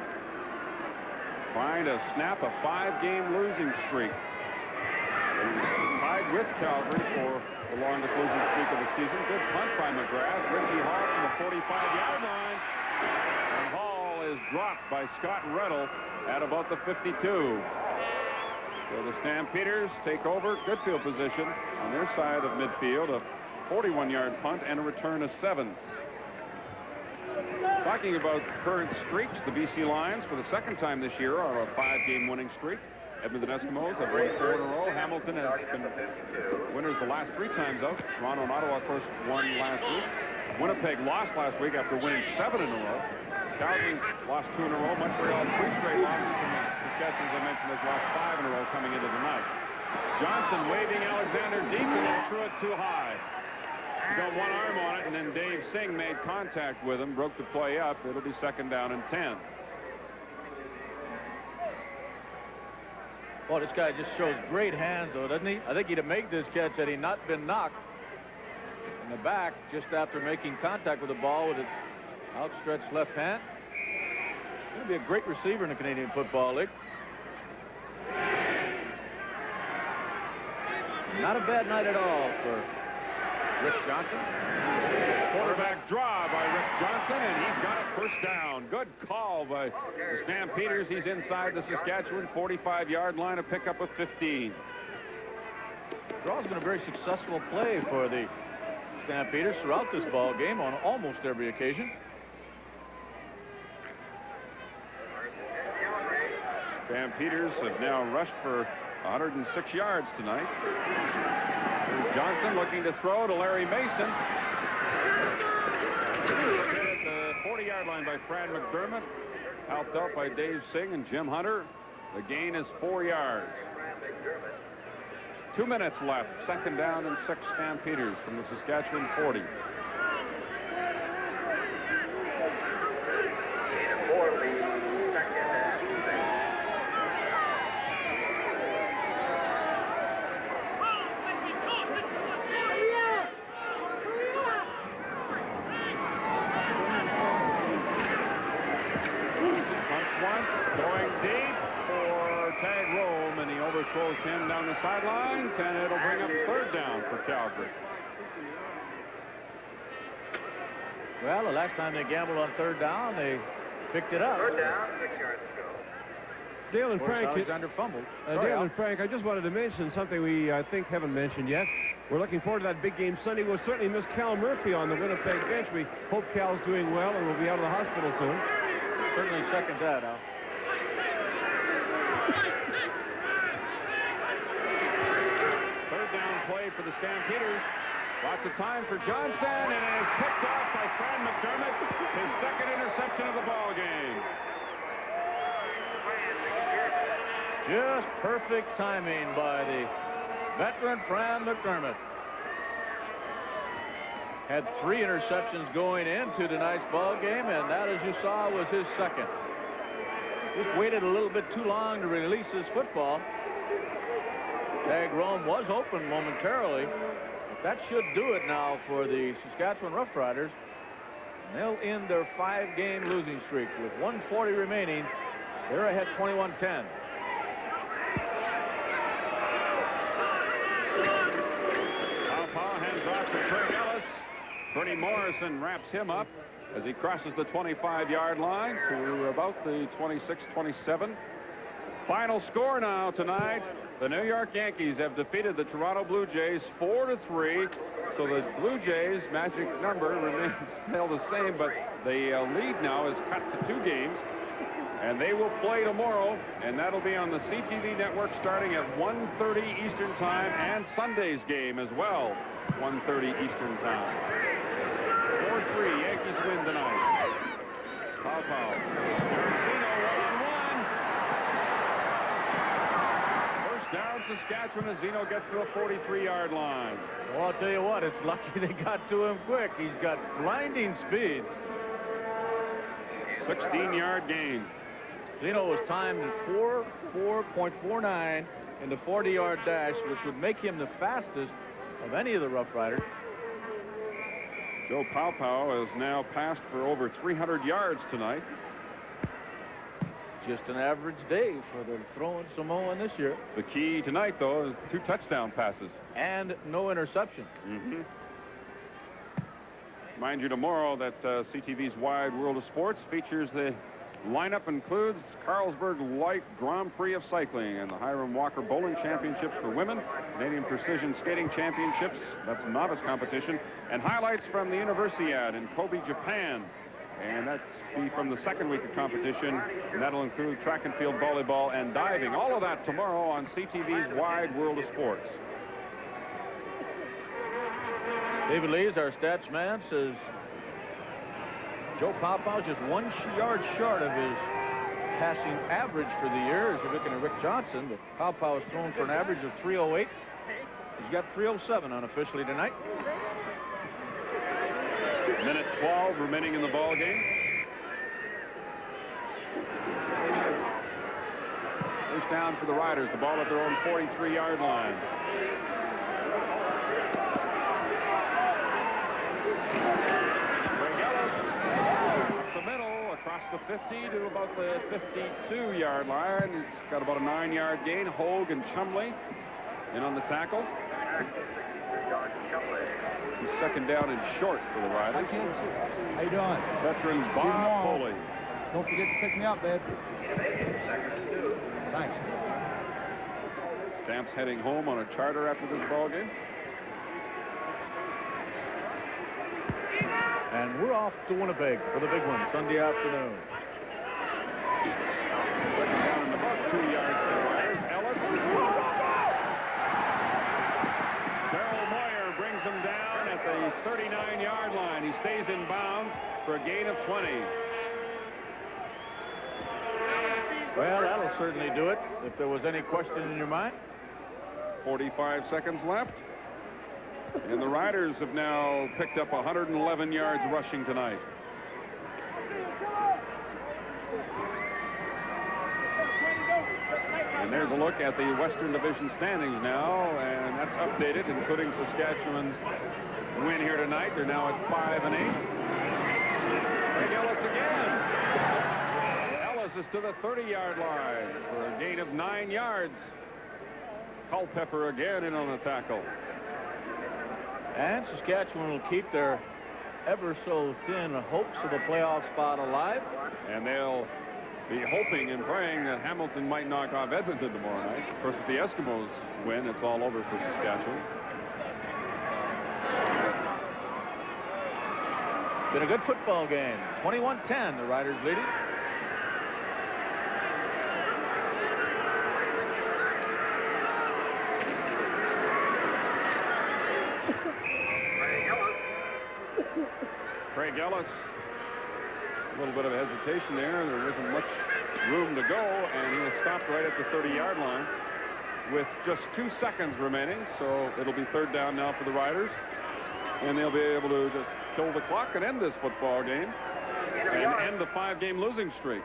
Trying to snap a 5-game losing streak. Tied with Calgary for the longest losing streak of the season. Good punt by McGrath. Richie Hall from the 45-yard line. And Hall is dropped by Scott Reddle at about the 52. So the Stampeders take over. Good field position on their side of midfield. A 41-yard punt and a return of 7. Talking about current streaks, the BC Lions for the 2nd time this year are a 5-game winning streak. Edmonton Eskimos have won 4 in a row. Hamilton has been winners the last 3 times out. Toronto and Ottawa, of course, won last week. Winnipeg lost last week after winning 7 in a row. Calgary's lost 2 in a row. Montreal 3 straight losses. And Saskatchewan, as I mentioned, has lost 5 in a row coming into the night. Johnson waving Alexander deep and then threw it too high. He got one arm on it, and then Dave Singh made contact with him, broke the play up. It'll be 2nd down and 10. Well, this guy just shows great hands, though, doesn't he? I think he'd have made this catch had he not been knocked in the back just after making contact with the ball with his outstretched left hand. He's going to be a great receiver in the Canadian Football League. Not a bad night at all for Rick Johnson. Quarterback draw by Rick Johnson, and he's got it 1st down. Good call by the Stampeders. He's inside the Saskatchewan 45-yard line, a pickup of 15. Draw's been a very successful play for the Stampeders throughout this ball game on almost every occasion. Stampeders have now rushed for 106 yards tonight. Here's Johnson looking to throw to Larry Mason. Hit at the 40-yard line by Fran McDermott, helped out by Dave Singh and Jim Hunter. The gain is 4 yards. 2 minutes left. 2nd down and 6 Stampeders from the Saskatchewan 40. Throws him down the sidelines, and it'll bring up 3rd down for Calgary. Well, the last time they gambled on 3rd down, they picked it up. 3rd down, 6 yards to go. Dale and Frank, Alexander fumbled. Dale and Frank, I just wanted to mention something we, I think, haven't mentioned yet. We're looking forward to that big game Sunday. We'll certainly miss Cal Murphy on the Winnipeg bench. We hope Cal's doing well and will be out of the hospital soon. Certainly second that, Al. Play for the Stampeders. Lots of time for Johnson, and it is picked off by Fran McDermott, his 2nd interception of the ball game. Just perfect timing by the veteran Fran McDermott. Had 3 interceptions going into tonight's ball game, and that, as you saw, was his 2nd. Just waited a little bit too long to release his football. Rome was open momentarily, but that should do it now for the Saskatchewan Roughriders. They'll end their 5-game losing streak with 1:40 remaining. They're ahead 21-10. Paul hands off to Craig Ellis. Bernie Morrison wraps him up as he crosses the 25-yard line to about the 26-27. Final score now tonight. The New York Yankees have defeated the Toronto Blue Jays 4-3. So the Blue Jays' magic number remains still the same, but the lead now is cut to 2 games. And they will play tomorrow, and that'll be on the CTV network starting at 1:30 Eastern Time, and Sunday's game as well, 1:30 Eastern Time. 4-3, Yankees win tonight. Pow. Down Saskatchewan as Zeno gets to the 43-yard line. Well, I'll tell you what, it's lucky they got to him quick. He's got blinding speed. 16-yard gain. Zeno was timed at 4.49 in the 40-yard dash, which would make him the fastest of any of the Rough Riders. Joe Paopao has now passed for over 300 yards tonight. Just an average day for the throwing Samoan this year. The key tonight, though, is 2 touchdown passes. And no interception. Mind you, tomorrow that CTV's Wide World of Sports features the lineup includes Carlsberg Light Grand Prix of Cycling and the Hiram Walker Bowling Championships for women, Canadian Precision Skating Championships, that's novice competition, and highlights from the Universiade in Kobe, Japan. And that's be from the 2nd week of competition, and that'll include track and field volleyball and diving. All of that tomorrow on CTV's Wide World of Sports. David Lees, our stats man, says Joe Paopao just 1 yard short of his passing average for the year, as you're looking at Rick Johnson, but Pow has thrown for an average of 308. He's got 307 unofficially tonight. Minute 12 remaining in the ball game. First down for the Riders. The ball at their own 43-yard line. Up the middle, across the 50 to about the 52-yard line. He's got about a 9-yard gain. Hogue and Chumley in on the tackle. He's second down and short for the Riders. I can't see. How you doing? Veteran Bob Foley. Don't forget to pick me up, babe. Thanks. Stamps heading home on a charter after this ball game. And we're off to Winnipeg for the big one Sunday afternoon. Second down and about 2 yards for the Riders. Ellis. Darryl Moyer brings him down at the 39-yard line. He stays in bounds for a gain of 20. Well, that'll certainly do it, if there was any question in your mind. 45 seconds left. And the Riders have now picked up 111 yards rushing tonight. And there's a look at the Western Division standings now, and that's updated, including Saskatchewan's win here tonight. They're now at 5-8. Craig Ellis again. Ellis is to the 30-yard line for a gain of 9 yards. Culpepper again in on the tackle. And Saskatchewan will keep their ever so thin hopes of a playoff spot alive. And they'll be hoping and praying that Hamilton might knock off Edmonton tomorrow night. Of course, if the Eskimos win, it's all over for Saskatchewan. Been a good football game. 21-10, the Riders leading. Craig Ellis, a little bit of a hesitation there. There isn't much room to go, and he has stopped right at the 30-yard line with just 2 seconds remaining. So it'll be third down now for the Riders, and they'll be able to just kill the clock and end this football game and end the 5-game losing streak.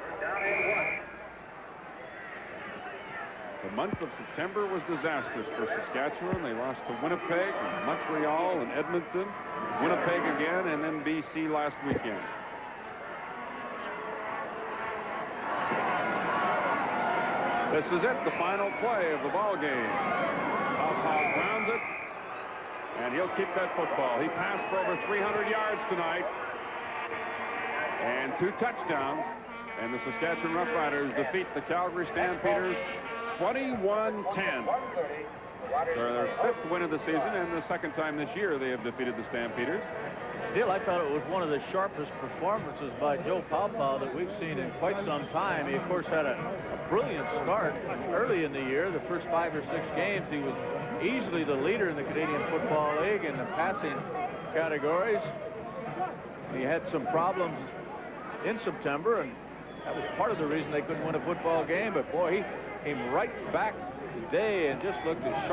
The month of September was disastrous for Saskatchewan. They lost to Winnipeg, and Montreal, and Edmonton, Winnipeg again, and then BC last weekend. This is it, the final play of the ball game. Pow grounds it, and he'll keep that football. He passed for over 300 yards tonight, and 2 touchdowns, and the Saskatchewan Roughriders defeat the Calgary Stampeders 21-10. Their 5th win of the season, and the 2nd time this year they have defeated the Stampeders. Bill, I thought it was one of the sharpest performances by Joe Pow that we've seen in quite some time. He, of course, had a brilliant start early in the year. The first 5 or 6 games, he was easily the leader in the Canadian Football League in the passing categories. He had some problems in September, and that was part of the reason they couldn't win a football game. But, boy, he came right back today and just looked as sharp